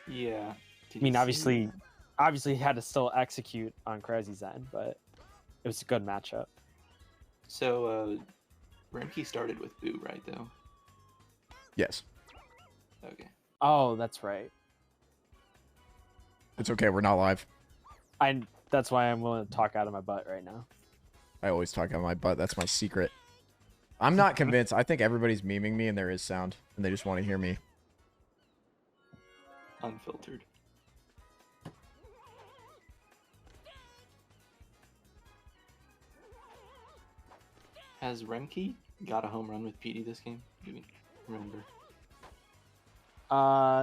S2: Yeah.
S12: I mean, obviously he had to still execute on Crazzy's end, but it was a good matchup.
S2: So, Remkey started with Boo, right, though?
S1: Yes,
S2: Okay.
S12: Oh, that's right.
S1: it's okay. We're not live.
S12: That's why I'm willing to talk out of my butt right now.
S1: I always talk out of my butt. That's my secret. I'm not convinced. I think everybody's memeing me and there is sound, and they just want to hear me.
S2: Unfiltered. Has Remkey got a home run with PD this game? Do you remember?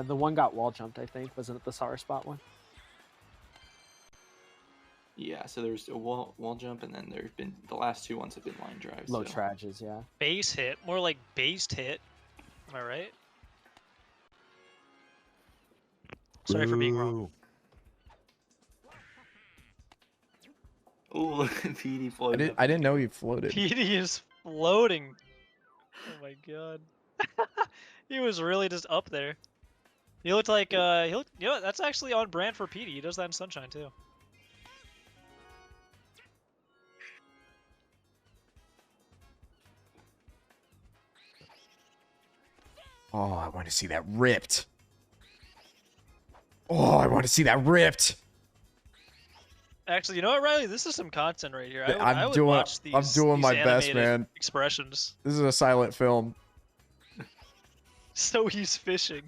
S12: The one got wall jumped, I think. Wasn't it the sour spot one?
S2: Yeah, so there's a wall jump, and then there's been the last 2 ones have been line drives.
S12: Low
S2: so.
S12: trages, yeah.
S4: Base hit, more like based hit. Am I right? Sorry for being wrong.
S2: Oh, PD floated.
S1: I didn't know he floated.
S4: PD is floating. Oh my god. He was really just up there. He looked like you know, that's actually on brand for PD. He does that in Sunshine too.
S1: Oh, I want to see that ripped. Oh, I want to see that ripped.
S4: Actually, you know what, Riley? This is some content right here.
S1: I'm
S4: would
S1: doing
S4: watch these,
S1: my
S4: these
S1: best,
S4: animated
S1: man.
S4: Expressions.
S1: This is a silent film.
S4: So he's fishing.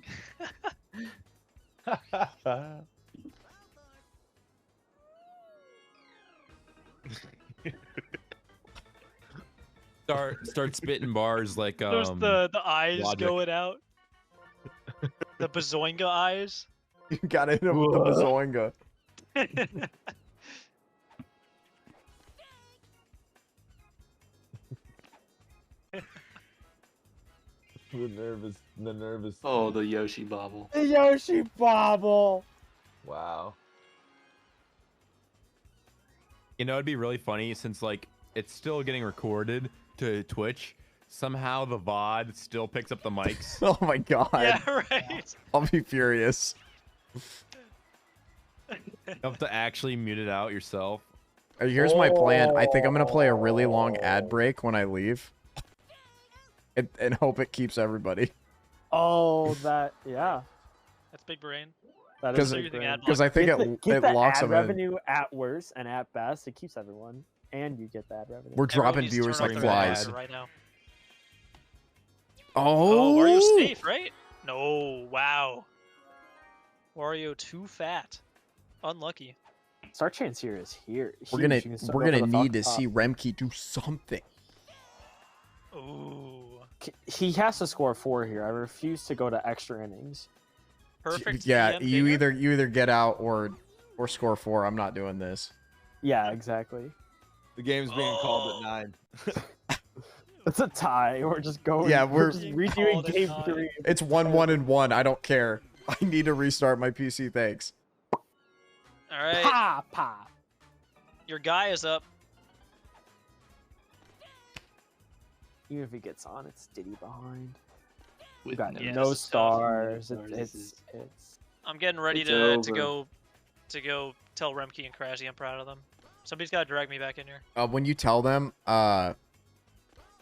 S5: Start spitting bars like
S4: There's the eyes
S5: Logic.
S4: going out. The Bazoinga eyes.
S1: You got hit him with the bazoinga.
S11: The nervous.
S2: Oh, the Yoshi bobble.
S12: The Yoshi bobble.
S11: Wow.
S5: You know, it'd be really funny since like it's still getting recorded to Twitch. Somehow the VOD still picks up the mics.
S1: Oh my god.
S4: Yeah, right.
S1: I'll be furious.
S5: You have to actually mute it out yourself.
S1: Here's my plan. I think I'm gonna play a really long ad break when I leave, and hope it keeps everybody.
S12: Oh, that yeah.
S4: That's big brain.
S12: That is
S1: Because I think it
S12: the
S1: locks
S12: ad
S1: them in.
S12: revenue at worst and at best. It keeps everyone, and you get that revenue.
S1: We're
S4: Everyone
S1: dropping
S4: needs to
S1: viewers
S4: turn
S1: like
S4: off their
S1: flies.
S4: ad right now.
S1: Oh,
S4: Wario safe, right? No, wow. Wario too fat. Unlucky.
S12: Star chance here is here.
S1: We're
S12: huge.
S1: gonna
S12: You can start
S1: we're
S12: over
S1: gonna
S12: the
S1: need to
S12: top.
S1: see Remkey do something.
S4: Ooh.
S12: He has to score 4 here. I refuse to go to extra innings.
S4: Perfect.
S1: Yeah,
S4: DM
S1: you
S4: figure.
S1: either get out or score 4. I'm not doing this.
S12: Yeah, exactly.
S11: The game's being called at 9.
S12: It's a tie. We're just going.
S1: Yeah,
S12: we're
S1: we're
S12: just redoing
S4: called a
S12: game
S4: tie.
S12: 3.
S1: It's 1-1 and 1. I don't care. I need to restart my PC. Thanks.
S4: All right.
S12: Pa pa.
S4: Your guy is up.
S12: Even if he gets on, it's Diddy behind. We
S2: With
S12: got
S2: no-
S4: Yeah,
S12: no
S4: this is tough.
S12: stars.
S2: No stars,
S12: It's
S4: I'm getting ready
S2: It's
S4: to
S2: over.
S4: go tell Remkey and Crazzy I'm proud of them. Somebody's got to drag me back in here.
S1: When you tell them,
S2: No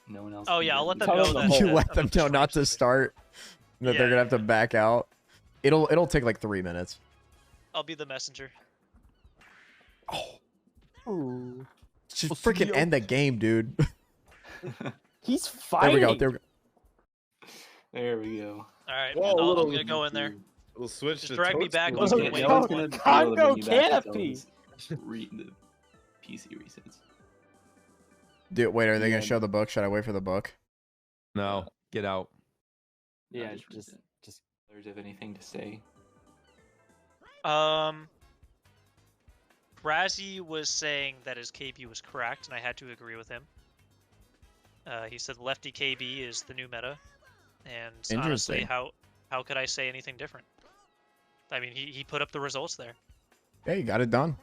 S2: one else.
S4: Oh
S2: can
S4: yeah,
S2: do
S4: I'll let
S2: it.
S4: them
S12: Tell
S4: know
S12: them
S4: that.
S12: the
S1: you
S12: whole-
S1: let them know not to start. That
S4: Yeah,
S1: they're gonna
S4: yeah,
S1: have to back out. It'll take like 3 minutes.
S4: I'll be the messenger.
S12: ooh.
S1: Just
S5: Well,
S1: freaking
S5: CEO
S1: end the game, dude.
S12: He's
S1: There
S12: fighting.
S1: we go. There we go.
S2: There we go.
S4: All right,
S11: Whoa,
S4: I'm
S11: little-
S4: gonna go in there.
S11: We'll switch
S4: Just
S11: to
S4: drag me
S11: Toadstool
S4: back
S11: again.
S4: once we
S12: Let's
S4: win.
S12: go.
S2: No one's gonna be able to
S12: Congo
S2: bring you back until
S12: canopy.
S2: this the PC resets.
S1: Dude, wait, are they
S2: Yeah.
S1: gonna show the book? Should I wait for the book?
S5: No, get out.
S12: Yeah,
S2: I'll
S12: just
S2: reset. Does have anything to say?
S4: Crazzy was saying that his KB was correct, and I had to agree with him. He said lefty KB is the new meta, and honestly,
S1: Interesting.
S4: how could I say anything different? I mean, he put up the results there.
S1: Hey, you got it done.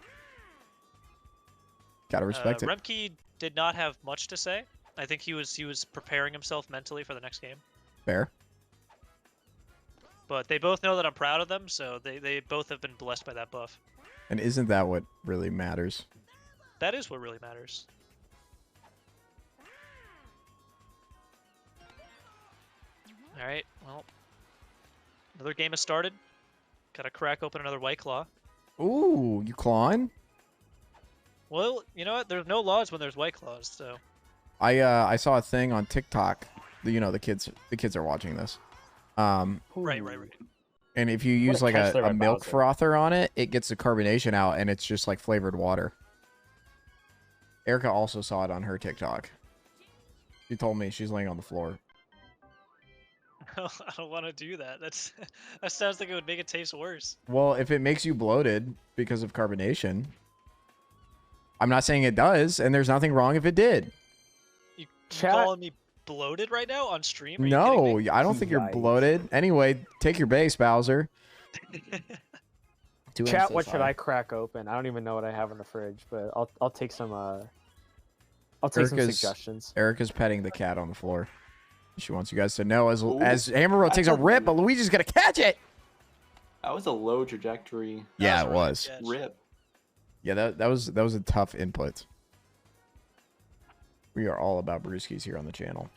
S1: Gotta respect it.
S4: Remkey did not have much to say. I think he was preparing himself mentally for the next game.
S1: Fair.
S4: But they both know that I'm proud of them, so they both have been blessed by that buff.
S1: And isn't that what really matters?
S4: That is what really matters. Alright, well. Another game has started. Gotta crack open another White Claw.
S1: Ooh, you clawing?
S4: Well, you know what? There's no laws when there's White Claws, so...
S1: I saw a thing on TikTok. You know, the kids are watching this.
S4: Right.
S1: And if you use like a milk frother on it, it gets the carbonation out, and it's just like flavored water. Erica also saw it on her TikTok. She told me she's laying on the floor.
S4: I don't want to do that. That sounds like it would make it taste worse.
S1: Well, if it makes you bloated because of carbonation, I'm not saying it does, and there's nothing wrong if it did.
S4: You calling me bloated right now on stream? Are you
S1: No,
S4: kidding me?
S1: I don't think you're bloated. Anyway, take your base, Bowser.
S12: Chat, what should I crack open? I don't even know what I have in the fridge, but I'll take some some suggestions.
S1: Erica's petting the cat on the floor. She wants you guys to know as Hammer takes a rip, but Luigi's gonna catch it.
S2: That was a low trajectory.
S1: Yeah, it was.
S2: Rip.
S1: Yeah, that was a tough input. We are all about brewskis here on the channel.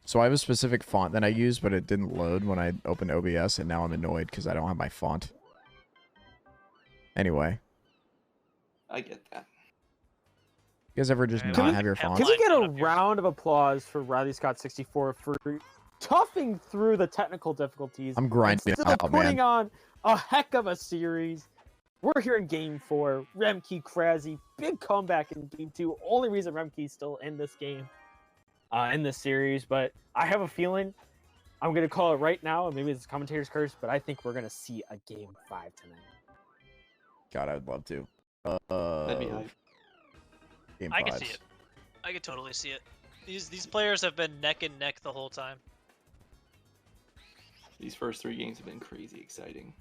S1: So I have a specific font that I use, but it didn't load when I opened OBS, and now I'm annoyed because I don't have my font. Anyway.
S2: I get that.
S1: You guys ever just not have your font?
S12: Can we get a round of applause for Riley Scott 64 for toughing through the technical difficulties?
S1: I'm grinding
S12: and
S1: it
S12: still
S1: out,
S12: putting
S1: man.
S12: on a heck of a series. We're here in Game 4. Remkey, Crazzy, big comeback in Game 2. Only reason Remkey's still in this game, in this series. But I have a feeling, I'm going to call it right now, and maybe it's commentator's curse, but I think we're going to see a Game 5 tonight.
S1: God, I would love to.
S2: That'd be hype.
S4: I can see it. I can totally see it. These players have been neck and neck the whole time.
S2: These first 3 games have been crazy exciting.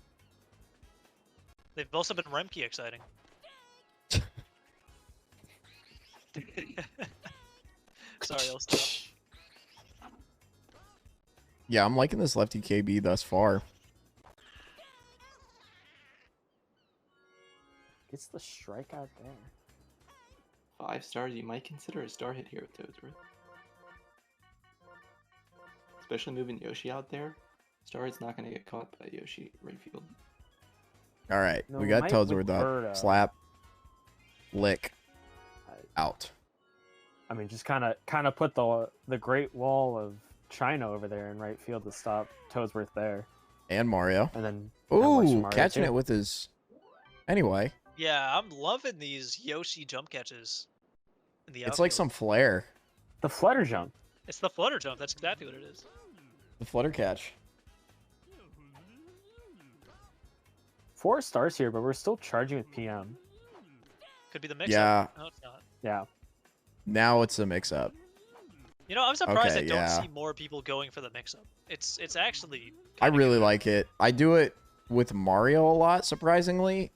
S4: They've also been Remkey exciting. Sorry, I'll stop.
S1: Yeah, I'm liking this lefty KB thus far.
S12: Gets the strikeout there.
S2: 5 stars, you might consider a star hit here with Toadsworth. Especially moving Yoshi out there. Star is not going to get caught by Yoshi right field.
S1: All right,
S12: No,
S1: we got
S12: Mike
S1: Toadsworth
S12: with
S1: up.
S12: Birdo.
S1: Slap. Lick. Out.
S12: I mean, just kind of put the Great Wall of China over there in right field to stop Toadsworth there.
S1: And Mario.
S12: And then
S1: Ooh, catching it with his... Anyway.
S4: Yeah, I'm loving these Yoshi jump catches. In the
S1: It's like some flair.
S12: The flutter jump.
S4: It's the flutter jump. That's exactly what it is.
S1: The flutter catch.
S12: 4 stars here, but we're still charging with PM.
S4: Could be the mix-up.
S1: Yeah.
S4: No, it's not.
S12: Yeah.
S1: Now it's a mix-up.
S4: You know, I'm surprised
S1: Okay,
S4: I don't
S1: yeah.
S4: see more people going for the mix-up. It's actually...
S1: I really like it. I do it with Mario a lot, surprisingly.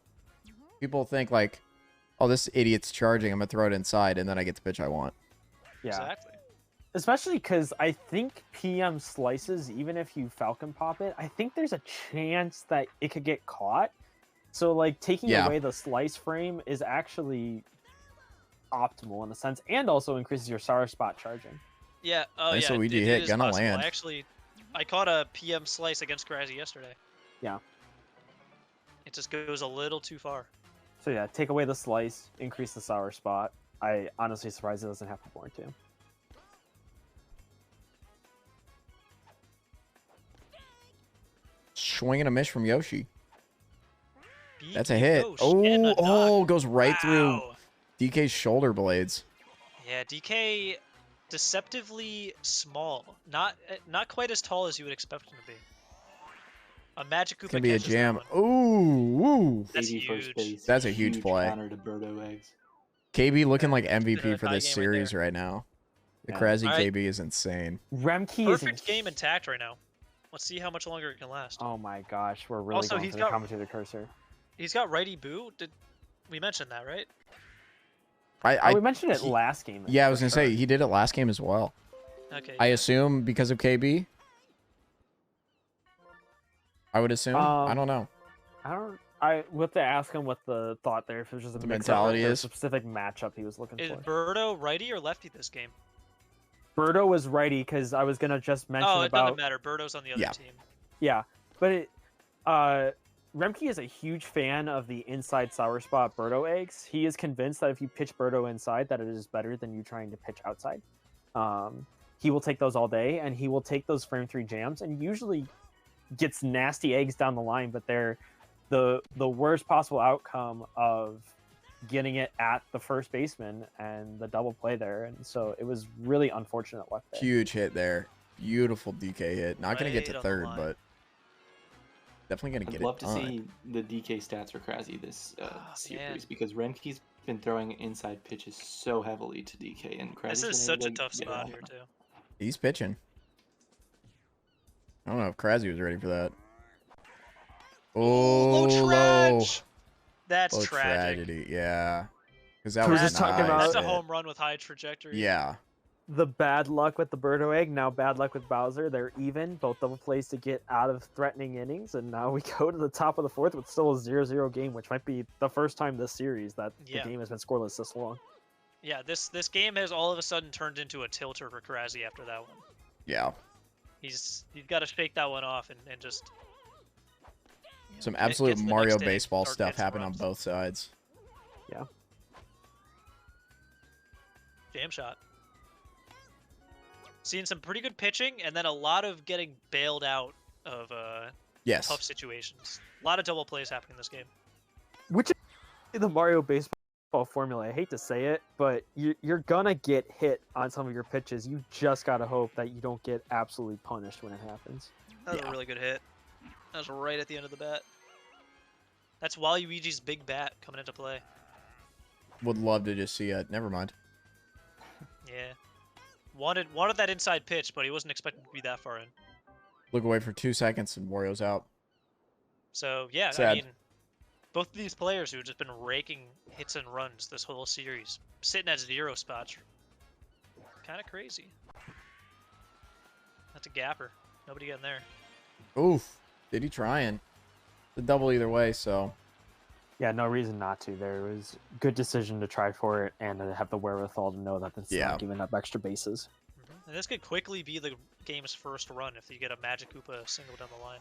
S1: People think like, oh, this idiot's charging. I'm going to throw it inside, and then I get the pitch I want.
S12: Yeah.
S4: Exactly.
S12: Especially because I think PM slices, even if you Falcon pop it, I think there's a chance that it could get caught. So, like, taking away the slice frame is actually optimal in a sense, and also increases your sour spot charging.
S4: Yeah, oh
S1: Nice
S4: yeah,
S1: Luigi
S4: it
S1: hit,
S4: is
S1: gonna
S4: possible.
S1: land.
S4: I caught a PM slice against Crazzy yesterday.
S12: Yeah.
S4: It just goes a little too far.
S12: So yeah, take away the slice, increase the sour spot. I honestly surprised it doesn't have to born to.
S1: Swing and a miss from Yoshi. That's a
S4: BK
S1: hit.
S4: Yosh and a
S1: Oh, goes right through
S4: Wow.
S1: DK's shoulder blades.
S4: Yeah, DK deceptively small. Not quite as tall as you would expect him to be. A Magic Koopa
S1: Can be a
S4: catches that
S1: jam.
S4: one.
S1: Ooh.
S4: That's
S2: 80 first
S4: huge.
S2: base.
S1: That's a huge play.
S2: Counter to Birdo eggs.
S1: KB looking like
S4: Bit of
S1: MVP
S4: a
S1: for
S4: tie
S1: this
S4: game right
S1: series
S4: there.
S1: right now. The
S12: Yeah.
S1: Crazzy
S4: Alright.
S1: KB is insane.
S12: Remkey is
S4: Perfect game intact right now. Let's see how much longer it can last.
S12: Oh my gosh, we're really
S4: Also,
S12: going
S4: he's
S12: for the
S4: got-
S12: commentator cursor.
S4: He's got righty boo. Did we mention that, right?
S1: I
S12: we mentioned it last game.
S1: Yeah, I was
S12: for
S1: gonna
S12: sure.
S1: say he did it last game as well.
S4: Okay.
S1: I assume because of KB. I would assume. I don't know.
S12: We'll have to ask him what the thought there, if it was just a
S1: The
S12: mix-up
S1: mentality
S12: or if
S1: is.
S12: there's a specific matchup he was looking
S4: Is
S12: for.
S4: Birdo righty or lefty this game?
S12: Birdo was righty because I was gonna just mention
S4: Oh, it
S12: about
S4: doesn't matter. Birdo's on the other team.
S12: yeah, but Remkey is a huge fan of the inside sour spot Birdo eggs. He is convinced that if you pitch Birdo inside, that it is better than you trying to pitch outside. He will take those all day, and he will take those frame 3 jams, and usually gets nasty eggs down the line, but they're the worst possible outcome of getting it at the first baseman and the double play there. And so it was really unfortunate luck there.
S1: Huge hit there. Beautiful DK hit. Not going to get to
S4: Right on the
S1: third,
S4: line.
S1: but definitely going to
S2: I'd
S1: get
S2: love
S1: it
S2: to
S1: done.
S2: see the DK stats for Crazzy this series because Remkey's been throwing inside pitches so heavily to DK, and Crazzy's
S4: This is
S2: been able
S4: such a
S2: to
S4: tough
S2: get
S4: spot
S2: off
S4: here
S2: him.
S4: too.
S1: He's pitching. I don't know if Crazzy was ready for that. Oh,
S4: Low trash. That's
S1: low
S4: tragic.
S1: tragedy. Yeah. Because that
S12: We're
S1: was
S12: just talking
S1: nice
S12: about-
S4: That's a
S1: hit.
S4: home run with high trajectory.
S1: Yeah.
S12: The bad luck with the Birdo egg, now bad luck with Bowser. They're even, both double plays to get out of threatening innings, and now we go to the top of the fourth with still a 0-0 game, which might be the first time this series that
S4: Yeah.
S12: the game has been scoreless this long.
S4: Yeah, this game has all of a sudden turned into a tilter for Crazzy after that one.
S1: Yeah.
S4: He's got to shake that one off and just
S1: Some
S4: get
S1: absolute
S4: to the
S1: Mario
S4: next inning,
S1: baseball
S4: start
S1: stuff
S4: getting some
S1: happened on
S4: runs.
S1: both sides.
S12: Yeah.
S4: Jam shot. Seeing some pretty good pitching, and then a lot of getting bailed out of
S1: Yes.
S4: tough situations. A lot of double plays happening in this game.
S12: Which is the Mario baseball formula. I hate to say it, but you're gonna get hit on some of your pitches. You just gotta hope that you don't get absolutely punished when it happens.
S4: That was a really good hit. That was right at the end of the bat. That's Waluigi's big bat coming into play.
S1: Would love to just see it. Never mind.
S4: Yeah. Wanted that inside pitch, but he wasn't expecting to be that far in.
S1: Look away for 2 seconds and Wario's out.
S4: So yeah, I
S1: Sad.
S4: mean, both of these players who have just been raking hits and runs this whole series, sitting at 0 spots, kind of crazy. That's a gapper. Nobody getting there.
S1: Oof. Did he trying? The double either way, so.
S12: Yeah, no reason not to. There was good decision to try for it and to have the wherewithal to know that it's
S1: Yeah.
S12: not giving up extra bases.
S4: And this could quickly be the game's first run if you get a Magic Koopa single down the line.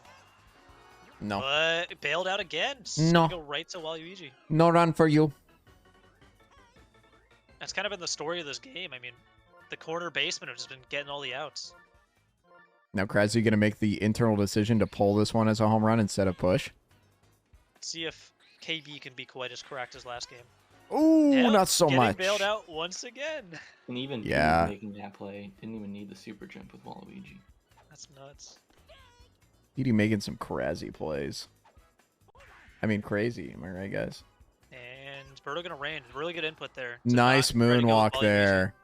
S1: No.
S4: But bailed out again. It's
S1: No.
S4: gonna go right to Waluigi.
S1: No run for you.
S4: That's kind of been the story of this game. I mean, the corner baseman have just been getting all the outs.
S1: Now, Crazzy going to make the internal decision to pull this one as a home run instead of push.
S4: See if KB can be quite as correct as last game.
S1: Ooh,
S4: Yep,
S1: not so
S4: getting
S1: much.
S4: bailed out once again.
S2: And even
S1: Yeah.
S2: making that play didn't even need the super jump with Waluigi.
S4: That's nuts.
S1: Edie making some Crazzy plays. I mean, crazy. Am I right, guys?
S4: And Birdo gonna rain. Really good input there. to
S1: Nice
S4: not try to go with
S1: moonwalk
S4: Waluigi.
S1: there.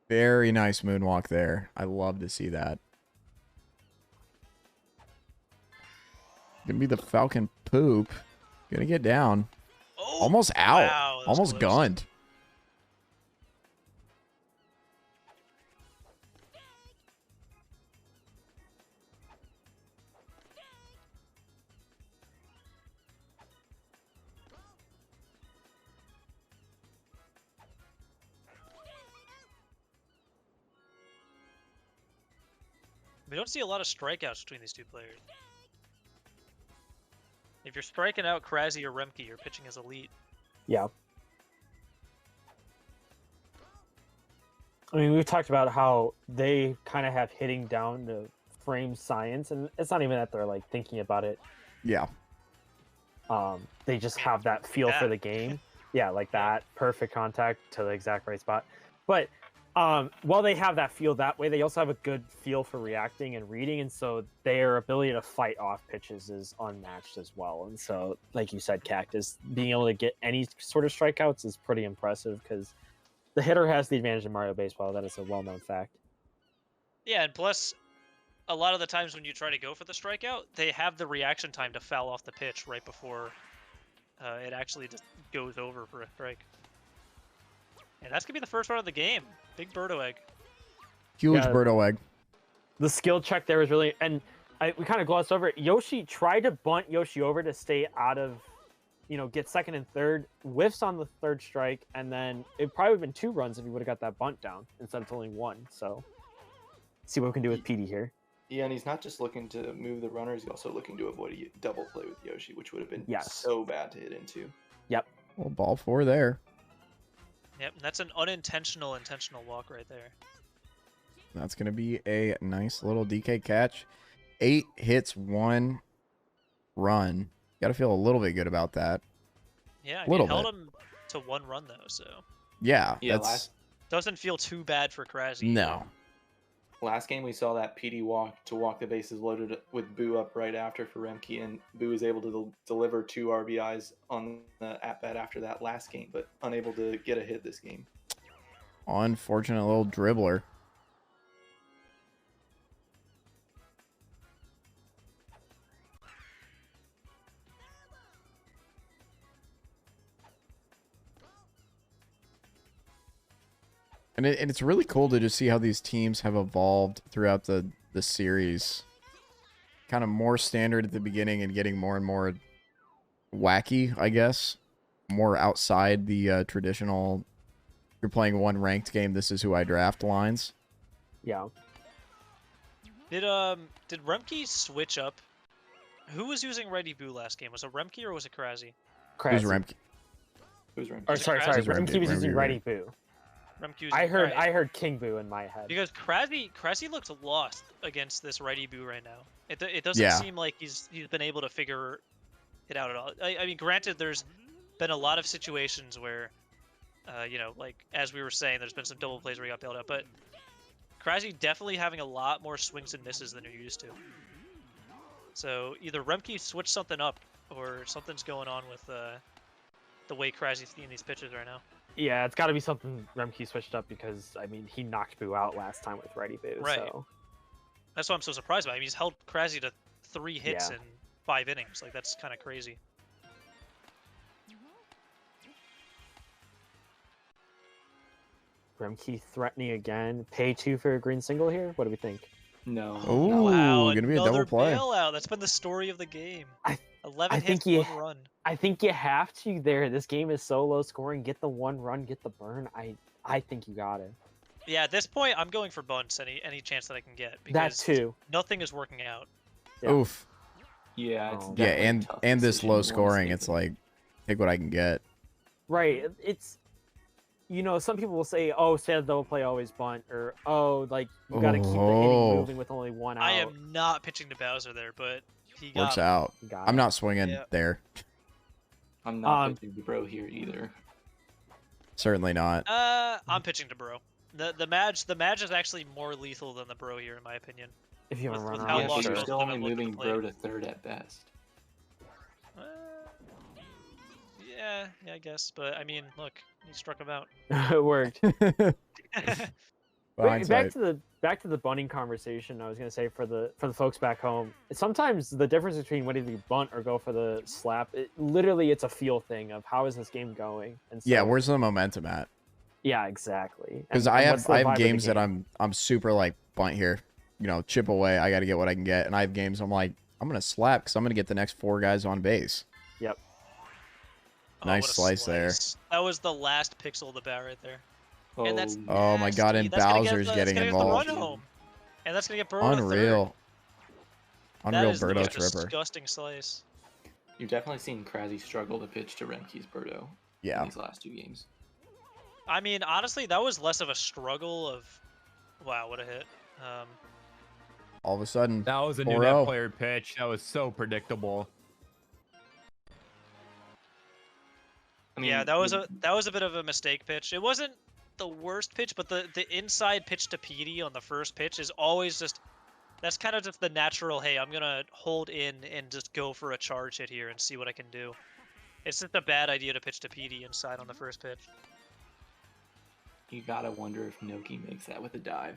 S1: Very nice moonwalk there. I love to see that. Gonna be the Falcon poop. Gonna get down.
S4: Oh,
S1: Almost out.
S4: wow, that was
S1: Almost
S4: close.
S1: gunned.
S4: We don't see a lot of strikeouts between these two players. If you're striking out Crazzy or Remkey, you're pitching as elite.
S12: Yeah. I mean, we've talked about how they kind of have hitting down to frame science, and it's not even that they're like thinking about it.
S1: Yeah.
S12: They just have that feel for the game. Yeah, like that perfect contact to the exact right spot. But while they have that feel that way, they also have a good feel for reacting and reading, and so their ability to fight off pitches is unmatched as well. And so, like you said, Cactus, being able to get any sort of strikeouts is pretty impressive because the hitter has the advantage in Mario Baseball. That is a well-known fact.
S4: Yeah, and plus, a lot of the times when you try to go for the strikeout, they have the reaction time to foul off the pitch right before it actually just goes over for a strike. And that's going to be the first run of the game. Big Birdo egg.
S1: Huge
S12: Yeah.
S1: Birdo egg.
S12: The skill check there was really, and we kind of glossed over it. Yoshi tried to bunt Yoshi over to stay out of, get second and third, whiffs on the third strike, and then it probably would have been 2 runs if he would have got that bunt down instead of only 1. So, see what we can do with PD here.
S2: Yeah, and he's not just looking to move the runners; he's also looking to avoid a double play with Yoshi, which would have been so bad to hit into.
S12: Yep.
S1: Well, ball 4 there.
S4: Yep, and that's an unintentional intentional walk right there.
S1: That's going to be a nice little DK catch. 8 hits, 1 run. Got to feel a little bit good about that.
S4: Yeah,
S1: a little
S4: held
S1: bit.
S4: him to 1 run though, so
S1: Yeah, that's
S4: doesn't feel too bad for Crazzy.
S1: no.
S2: Last game we saw that PD walk to walk the bases loaded with Boo up right after for Remkey, and Boo was able to deliver 2 RBIs on the at-bat after that last game, but unable to get a hit this game.
S1: Unfortunate little dribbler. And it's really cool to just see how these teams have evolved throughout the series. Kind of more standard at the beginning and getting more and more wacky, I guess. More outside the traditional, you're playing one ranked game, this is who I draft lines.
S12: Yeah.
S4: Did Remkey switch up? Who was using Righty Boo last game? Was it Remkey or was it Crazzy?
S1: It was Remkey.
S2: Who's Remkey?
S12: Or sorry, Remkey was using Righty Boo. I heard King Boo in my head.
S4: Because Crazzy looks lost against this Righty Boo right now. It doesn't seem like he's been able to figure it out at all. I mean, granted, there's been a lot of situations where, you know, like as we were saying, there's been some double plays where he got bailed out, but Crazzy definitely having a lot more swings and misses than you're used to. So either Remkey switched something up, or something's going on with the way Crazzy's seeing these pitches right now.
S12: Yeah, it's got to be something Remkey switched up because, I mean, he knocked Boo out last time with Righty Boo.
S4: Right.
S12: So.
S4: That's why I'm so surprised by him. He's held Crazzy to 3 hits in 5 innings. Like, that's kind of crazy.
S12: Remkey threatening again. Pay 2 for a green single here? What do we think?
S2: No.
S1: Oh,
S4: wow,
S1: gonna be a double play.
S4: Bailout. That's been the story of the game. 11
S12: I
S4: hits,
S12: think
S4: 1 run.
S12: I think you have to there. This game is so low scoring. Get the 1 run, get the burn. I think you got it.
S4: Yeah, at this point, I'm going for bunts any chance that I can get.
S12: That
S4: Because
S12: too.
S4: nothing is working out.
S12: Yeah.
S1: Oof.
S2: Yeah, it's
S1: Yeah,
S2: definitely a
S1: and
S2: tough
S1: this
S2: decision.
S1: low
S2: You wanna
S1: scoring,
S2: stay
S1: it's
S2: with it.
S1: like, take what I can get.
S12: Right. It's, you know, some people will say, oh, say the double play, always bunt, or oh, like you got to keep the inning moving with only 1 out.
S4: I am not pitching to Bowser there, but he got
S1: Works
S4: me.
S1: out.
S12: Got
S1: I'm
S12: it.
S1: not swinging
S4: Yeah.
S1: there.
S2: I'm not pitching the bro here either.
S1: Certainly not.
S4: I'm pitching to Bro. The Madge is actually more lethal than the Bro here, in my opinion.
S12: If you want to
S4: with
S12: run
S4: how
S12: around,
S4: long
S2: Yeah,
S12: sure.
S2: you're
S4: both
S2: still
S4: of them
S2: only
S4: have looked
S2: moving
S4: to play.
S2: bro to third at best.
S4: Yeah, I guess. But I mean, look, he struck him out.
S12: It worked. Wait,
S1: Hindsight.
S12: back to the bunting conversation. I was gonna say for the folks back home, sometimes the difference between whether you bunt or go for the slap, literally it's a feel thing of how is this game going. And so,
S1: Yeah, where's the momentum at?
S12: yeah, exactly.
S1: Because
S12: And
S1: I
S12: what's
S1: have
S12: the vibe of the
S1: games that
S12: game?
S1: I'm super like bunt here, you know, chip away. I got to get what I can get, and I have games I'm like I'm gonna slap because I'm gonna get the next 4 guys on base.
S12: Yep.
S1: Nice
S4: what a
S1: slice there.
S4: That was the last pixel of the bat right there. And that's
S1: Oh my god, and
S4: nasty. That's gonna
S1: Bowser's
S4: get
S1: getting
S4: that's gonna
S1: involved.
S4: Get the run home. And that's gonna get Burrow to third.
S1: Unreal.
S4: That
S1: Unreal
S4: is the
S1: Birdo
S4: most
S1: tripper.
S4: disgusting slice.
S2: You've definitely seen Crazzy struggle to pitch to Remkey's Birdo
S1: Yeah.
S2: in these last 2 games.
S4: I mean, honestly, that was less of a struggle of, wow, what a hit.
S1: All of a sudden,
S5: That was a new
S1: 4-0.
S5: net player pitch. That was so predictable.
S2: I mean,
S4: Yeah, that was a bit of a mistake pitch. It wasn't the worst pitch, but the inside pitch to PD on the first pitch is always just, that's kind of just the natural, hey, I'm gonna hold in and just go for a charge hit here and see what I can do. It's just a bad idea to pitch to PD inside on the first pitch.
S2: You gotta wonder if Noki makes that with a dive.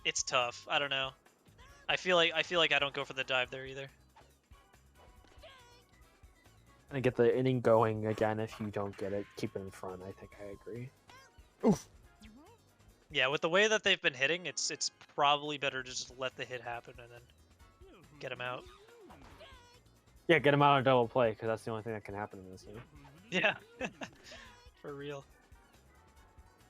S4: It's tough. I don't know. I feel like I don't go for the dive there either.
S12: And get the inning going again. If you don't get it, keep it in front. I think I agree.
S1: Oof.
S4: Yeah, with the way that they've been hitting, it's probably better to just let the hit happen and then get him out.
S12: Yeah, get him out on double play because that's the only thing that can happen in this game.
S4: Yeah, for real.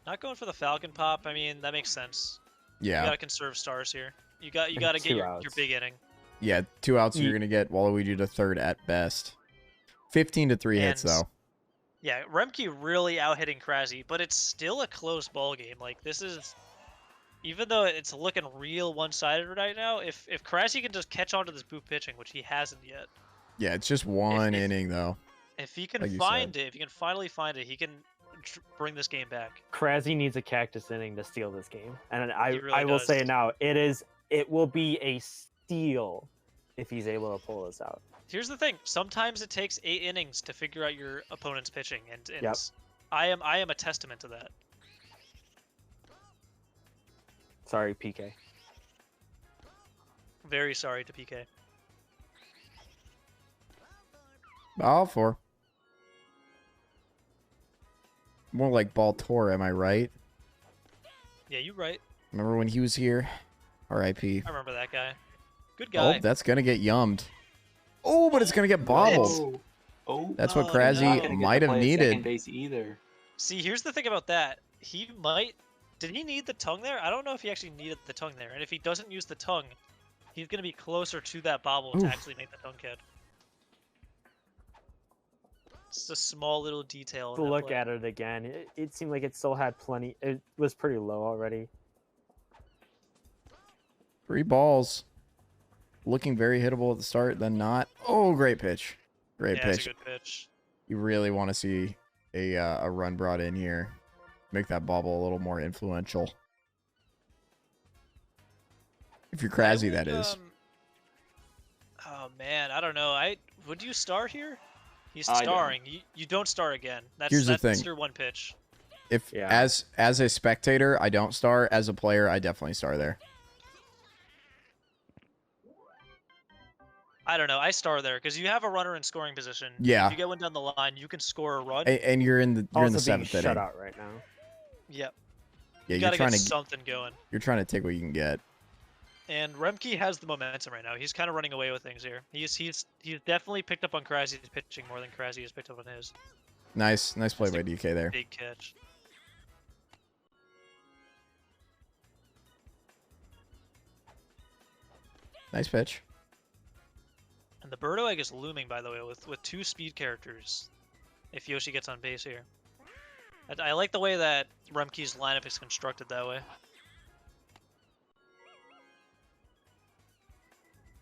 S4: Not going for the Falcon Pop. I mean, that makes sense.
S1: Yeah.
S4: You gotta conserve stars here. You gotta get your big inning.
S1: Yeah, 2 outs. You're gonna get Waluigi to third at best. 15 to 3 hits
S4: And-
S1: though.
S4: Yeah, Remkey really out hitting Crazzy, but it's still a close ball game. Like this is, even though it's looking real one-sided right now, if Crazzy can just catch on to this boot pitching, which he hasn't yet.
S1: Yeah, it's just one inning though.
S4: If he can
S1: like you
S4: find
S1: said.
S4: it, if he can finally find it, he can bring this game back.
S12: Crazzy needs a cactus inning to steal this game, and I
S4: He really
S12: I will
S4: does.
S12: say now it will be a steal if he's able to pull this out.
S4: Here's the thing: sometimes it takes 8 innings to figure out your opponent's pitching, and
S12: Yep.
S4: I am a testament to that.
S12: Sorry, PK.
S4: Very sorry to PK.
S1: All 4. More like Baltor, am I right?
S4: Yeah, you're right.
S1: Remember when he was here? R.I.P.
S4: I remember that guy. Good guy.
S1: Oh, that's gonna get yummed. Oh, but it's gonna get bobbled.
S2: Oh,
S1: That's what
S2: not
S1: Crazzy
S2: gonna get to
S1: might have
S2: play at
S1: needed.
S2: Second base either.
S4: See, here's the thing about that. He might. Did he need the tongue there? I don't know if he actually needed the tongue there. And if he doesn't use the tongue, he's going to be closer to that bobble to
S1: Oof.
S4: actually make the tongue catch. It's a small little detail.
S12: To look at it again, it seemed like it still had plenty. It was pretty low already.
S1: 3 balls. Looking very hittable at the start, then not. Oh, great pitch. Great
S4: Yeah,
S1: pitch.
S4: it's a good pitch.
S1: You really want to see a run brought in here. Make that bobble a little more influential. If you're Crazzy, that is.
S4: Oh man, I don't know. Would you star here? He's
S2: I don't.
S4: starring. You don't star again.
S1: Here's the
S4: that's
S1: thing.
S4: your one pitch.
S1: If as a spectator, I don't star. As a player, I definitely star there.
S4: I don't know. I star there because you have a runner in scoring position.
S1: Yeah.
S4: If you get one down the line, you can score a run.
S1: And you're in the
S12: Also being
S1: 7th
S12: shut
S1: inning.
S12: out right now.
S4: Yep.
S1: Yeah,
S4: You
S1: you're
S4: gotta
S1: trying
S4: get
S1: to
S4: something going.
S1: You're trying to take what you can get.
S4: And Remkey has the momentum right now. He's kind of running away with things here. He's definitely picked up on Crazzy's pitching more than Crazzy has picked up on his.
S1: Nice play by DK there.
S4: Big catch.
S1: Nice pitch.
S4: And the Birdo Egg is looming, by the way, with 2 speed characters. If Yoshi gets on base here, I like the way that Remkey's lineup is constructed that way.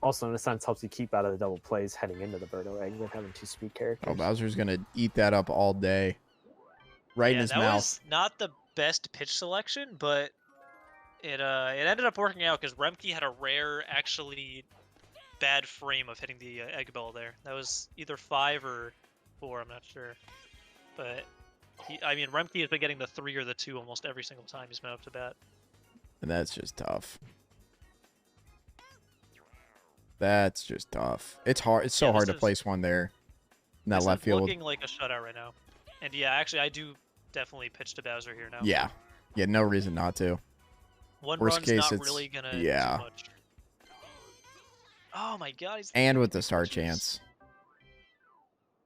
S12: Also, in a sense, helps you keep out of the double plays heading into the Birdo Egg with having 2 speed characters.
S1: Oh, Bowser's gonna eat that up all day. Right in his
S4: that
S1: mouth.
S4: was not the best pitch selection, but it ended up working out because Remkey had a rare, actually bad frame of hitting the egg ball there. That was either 5 or 4, I'm not sure. But Remkey has been getting the 3 or the 2 almost every single time he's been up to bat.
S1: And that's just tough. That's just tough. It's hard. It's so hard to place one there in that left field.
S4: Looking like a shutout right now. And yeah, actually, I do definitely pitch to Bowser here now.
S1: Yeah. Yeah, no reason not to.
S4: One
S1: Worst
S4: run's
S1: case,
S4: not
S1: it's
S4: really gonna
S1: yeah.
S4: do much. Oh my god, he's
S1: And with the start chance.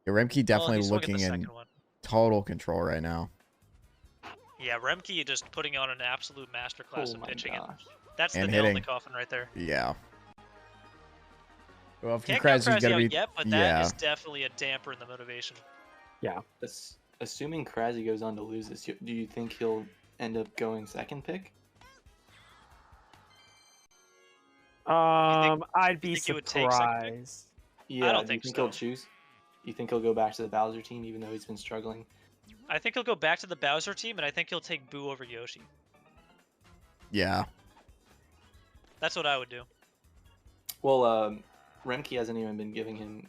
S1: Yeah, Remkey definitely
S4: he's looking
S1: looking
S4: the
S1: in
S4: second one.
S1: total control right now.
S4: Yeah, Remkey just putting on an absolute masterclass
S2: Oh
S4: of
S2: my
S4: pitching. And
S2: gosh.
S4: that's the
S1: And
S4: nail in
S1: hitting.
S4: the coffin right there.
S1: Yeah. Well, if
S4: Can't
S1: Crazzy's
S4: count Crazzy
S1: gonna
S4: out
S1: be
S4: yet, but that is definitely a damper in the motivation.
S12: Yeah.
S2: Assuming Crazzy goes on to lose this, do you think he'll end up going second pick?
S12: I'd be
S4: think he would take second pick?
S12: surprised.
S2: Yeah,
S4: I don't
S2: do
S4: think
S2: you think
S4: so.
S2: he'll choose? You think he'll go back to the Bowser team even though he's been struggling?
S4: I think he'll go back to the Bowser team, and I think he'll take Boo over Yoshi.
S1: Yeah.
S4: That's what I would do.
S2: Well, Remkey hasn't even been giving him.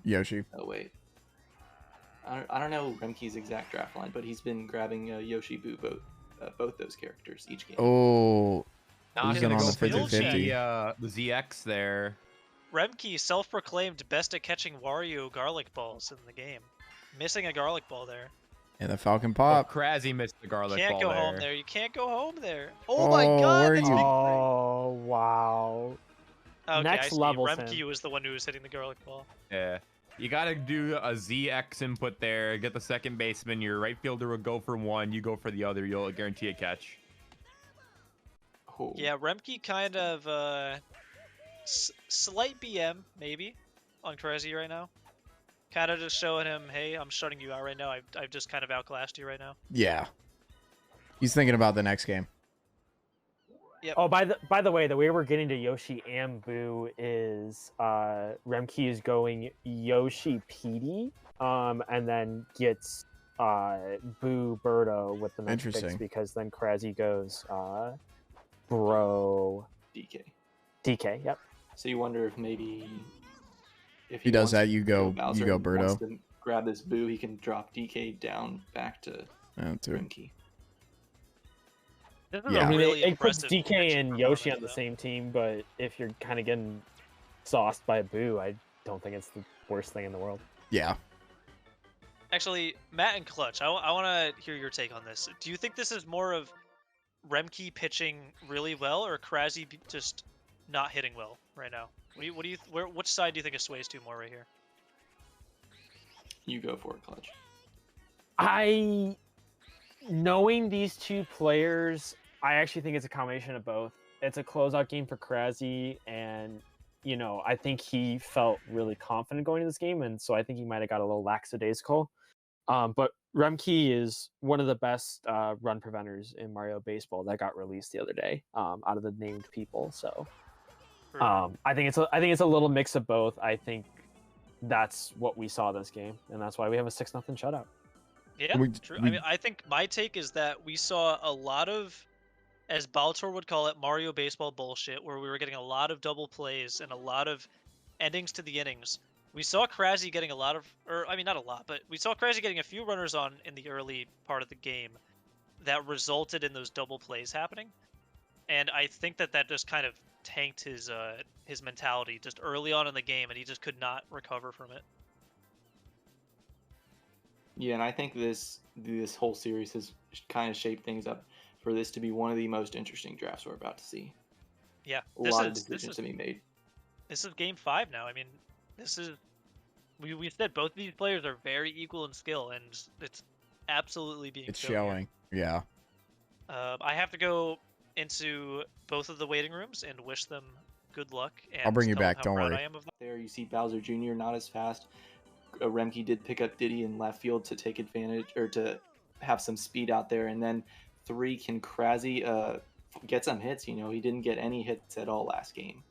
S1: Yoshi.
S2: Oh wait. I don't know Remkey's exact draft line, but he's been grabbing Yoshi, Boo, both those characters each game.
S1: Oh.
S5: Not
S1: He's
S5: gonna
S1: in on
S5: go
S1: the
S5: for
S1: 50-50.
S5: the ZX there.
S4: Remkey self-proclaimed best at catching Wario garlic balls in the game. Missing a garlic ball there.
S1: And the Falcon
S5: Oh,
S1: Pop.
S5: Crazzy missed the garlic
S4: Can't
S5: ball
S4: go
S5: there.
S4: home there. You can't go home there. Oh,
S1: Oh,
S4: my god!
S1: where are
S4: that's
S1: you?
S4: big.
S12: Oh, wow.
S4: Okay,
S12: Next
S4: I see.
S12: level,
S4: Remkey
S12: Sam.
S4: was the one who was hitting the garlic ball.
S5: Yeah. You gotta do a ZX input there, get the second baseman, your right fielder will go for one, you go for the other, you'll guarantee a catch.
S2: Oh.
S4: Yeah, Remkey kind of slight BM maybe on Crazzy right now. Kind of just showing him, hey, I'm shutting you out right now. I've just kind of outclassed you right now.
S1: Yeah. He's thinking about the next game.
S4: Yep.
S12: Oh, by the way, the way we're getting to Yoshi and Boo is Remkey is going Yoshi PD, and then gets Boo Birdo with the next picks
S1: Interesting.
S12: because then Crazzy goes Bro DK. Yep.
S2: So you wonder if maybe if
S1: He does
S2: wants
S1: that,
S2: to
S1: you go
S2: Bowser
S1: you go
S2: and wants
S1: Birdo.
S2: to grab this Boo, he can drop DK down back to Remkey.
S4: This is
S1: Yeah.
S4: a really
S12: It puts
S4: impressive
S12: DK and Yoshi on the
S4: though.
S12: same team, but if you're kind of getting sauced by Boo, I don't think it's the worst thing in the world.
S1: Yeah.
S4: Actually, Matt and Clutch, I want to hear your take on this. Do you think this is more of Remkey pitching really well, or Crazzy just not hitting well right now? Which side do you think it sways to more right here?
S2: You go for it, Clutch.
S12: Knowing these two players, I actually think it's a combination of both. It's a closeout game for Crazzy, and I think he felt really confident going into this game, and so I think he might have got a little lackadaisical. But Remkey is one of the best run preventers in Mario Baseball that got released the other day, out of the named people. So I think it's a little mix of both. I think that's what we saw this game, and that's why we have a 6-0 shutout.
S4: Yeah, true. I mean, I think my take is that we saw a lot of, as Baltor would call it, Mario Baseball bullshit, where we were getting a lot of double plays and a lot of endings to the innings. We saw Crazzy getting a lot of, or I mean, not a lot, but we saw Crazzy getting a few runners on in the early part of the game that resulted in those double plays happening. And I think that just kind of tanked his mentality just early on in the game, and he just could not recover from it.
S2: Yeah, and I think this whole series has kind of shaped things up for this to be one of the most interesting drafts we're about to see.
S4: Yeah,
S2: a lot of decisions to be made.
S4: This is game 5 now. I mean, this is we said both of these players are very equal in skill, and it's absolutely being
S1: showing. Yeah.
S4: I have to go into both of the waiting rooms and wish them good luck. And
S1: I'll bring you
S4: tell them
S1: back.
S4: how
S1: Don't
S4: proud
S1: worry.
S4: I am of them.
S2: There you see Bowser Jr. not as fast. Remkey did pick up Diddy in left field to take advantage, or to have some speed out there. And then 3, can Crazzy get some hits? He didn't get any hits at all last game.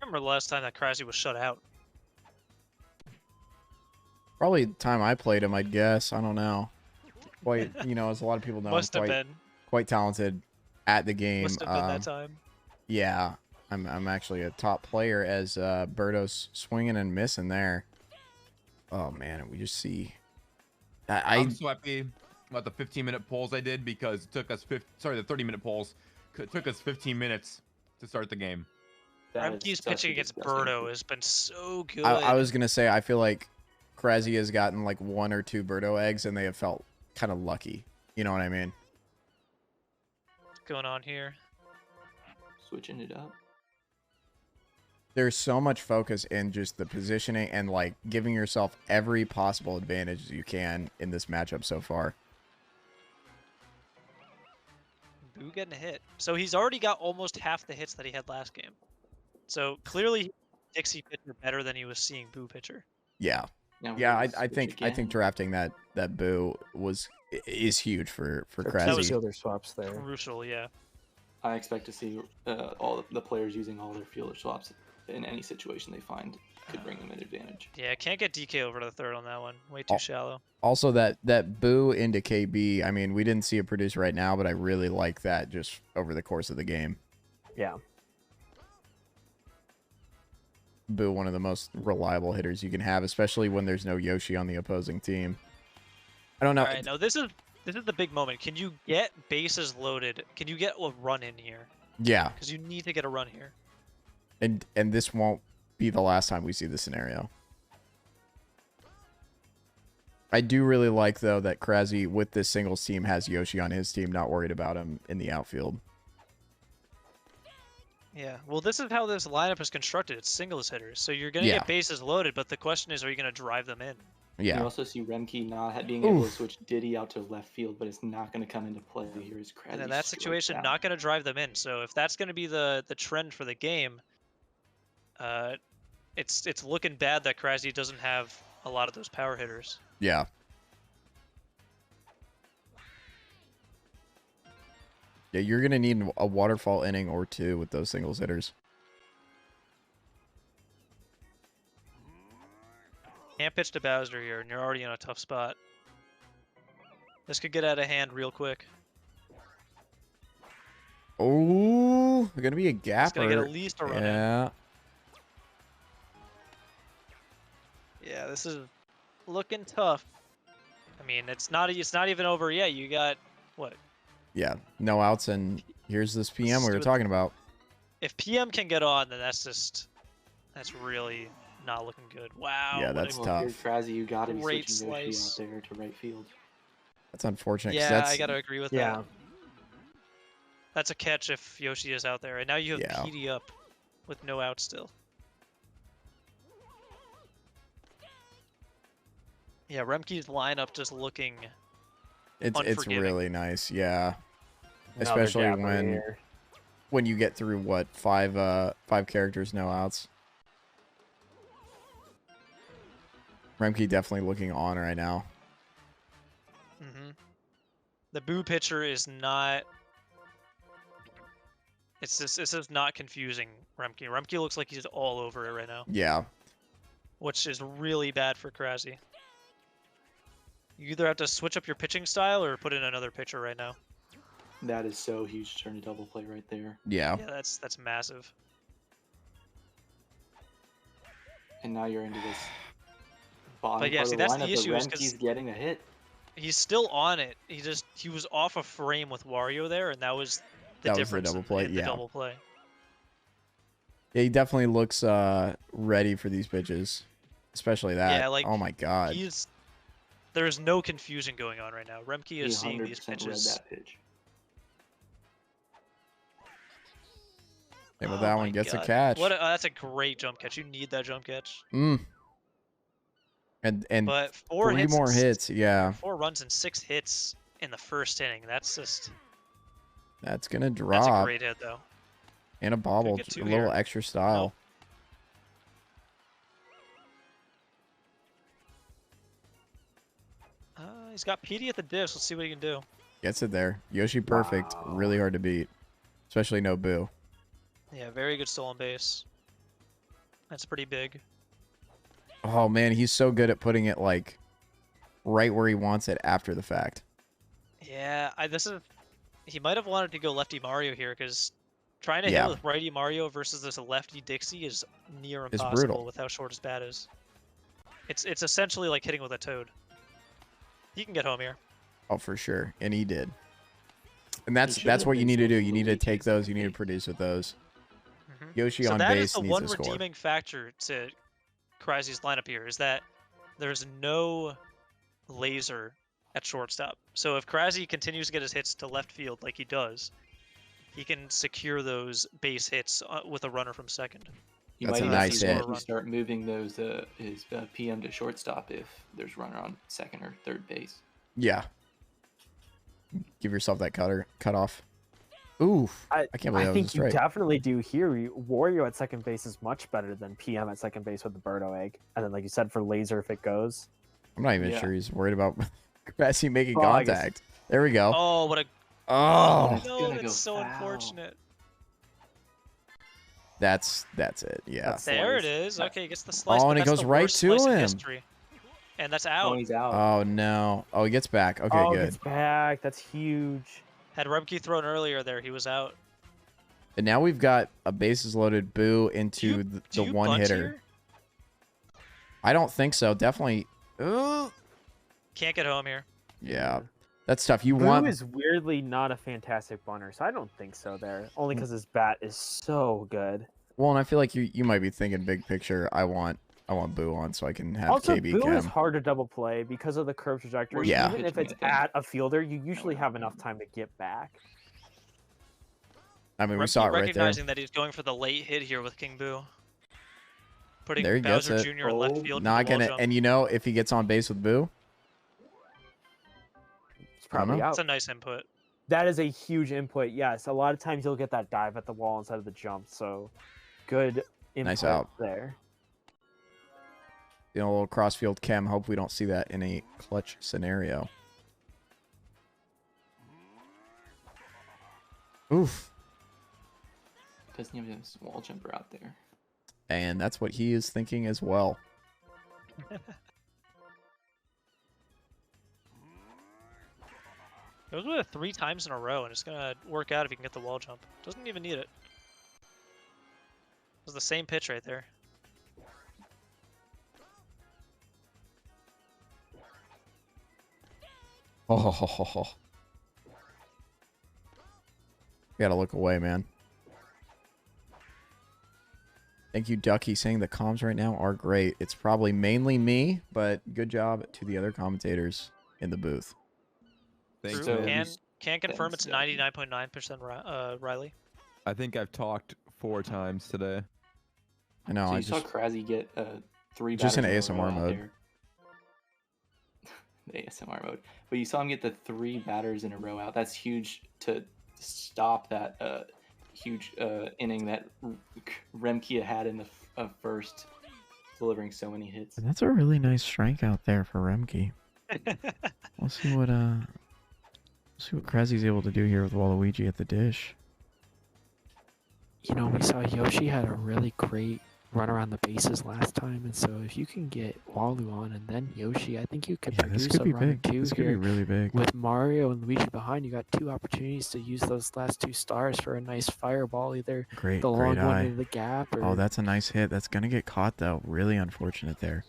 S4: I remember the last time that Crazzy was shut out.
S1: Probably the time I played him, I'd guess. I don't know. Quite, as a lot of people know,
S4: Must have been.
S1: Quite talented at the game.
S4: Must have been that time.
S1: Yeah, I'm actually a top player as Birdo's swinging and missing there. Oh man, we just see.
S5: I'm so happy about the 15-minute polls I did, because it took us the 30-minute polls. It took us 15 minutes to start the game.
S4: Remkey's pitching against Birdo has been so good.
S1: I was gonna say, I feel like Crazzy has gotten like 1 or 2 Birdo eggs, and they have felt kind of lucky. You know what I mean?
S4: What's going on here?
S2: Switching it up.
S1: There's so much focus in just the positioning and like giving yourself every possible advantage you can in this matchup so far.
S4: Boo getting a hit. So he's already got almost half the hits that he had last game. So clearly Dixie pitcher better than he was seeing Boo pitcher.
S1: Yeah. Yeah, I think drafting that Boo is huge for Crazzy.
S12: That was fielder swaps there.
S4: Crucial, yeah.
S2: I expect to see all the players using all their fielder swaps in any situation they find could bring them an advantage.
S4: Yeah, can't get DK over to the third on that one. Way too shallow.
S1: Also, that Boo into KB, I mean, we didn't see it produce right now, but I really like that just over the course of the game.
S12: Yeah.
S1: Boo, one of the most reliable hitters you can have, especially when there's no Yoshi on the opposing team. I don't know.
S4: All right, now this is the big moment. Can you get bases loaded? Can you get a run in here?
S1: Yeah.
S4: Because you need to get a run here.
S1: And this won't be the last time we see this scenario. I do really like, though, that Crazzy, with this singles team, has Yoshi on his team, not worried about him in the outfield.
S4: Yeah, well, this is how this lineup is constructed. It's singles hitters, so you're gonna
S1: Yeah.
S4: get bases loaded, but the question is, are you gonna drive them in?
S2: You
S1: Yeah.
S2: also see Remkey not being able to
S1: Oof.
S2: switch Diddy out to left field, but it's not going to come into play here as Crazzy
S4: And in that
S2: strikes
S4: situation,
S2: out.
S4: not gonna drive them in. So if that's gonna be the trend for the game, it's looking bad that Crazzy doesn't have a lot of those power hitters.
S1: Yeah. Yeah, you're gonna need a waterfall inning or two with those singles hitters.
S4: Can't pitch to Bowser here, and you're already in a tough spot. This could get out of hand real quick.
S1: Oh, gonna be a gapper.
S4: It's gonna get at least a run in.
S1: Yeah.
S4: Yeah, this is looking tough. I mean, it's not even over yet. You got what?
S1: Yeah. No outs, and here's this PM we were talking about.
S4: If PM can get on, then that's really not looking good. Wow.
S1: Yeah,
S4: what
S1: that's
S4: a
S1: tough.
S2: Crazzy, you got to be
S4: Great
S2: switching Yoshi
S4: slice.
S2: out there to right field.
S1: That's unfortunate. 'cause
S4: Yeah,
S1: that's,
S4: I gotta agree with
S12: Yeah.
S4: that. That's a catch if Yoshi is out there. And now you have
S1: Yeah.
S4: PD up with no out still. Yeah, Remkey's lineup just looking
S1: it's
S4: unforgiving.
S1: really nice. Yeah.
S12: Another
S1: Especially
S12: gapper
S1: when
S12: here.
S1: when you get through what five characters, no outs. Remkey definitely looking on right now.
S4: The Boo pitcher is not. It's just not confusing Remkey. Remkey looks like he's all over it right now,
S1: Yeah.
S4: which is really bad for Crazzy. You either have to switch up your pitching style or put in another pitcher right now.
S2: That is so huge to turn a double play right there.
S1: Yeah.
S4: Yeah, that's massive.
S2: And now you're into this bottom
S4: But yeah,
S2: part
S4: see,
S2: of the
S4: that's
S2: lineup,
S4: the issue, is
S2: but
S4: 'cause
S2: Remkey's getting a hit.
S4: He's still on it. He was off a frame with Wario there, and that was the
S1: That was the
S4: difference
S1: double play,
S4: in
S1: yeah.
S4: the double play.
S1: Yeah, he definitely looks ready for these pitches. Especially that.
S4: Yeah, like
S1: oh my god.
S4: There's no confusion going on right now. Remkey
S2: He
S4: is seeing these
S2: 100% read
S4: pitches.
S2: that pitch.
S1: And with
S4: Oh
S1: that
S4: my
S1: one gets
S4: God.
S1: a catch.
S4: That's a great jump catch. You need that jump catch.
S1: And
S4: But four
S1: three
S4: hits
S1: more
S4: in
S1: hits, yeah.
S4: 4 runs and 6 hits in the first inning. That's just
S1: That's gonna
S4: that's a
S1: drop.
S4: great hit though.
S1: And a bobble,
S4: get
S1: a
S4: two
S1: little
S4: here.
S1: extra style.
S4: He's got PD at the dish. Let's see what he can do.
S1: Gets it there. Yoshi perfect. Really hard to beat. Especially no Boo.
S4: Yeah, very good stolen base. That's pretty big.
S1: Oh man, he's so good at putting it like right where he wants it after the fact.
S4: Yeah, he might have wanted to go lefty Mario here because trying to
S1: Yeah.
S4: hit with righty Mario versus this lefty Dixie is near
S1: It's
S4: impossible
S1: brutal.
S4: with how short his bat is. It's essentially like hitting with a toad. He can get home here.
S1: Oh, for sure. And he did. And
S2: He
S1: that's
S2: should
S1: what
S2: have
S1: you
S2: been
S1: need to do.
S2: swinging
S1: You
S2: the
S1: need to
S2: weak
S1: take
S2: ace
S1: those. You
S2: of
S1: need to
S2: eight.
S1: produce with those. Yoshi
S4: So
S1: on
S4: that is
S1: base
S4: the
S1: needs
S4: one
S1: to score.
S4: redeeming factor to Crazzy's lineup here is that there's no laser at shortstop. So if Crazzy continues to get his hits to left field like he does, he can secure those base hits with a runner from second.
S2: You
S1: That's
S2: might
S1: a
S2: even
S1: nice
S2: see
S1: hit.
S2: Remkey start moving those his PM to shortstop if there's runner on second or third base.
S1: Yeah. Give yourself that cut off. Oof. I can't believe that was a
S12: think you
S1: strike.
S12: definitely do here. Wario at second base is much better than PM at second base with the Birdo egg. And then, like you said, for laser, if it goes.
S1: I'm not even
S2: Yeah.
S1: sure he's worried about Crazzy making
S12: Oh, I guess-
S1: contact. There we go.
S4: Oh, what a
S1: Oh,
S4: no!
S2: gonna
S4: That's
S2: go
S4: so
S2: foul.
S4: unfortunate.
S1: that's it. Yeah.
S12: That's-
S4: There it
S12: Slice.
S4: is. Okay, he gets the slice.
S1: Oh,
S4: but
S1: and it
S4: that's
S1: goes
S4: the
S1: right
S4: worst
S1: to
S4: slice in
S1: him.
S4: history. And that's out.
S2: Oh, he's out.
S1: Oh no. Oh, he gets back. Okay,
S12: oh,
S1: good.
S12: it's back. That's huge.
S4: Had Remkey thrown earlier there, he was out.
S1: And now we've got a bases loaded Boo
S4: Do
S1: into
S4: you-
S1: the
S4: do you
S1: one
S4: bunt
S1: hitter.
S4: here?
S1: I don't think so. Definitely.
S4: Can't get home here.
S1: Yeah. That's tough. You
S12: Boo
S1: want
S12: is weirdly not a fantastic bunter, so I don't think so there. Only because his bat is so good.
S1: well, and I feel like you might be thinking big picture. I want Boo on so I can have
S12: Also,
S1: KB
S12: Boo
S1: chem.
S12: is hard to double play because of the curve trajectory.
S1: Yeah.
S12: Even if it's at a fielder, you usually have enough time to get back.
S1: I mean, we saw it right there.
S4: Recognizing that he's going for the late hit here with King Boo. Putting
S1: There he gets
S4: Bowser
S1: it.
S4: Jr. in left field.
S1: Not gonna, and you know, if he gets on base with Boo,
S12: It's probably out.
S4: That's a nice input.
S12: That is a huge input. Yes, a lot of times you'll get that dive at the wall instead of the jump. So, good input
S1: Nice out.
S12: there.
S1: you know, a little crossfield chem. Hope we don't see that in a clutch scenario. Oof.
S2: Doesn't even have a wall jumper out there.
S1: And that's what he is thinking as well.
S4: Goes with it 3 times in a row, and it's gonna work out if you can get the wall jump. Doesn't even need it. It's the same pitch right there.
S1: Oh, you gotta look away, man. Thank you, Ducky, saying the comms right now are great. It's probably mainly me, but good job to the other commentators in the booth.
S5: Thanks,
S4: True.
S5: man.
S4: Can confirm it's 99.9% Riley.
S5: I think I've talked 4 times today.
S1: I know.
S2: So
S1: I
S2: you saw
S1: just
S2: Crazzy get 3
S1: just in
S2: batters a row
S1: ASMR
S2: out
S1: mode.
S2: there. The ASMR mode. But you saw him get the 3 batters in a row out. That's huge to stop that huge inning that Remkey had in the first, delivering so many hits.
S1: And that's a really nice strikeout there for Remkey. We'll see what Crazzy's able to do here with Waluigi at the dish.
S13: You know, we saw Yoshi had a really great run around the bases last time, and so if you can get Walu on and then Yoshi, I think you could
S1: Yeah, this
S13: produce
S1: could be
S13: a run or
S1: big.
S13: two
S1: This could be
S13: here.
S1: really big.
S13: With Mario and Luigi behind, you got 2 opportunities to use those last 2 stars for a nice fireball, either
S1: Great,
S13: the
S1: great
S13: long one
S1: eye.
S13: into the gap or...
S1: Oh, that's a nice hit. That's gonna get caught though. Really unfortunate there.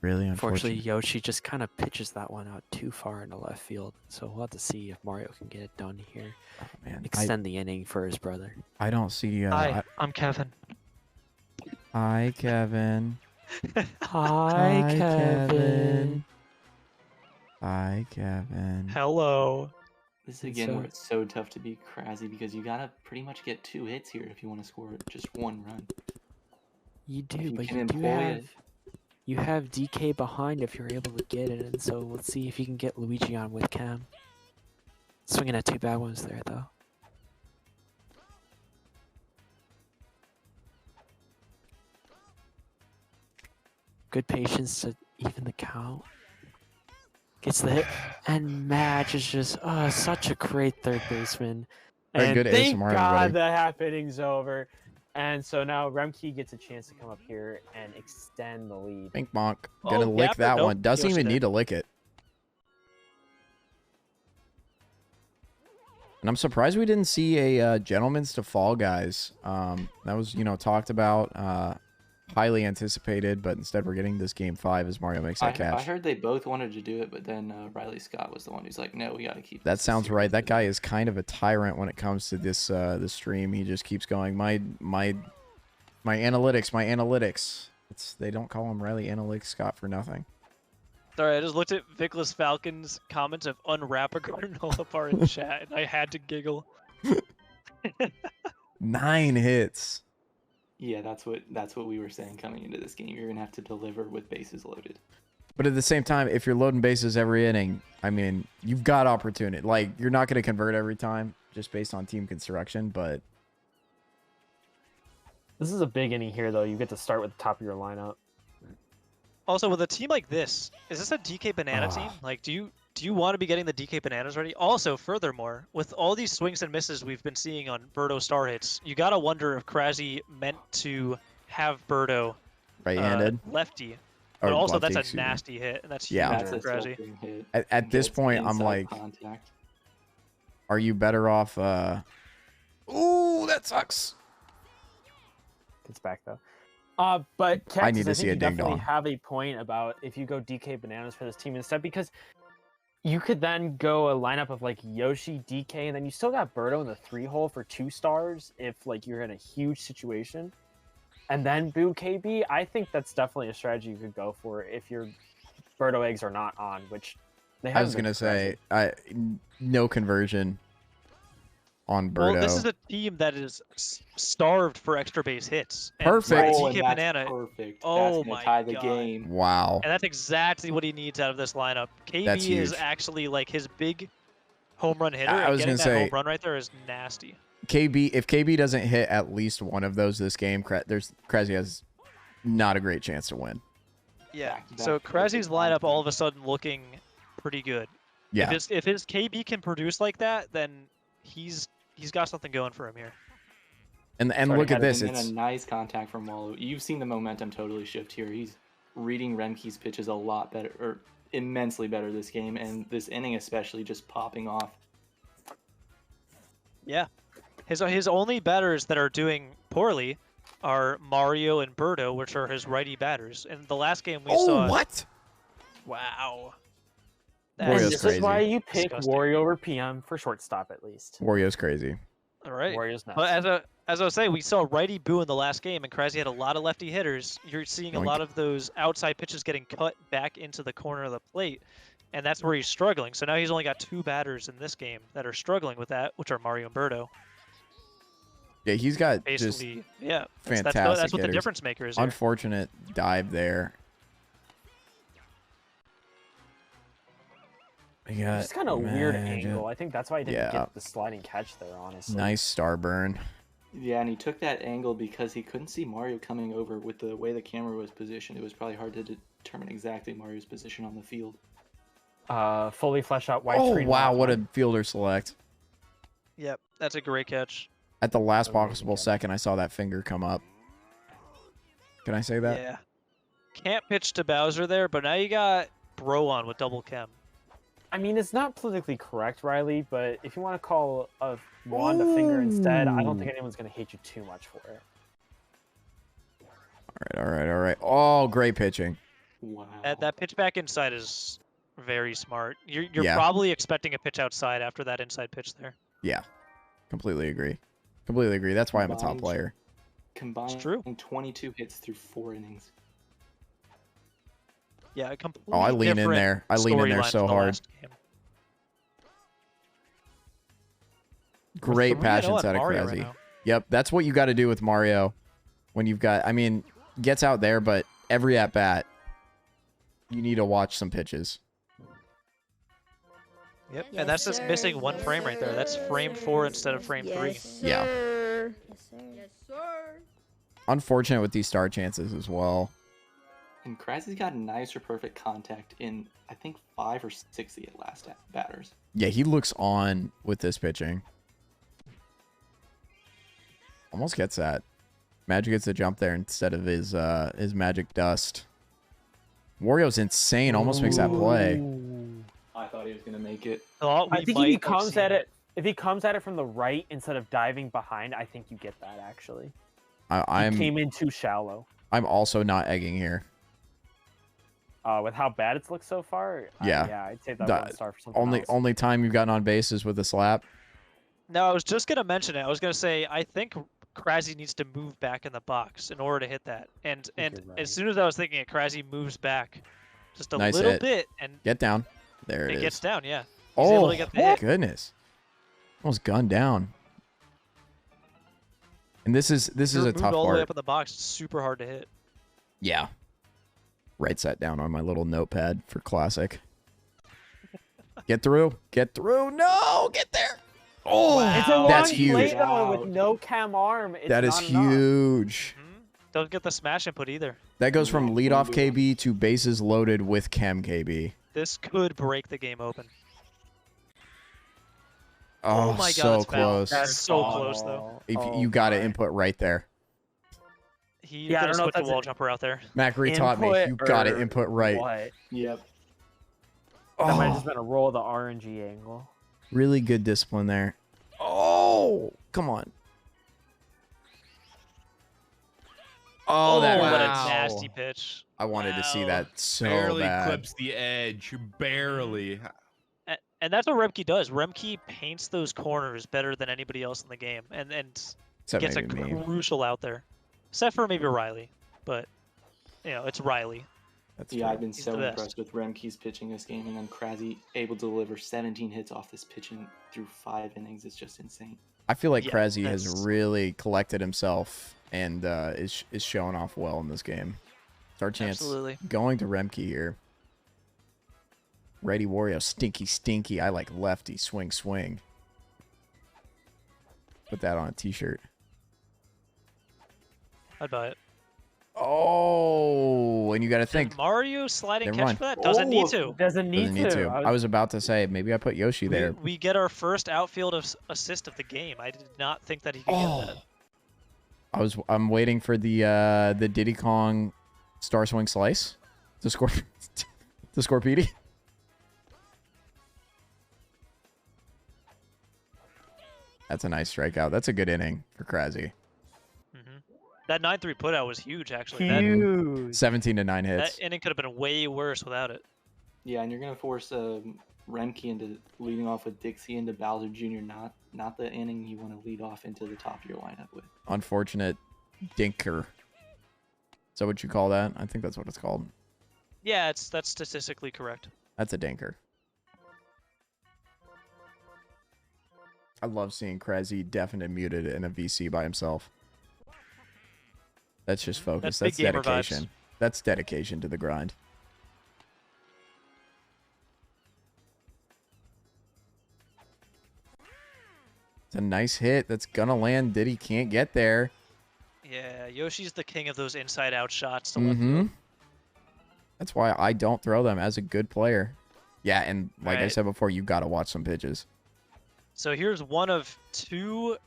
S1: Really
S13: Unfortunately,
S1: unfortunate.
S13: Yoshi just kind of pitches that one out too far into left field. So we'll have to see if Mario can get it done here.
S1: Oh, man,
S13: Extend the inning for his brother.
S1: I don't see.
S4: Hi, I'm Kevin.
S1: Hi, Kevin.
S13: Hi, Kevin.
S1: Hi, Kevin.
S4: Hello.
S2: This is again where it's so tough to be Crazzy because you gotta pretty much get 2 hits here if you want to score just 1 run.
S13: You
S2: If
S13: do, but
S2: can
S13: you do
S2: employ
S13: have...
S2: it.
S13: You have DK behind if you're able to get it, and so let's see if you can get Luigi on with Cam. Swinging at 2 bad ones there, though. Good patience to even the count. Gets the hit, and Madge is just such a great third baseman.
S1: Very
S12: And
S1: good
S12: thank
S1: ASMR,
S12: God
S1: everybody.
S12: the half inning's over. And so now Remkey gets a chance to come up here and extend the lead.
S1: Pink Bonk gonna
S12: Oh,
S1: lick
S12: Gapper,
S1: that
S12: nope,
S1: one. Doesn't
S12: Yoshi
S1: even
S12: there.
S1: need to lick it. And I'm surprised we didn't see a gentleman's to fall, guys. That was, you know, talked about, highly anticipated, but instead we're getting this game 5 as Mario makes that
S2: I
S1: catch.
S2: heard they both wanted to do it, but then Riley Scott was the one who's like, "No, we gotta keep."
S1: That sounds right. That guy is kind of a tyrant when it comes to this this stream. He just keeps going, my analytics. They don't call him Riley Analytics Scott for nothing.
S4: Sorry, I just looked at Vickless Falcon's comment of unwrap a granola bar in chat, and I had to giggle.
S1: 9 hits.
S2: Yeah, that's what we were saying coming into this game. You're gonna have to deliver with bases loaded.
S1: But at the same time, if you're loading bases every inning, I mean, you've got opportunity. Like, you're not going to convert every time just based on team construction, but
S12: This is a big inning here, though. You get to start with the top of your lineup.
S4: Also, with a team like this, is this a DK Banana team? Like, do you want to be getting the DK Bananas ready? Also, furthermore, with all these swings and misses we've been seeing on Birdo star hits, you gotta wonder if Crazzy meant to have Birdo
S1: right-handed.
S4: lefty. But
S1: Or
S4: also,
S1: lefty,
S4: that's a
S1: excuse me.
S4: nasty hit, and that's
S1: Yeah.
S4: huge for Crazzy.
S2: Hit.
S1: At this
S2: Gets
S1: point, I'm
S2: inside
S1: like,
S2: contact.
S1: are you better off? Ooh, that sucks.
S12: It's back, though. But Cactus,
S1: I need to
S12: I
S1: see
S12: think
S1: a
S12: you definitely
S1: ding-dong.
S12: have a point about if you go DK Bananas for this team instead, because you could then go a lineup of like Yoshi, DK, and then you still got Birdo in the 3-hole for 2 stars if like you're in a huge situation. And then Boo KB, I think that's definitely a strategy you could go for if your Birdo eggs are not on, which they
S1: I
S12: haven't
S1: was
S12: been
S1: gonna
S12: for Crazzy.
S1: say, no conversion on
S4: Well,
S1: Birdo.
S4: this is a team that is starved for extra base hits. And
S1: Perfect.
S2: Oh, and
S4: TK
S2: that's
S4: Banana.
S2: perfect.
S4: Oh
S2: That's gonna
S4: my
S2: tie the
S4: God.
S2: game.
S1: Wow.
S4: And that's exactly what he needs out of this lineup. KB
S1: That's
S4: is
S1: huge.
S4: actually like his big home run hitter.
S1: I
S4: And
S1: was
S4: getting
S1: gonna
S4: that
S1: say-
S4: home run right there is nasty.
S1: KB, if KB doesn't hit at least one of those this game, Crazzy has not a great chance to win.
S4: Yeah.
S2: Back-to-back
S4: So Crazzy's
S2: perfect
S4: lineup
S2: lineup.
S4: all of a sudden looking pretty good.
S1: Yeah.
S4: If his KB can produce like that, then he's got something going for him here.
S1: And
S2: Starting
S1: look at
S2: out of
S1: this.
S2: him, and
S1: It's
S2: a nice contact from Walu. You've seen the momentum totally shift here. He's reading Remkey's pitches a lot better, or immensely better this game, and this inning especially just popping off.
S4: Yeah. His only batters that are doing poorly are Mario and Birdo, which are his righty batters. In the last game we saw.
S1: what?
S4: Wow.
S1: Wario's
S12: And
S4: That's
S12: this
S1: crazy.
S12: is why you pick
S4: disgusting.
S12: Wario over PM for shortstop at least.
S1: Wario's crazy.
S4: All right.
S12: Wario's nuts.
S4: But as I was saying, we saw righty Boo in the last game, and Crazzy had a lot of lefty hitters. You're seeing a
S1: Yoink.
S4: lot of those outside pitches getting cut back into the corner of the plate, and that's where he's struggling. So now he's only got 2 batters in this game that are struggling with that, which are Mario and Birdo.
S1: Yeah, he's got just
S4: Basically, yeah.
S1: fantastic
S4: That's what the
S1: hitters.
S4: difference maker is here.
S1: Unfortunate dive there. Yeah,
S12: Just kind of weird angle. I think that's why he didn't
S1: Yeah.
S12: get the sliding catch there, honestly.
S1: Nice star burn.
S2: Yeah, and he took that angle because he couldn't see Mario coming over with the way the camera was positioned. It was probably hard to determine exactly Mario's position on the field.
S12: Fully fleshed out white
S1: Oh
S12: screen.
S1: wow,
S12: lock
S1: what a
S12: on.
S1: fielder select.
S4: Yep, that's a great catch.
S1: At the last
S12: Amazing
S1: possible
S12: catch.
S1: second, I saw that finger come up. Can I say that?
S4: Yeah. Can't pitch to Bowser there, but now you got Bro on with double chem.
S12: I mean, it's not politically correct, Riley, but if you want to call a wand a finger instead, I don't think anyone's going to hate you too much for it.
S1: All right. Oh, great pitching.
S2: Wow.
S4: That pitch back inside is very smart. You're
S1: Yeah.
S4: probably expecting a pitch outside after that inside pitch there.
S1: Yeah, completely agree. Completely agree. That's why I'm a top
S2: Combined.
S1: player.
S2: Combined
S4: true.
S2: 22 hits through 4 innings.
S4: Yeah, completely.
S1: Oh, I lean in
S4: different
S1: there. I lean in there
S4: storyline
S1: so
S4: from the
S1: hard.
S4: last game.
S1: Great
S4: 3-0
S1: patience
S4: at
S1: out of
S4: Mario right
S1: Crazzy.
S4: now.
S1: Yep, that's what you got to do with Mario. When you've got, I mean, gets out there, but every at bat, you need to watch some pitches.
S4: Yep,
S7: Yes,
S4: and that's just
S7: sir.
S4: missing 1
S7: Yes,
S4: frame right there. That's frame 4 instead of frame 3.
S1: Yeah.
S7: Sir. Yes, sir. Yes, sir.
S1: Unfortunate with these star chances as well.
S2: And Crazzy's got nice or perfect contact in, I think, 5 or 6 of the last batters.
S1: Yeah, he looks on with this pitching. Almost gets that. Magic gets the jump there instead of his magic dust. Wario's insane. Almost makes that play.
S2: I thought he was going to make it.
S4: Thought
S12: I
S4: we
S12: think
S4: might
S12: if he
S4: have
S12: comes
S4: seen
S12: at it, if he comes at it from the right instead of diving behind, I think you get that actually. He came in too shallow.
S1: I'm also not egging here.
S12: With how bad it's looked so far,
S1: Yeah.
S12: I'd say that
S1: The
S12: 1 star for something else.
S1: Only time you've gotten on base is with a slap.
S4: No, I was just gonna mention it. I was gonna say I think Crazzy needs to move back in the box in order to hit that. And
S12: you're right.
S4: as soon as I was thinking it, Crazzy moves back just a
S1: Nice
S4: little
S1: hit.
S4: bit, and
S1: Get down. There it
S4: it
S1: is.
S4: gets down. Yeah. He's able
S1: Oh,
S4: to get the hit.
S1: goodness. Almost gunned down. And this is
S4: You're
S1: a
S4: moved
S1: tough
S4: all the way
S1: part.
S4: up in the box. It's super hard to hit.
S1: Yeah. Write that down on my little notepad for classic. Get through. Get through. No, get there. Oh,
S12: It's a long
S1: that's
S12: play
S1: huge.
S12: though, and with no cam arm. It's
S1: That is
S12: not enough.
S1: huge.
S4: Don't get the smash input either.
S1: That goes from leadoff KB to bases loaded with chem KB.
S4: This could break the game open.
S1: Oh,
S4: my God,
S1: so
S4: that's foul.
S1: close.
S4: That's so close though.
S1: If
S12: Oh
S1: you got to
S12: my.
S1: input right there.
S4: He
S12: Yeah, I
S4: could have
S12: don't know if
S4: switched the
S12: that's
S4: wall
S12: a-
S4: jumper out there.
S1: Macri taught me.
S12: Input
S1: You got to
S12: or
S1: input right.
S12: What?
S2: Yep.
S12: That might have just
S1: Oh,
S12: been a roll of the RNG angle.
S1: really good discipline there. Oh, come on. Oh, that
S4: what a
S5: wow.
S4: nasty pitch.
S1: I wanted to see
S5: Wow.
S1: that so
S5: Barely
S1: bad.
S5: clips the edge. Barely.
S4: And that's what Remkey does. Remkey paints those corners better than anybody else in the game, and
S1: Except
S4: gets a
S1: maybe me.
S4: crucial out there. Except for maybe Riley, but it's Riley.
S1: That's
S2: Yeah,
S1: true.
S2: I've been
S4: He's
S2: so
S4: the best.
S2: impressed with Remkey's pitching this game, and then Crazzy able to deliver 17 hits off this pitching through 5 innings. It's just insane.
S1: I feel like
S4: Yeah,
S1: Crazzy has
S4: that's-
S1: really collected himself and is showing off well in this game. It's our chance
S4: Absolutely.
S1: going to Remkey here. Ready Wario, stinky, stinky. I like lefty, swing, swing. Put that on a t-shirt.
S4: I'd buy it.
S1: Oh, and you got to think.
S4: Did Mario sliding
S1: Never
S4: catch
S1: mind.
S4: for that? Doesn't need to.
S12: Doesn't need
S1: Doesn't need to. I was about to say, maybe I put Yoshi there.
S4: We get our first outfield assist of the game. I did not think that he could get that.
S1: I'm waiting for the Diddy Kong Star Swing Slice to score to score Petey. That's a nice strikeout. That's a good inning for Crazzy.
S4: That 9-3 putout was huge, actually.
S12: Huge.
S1: 17 to 9 hits.
S4: That inning could have been way worse without it.
S2: Yeah, and you're gonna force Remkey into leading off with Dixie into Bowser Jr. Not the inning you want to lead off into the top of your lineup with.
S1: Unfortunate dinker. Is that what you call that? I think that's what it's called.
S4: Yeah, that's statistically correct.
S1: That's a dinker. I love seeing Crazzy definite muted in a VC by himself. That's just focus.
S4: That's big gamer
S1: dedication.
S4: vibes.
S1: That's dedication to the grind. It's a nice hit. That's gonna land. Diddy can't get there.
S4: Yeah, Yoshi's the king of those inside-out shots.
S1: That's why I don't throw them as a good player. Yeah, and like I
S4: Right.
S1: said before, you got to watch some pitches.
S4: So here's one of two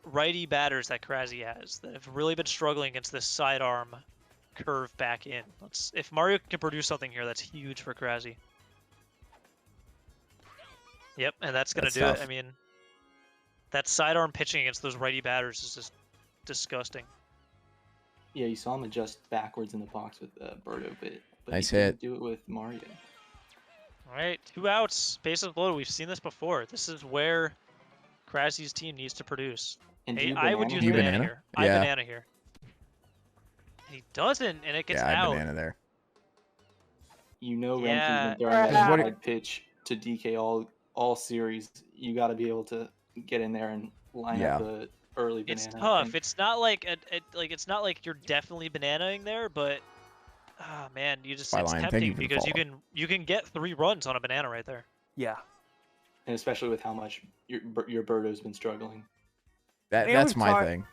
S4: righty batters that Crazzy has that have really been struggling against this sidearm curve back in. If Mario can produce something here, that's huge for Crazzy. Yep, and that's gonna do
S1: tough.
S4: it. I mean, that sidearm pitching against those righty batters is just disgusting.
S2: Yeah, you saw him adjust backwards in the box with Birdo, but
S1: Nice
S2: he couldn't
S1: hit.
S2: do it with Mario.
S4: All right, 2 outs, bases loaded. We've seen this before. This is where Crazzy's team needs to produce.
S2: And
S4: Hey,
S2: do
S4: I would
S2: banana
S4: use
S2: here?
S4: banana
S1: banana?
S4: here. I
S1: Yeah.
S4: banana here. He doesn't, and it gets
S1: Yeah, I
S4: out.
S1: banana there.
S2: You know
S4: Yeah.
S2: Remkey's been throwing that inside pitch to DK all series. You got to be able to get in there and line up a early banana.
S4: It's
S2: I
S4: tough.
S2: think.
S4: It's not like it's not like you're definitely bananaing there, but man, it's
S1: Byline, thank
S4: tempting
S1: you for the
S4: because
S1: follow.
S4: you can get 3 runs on a banana right there.
S12: Yeah.
S2: And especially with how much your Birdo's been struggling.
S1: That's
S12: we've
S1: my
S12: talked-
S1: thing.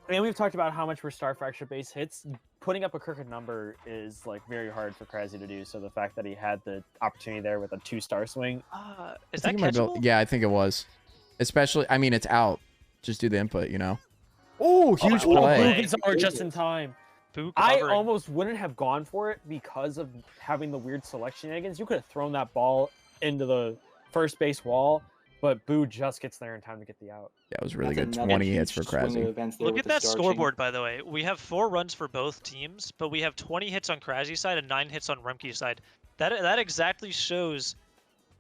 S12: And we've talked about how much we're star fracture base hits. Putting up a crooked number is like very hard for Crazzy to do. So the fact that he had the opportunity there with a 2-star swing.
S4: Is
S1: I
S4: that
S1: think it might be-
S4: catchable?
S1: Yeah, I think it was. Especially, I mean, it's out. Just do the input, you know?
S12: Oh, huge
S1: Oh,
S12: play!
S1: play.
S12: Boo gets over just in time.
S4: Boo
S12: I
S4: covering.
S12: almost wouldn't have gone for it because of having the weird selection shenanigans. You could have thrown that ball into the first base wall, but Boo just gets there in time to get the out.
S1: Yeah, it was really
S2: That's
S1: good.
S2: another
S1: 20 hits for
S2: huge swing of
S1: Crazzy.
S2: events there
S4: Look
S2: with
S4: at
S2: the
S4: that
S2: star chain.
S4: scoreboard, by the way. We have 4 runs for both teams, but we have 20 hits on Crazzy's side and 9 hits on Remkey's side. That exactly shows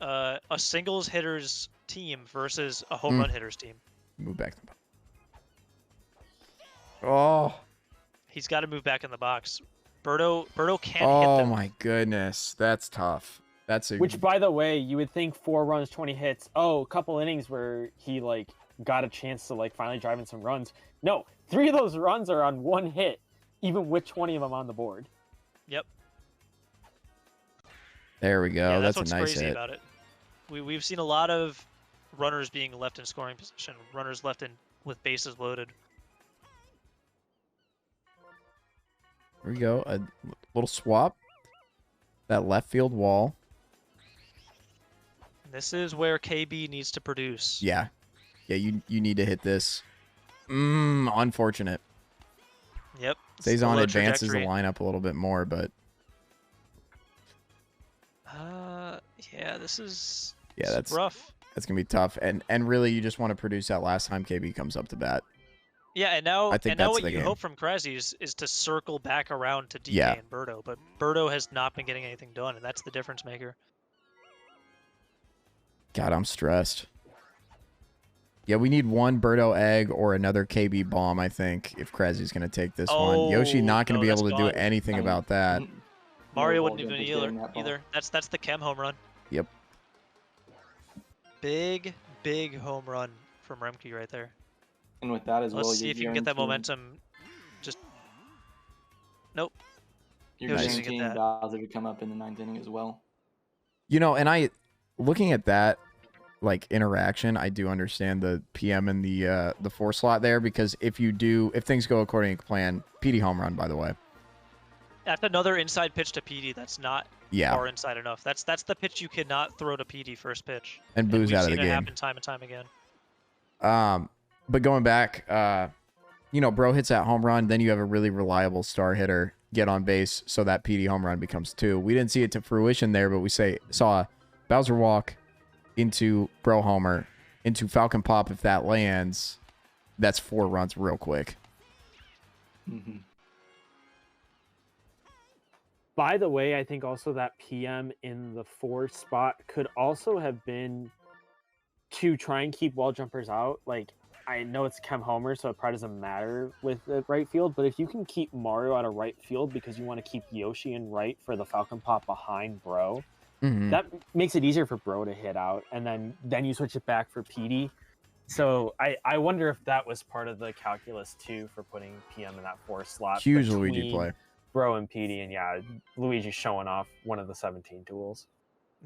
S4: a singles hitter's team versus a home run hitter's team.
S1: Move back. Oh.
S4: He's got to move back in the box. Birdo can't hit
S1: Oh
S4: them.
S1: my goodness. That's tough. That's a
S12: Which, by the way, you would think 4 runs, 20 hits. Oh, a couple innings where he like got a chance to like finally drive in some runs. No, 3 of those runs are on 1 hit, even with 20 of them on the board.
S4: Yep.
S1: There we go.
S4: Yeah,
S1: that's
S4: what's
S1: a nice
S4: crazy
S1: hit.
S4: about it. We've seen a lot of runners being left in scoring position, runners left in with bases loaded.
S1: Here we go. A little swap. That left field wall.
S4: This is where KB needs to produce.
S1: Yeah. Yeah, you need to hit this. Unfortunate.
S4: Yep.
S1: Cezanne
S4: Slow
S1: advances the
S4: trajectory.
S1: lineup a little bit more, but
S4: Yeah, this is
S1: that's
S4: rough.
S1: That's gonna be tough. And really, you just want to produce that last time KB comes up to bat.
S4: Yeah, and now
S1: I think
S4: now
S1: that's
S4: what
S1: the
S4: you
S1: game.
S4: hope from Crazzy is to circle back around to DK
S1: Yeah.
S4: and Birdo, but Birdo has not been getting anything done, and that's the difference maker.
S1: God, I'm stressed. Yeah, we need one Birdo egg or another KB bomb, I think, if Crazzy's going to take this one. Yoshi not going to
S4: no,
S1: be
S4: that's
S1: able to do
S4: gone.
S1: anything about that.
S4: Mario
S2: ball
S4: wouldn't even
S2: jump is getting that ball.
S4: either. That's the Chem home run.
S1: Yep.
S4: Big home run from Remkey right there.
S2: And with that as well,
S4: Let's see
S2: you're
S4: if you can get that
S2: guaranteeing-
S4: momentum. Just nope.
S2: You're
S4: Yoshi's gonna get
S2: guaranteeing
S4: that.
S2: Bowser to come up in the 9th inning as well.
S1: You know, and looking at that like interaction, I do understand the PM and the 4 slot there, because if things go according to plan, PD home run, by the way.
S4: That's another inside pitch to PD. That's not far inside enough. That's the pitch you cannot throw to PD first pitch.
S1: And Boo's out of the
S4: We've seen it
S1: game.
S4: happen time and time again.
S1: But going back, you know, bro hits that home run, then you have a really reliable star hitter get on base, so that PD home run becomes 2. We didn't see it to fruition there, but we saw Bowser walk into bro homer, into Falcon Pop. If that lands, that's 4 runs real quick.
S2: Mm-hmm.
S12: By the way, I think also that PM in the 4 spot could also have been to try and keep wall jumpers out. Like, I know it's Chem Homer, so it probably doesn't matter with the right field, but if you can keep Mario out of right field because you want to keep Yoshi in right for the Falcon Pop behind Bro, that makes it easier for Bro to hit out, and then you switch it back for PD. So I wonder if that was part of the calculus too for putting PM in that 4 slot.
S1: Huge Luigi
S12: between
S1: play.
S12: Bro and PD, and yeah, Luigi showing off one of the 17 tools.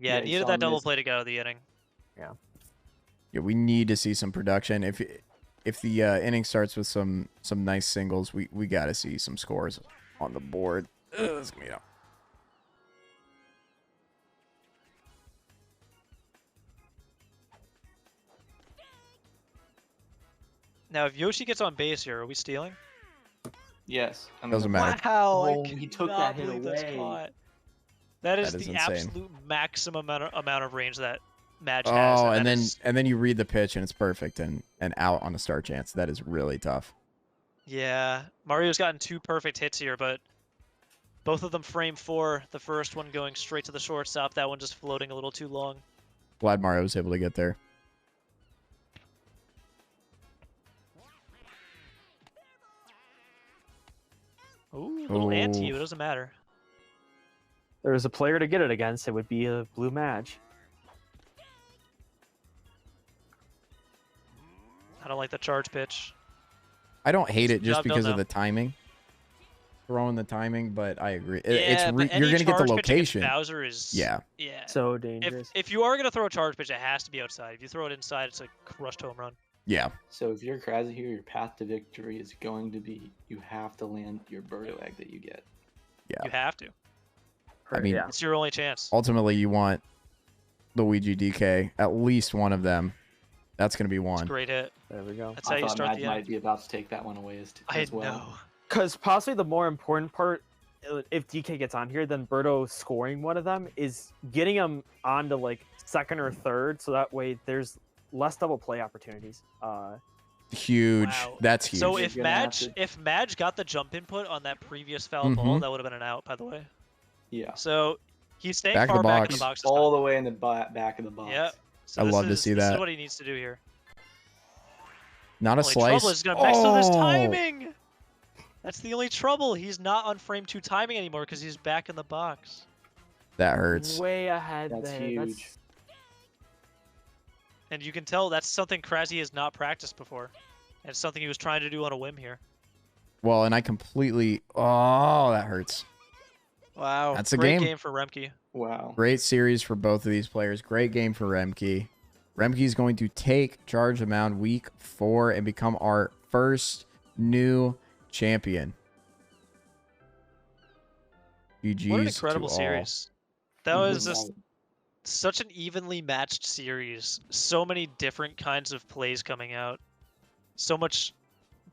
S4: Yeah, needed that double play to get out of the inning.
S1: Yeah, we need to see some production. If the inning starts with some nice singles, we got to see some scores on the board. It's gonna be up.
S4: Now, if Yoshi gets on base here, are we stealing?
S2: Yes. I mean,
S1: Doesn't matter.
S4: Wow,
S2: Oh,
S4: I
S2: he took
S4: cannot
S2: that hit
S4: believe that's
S2: away.
S4: caught. That is
S1: That is
S4: the
S1: insane.
S4: absolute maximum amount of range that Madge has.
S1: Oh, and
S4: that
S1: then you read the pitch and it's perfect and out on a start chance. That is really tough.
S4: Yeah, Mario's gotten 2 perfect hits here, but both of them frame 4. The first one going straight to the shortstop. That one just floating a little too long.
S1: Glad Mario was able to get there.
S4: Ooh, little anti, but it doesn't matter.
S12: There was a player to get it against, it would be a blue match.
S4: I don't like the charge pitch.
S1: I don't hate it
S4: Good
S1: just
S4: job,
S1: because
S4: Bill,
S1: of the timing. Throwing the timing, but I agree.
S4: Yeah, but
S1: You're
S4: any
S1: gonna get the
S4: charge pitch against
S1: location.
S4: Bowser is
S1: Yeah.
S12: So dangerous.
S4: If you are gonna throw a charge pitch, it has to be outside. If you throw it inside, it's a crushed home run.
S1: Yeah.
S2: So if you're Crazzy here, your path to victory is going to be you have to land your Birdo egg that you get.
S1: Yeah.
S4: You have to.
S1: I mean,
S4: It's your only chance.
S1: ultimately, you want Luigi DK, at least one of them. That's going to be
S4: It's a
S1: one.
S4: great hit.
S12: There we go.
S4: That's how
S2: I
S4: you
S2: thought
S4: start
S2: Madge
S4: the
S2: might
S4: inning.
S2: be about to take that one away as well.
S4: know.
S12: Because possibly the more important part, if DK gets on here, then Birdo scoring one of them is getting him onto like 2nd or 3rd, so that way there's less double play opportunities.
S1: Huge.
S4: Wow.
S1: That's huge.
S4: So if
S2: You're gonna have
S4: Madge got the jump input on that previous foul
S1: Mhm.
S4: ball, that would have been an out, by the way.
S2: Yeah.
S4: So he's staying
S1: Back of
S4: far
S1: the
S4: back
S1: box.
S4: in the box. This
S2: All
S4: time.
S2: the way in the back of the box.
S4: Yep. So
S1: I
S4: this
S1: love to
S4: is-
S1: see
S4: This
S1: that.
S4: is what he needs to do here.
S1: Not a
S4: Only
S1: slice.
S4: trouble is gonna mess with his
S1: Oh!
S4: timing. That's the only trouble. He's not on frame 2 timing anymore because he's back in the box.
S1: That hurts.
S12: Way ahead
S2: That's
S12: there.
S2: huge.
S4: And you can tell that's something Crazzy has not practiced before. And it's something he was trying to do on a whim here.
S1: Well, and I completely. Oh, that hurts.
S4: Wow.
S1: That's a
S4: Great
S1: game.
S4: game for Remkey.
S2: Wow.
S1: Great series for both of these players. Great game for Remkey. Remkey's going to take charge of Mound week 4 and become our first new champion. GG's
S4: What an incredible
S1: to all.
S4: series. That was just such an evenly matched series. So many different kinds of plays coming out. So much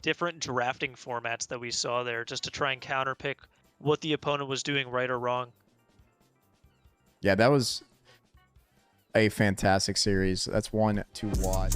S4: different drafting formats that we saw there just to try and counterpick what the opponent was doing right or wrong.
S1: Yeah, that was a fantastic series. That's one to watch.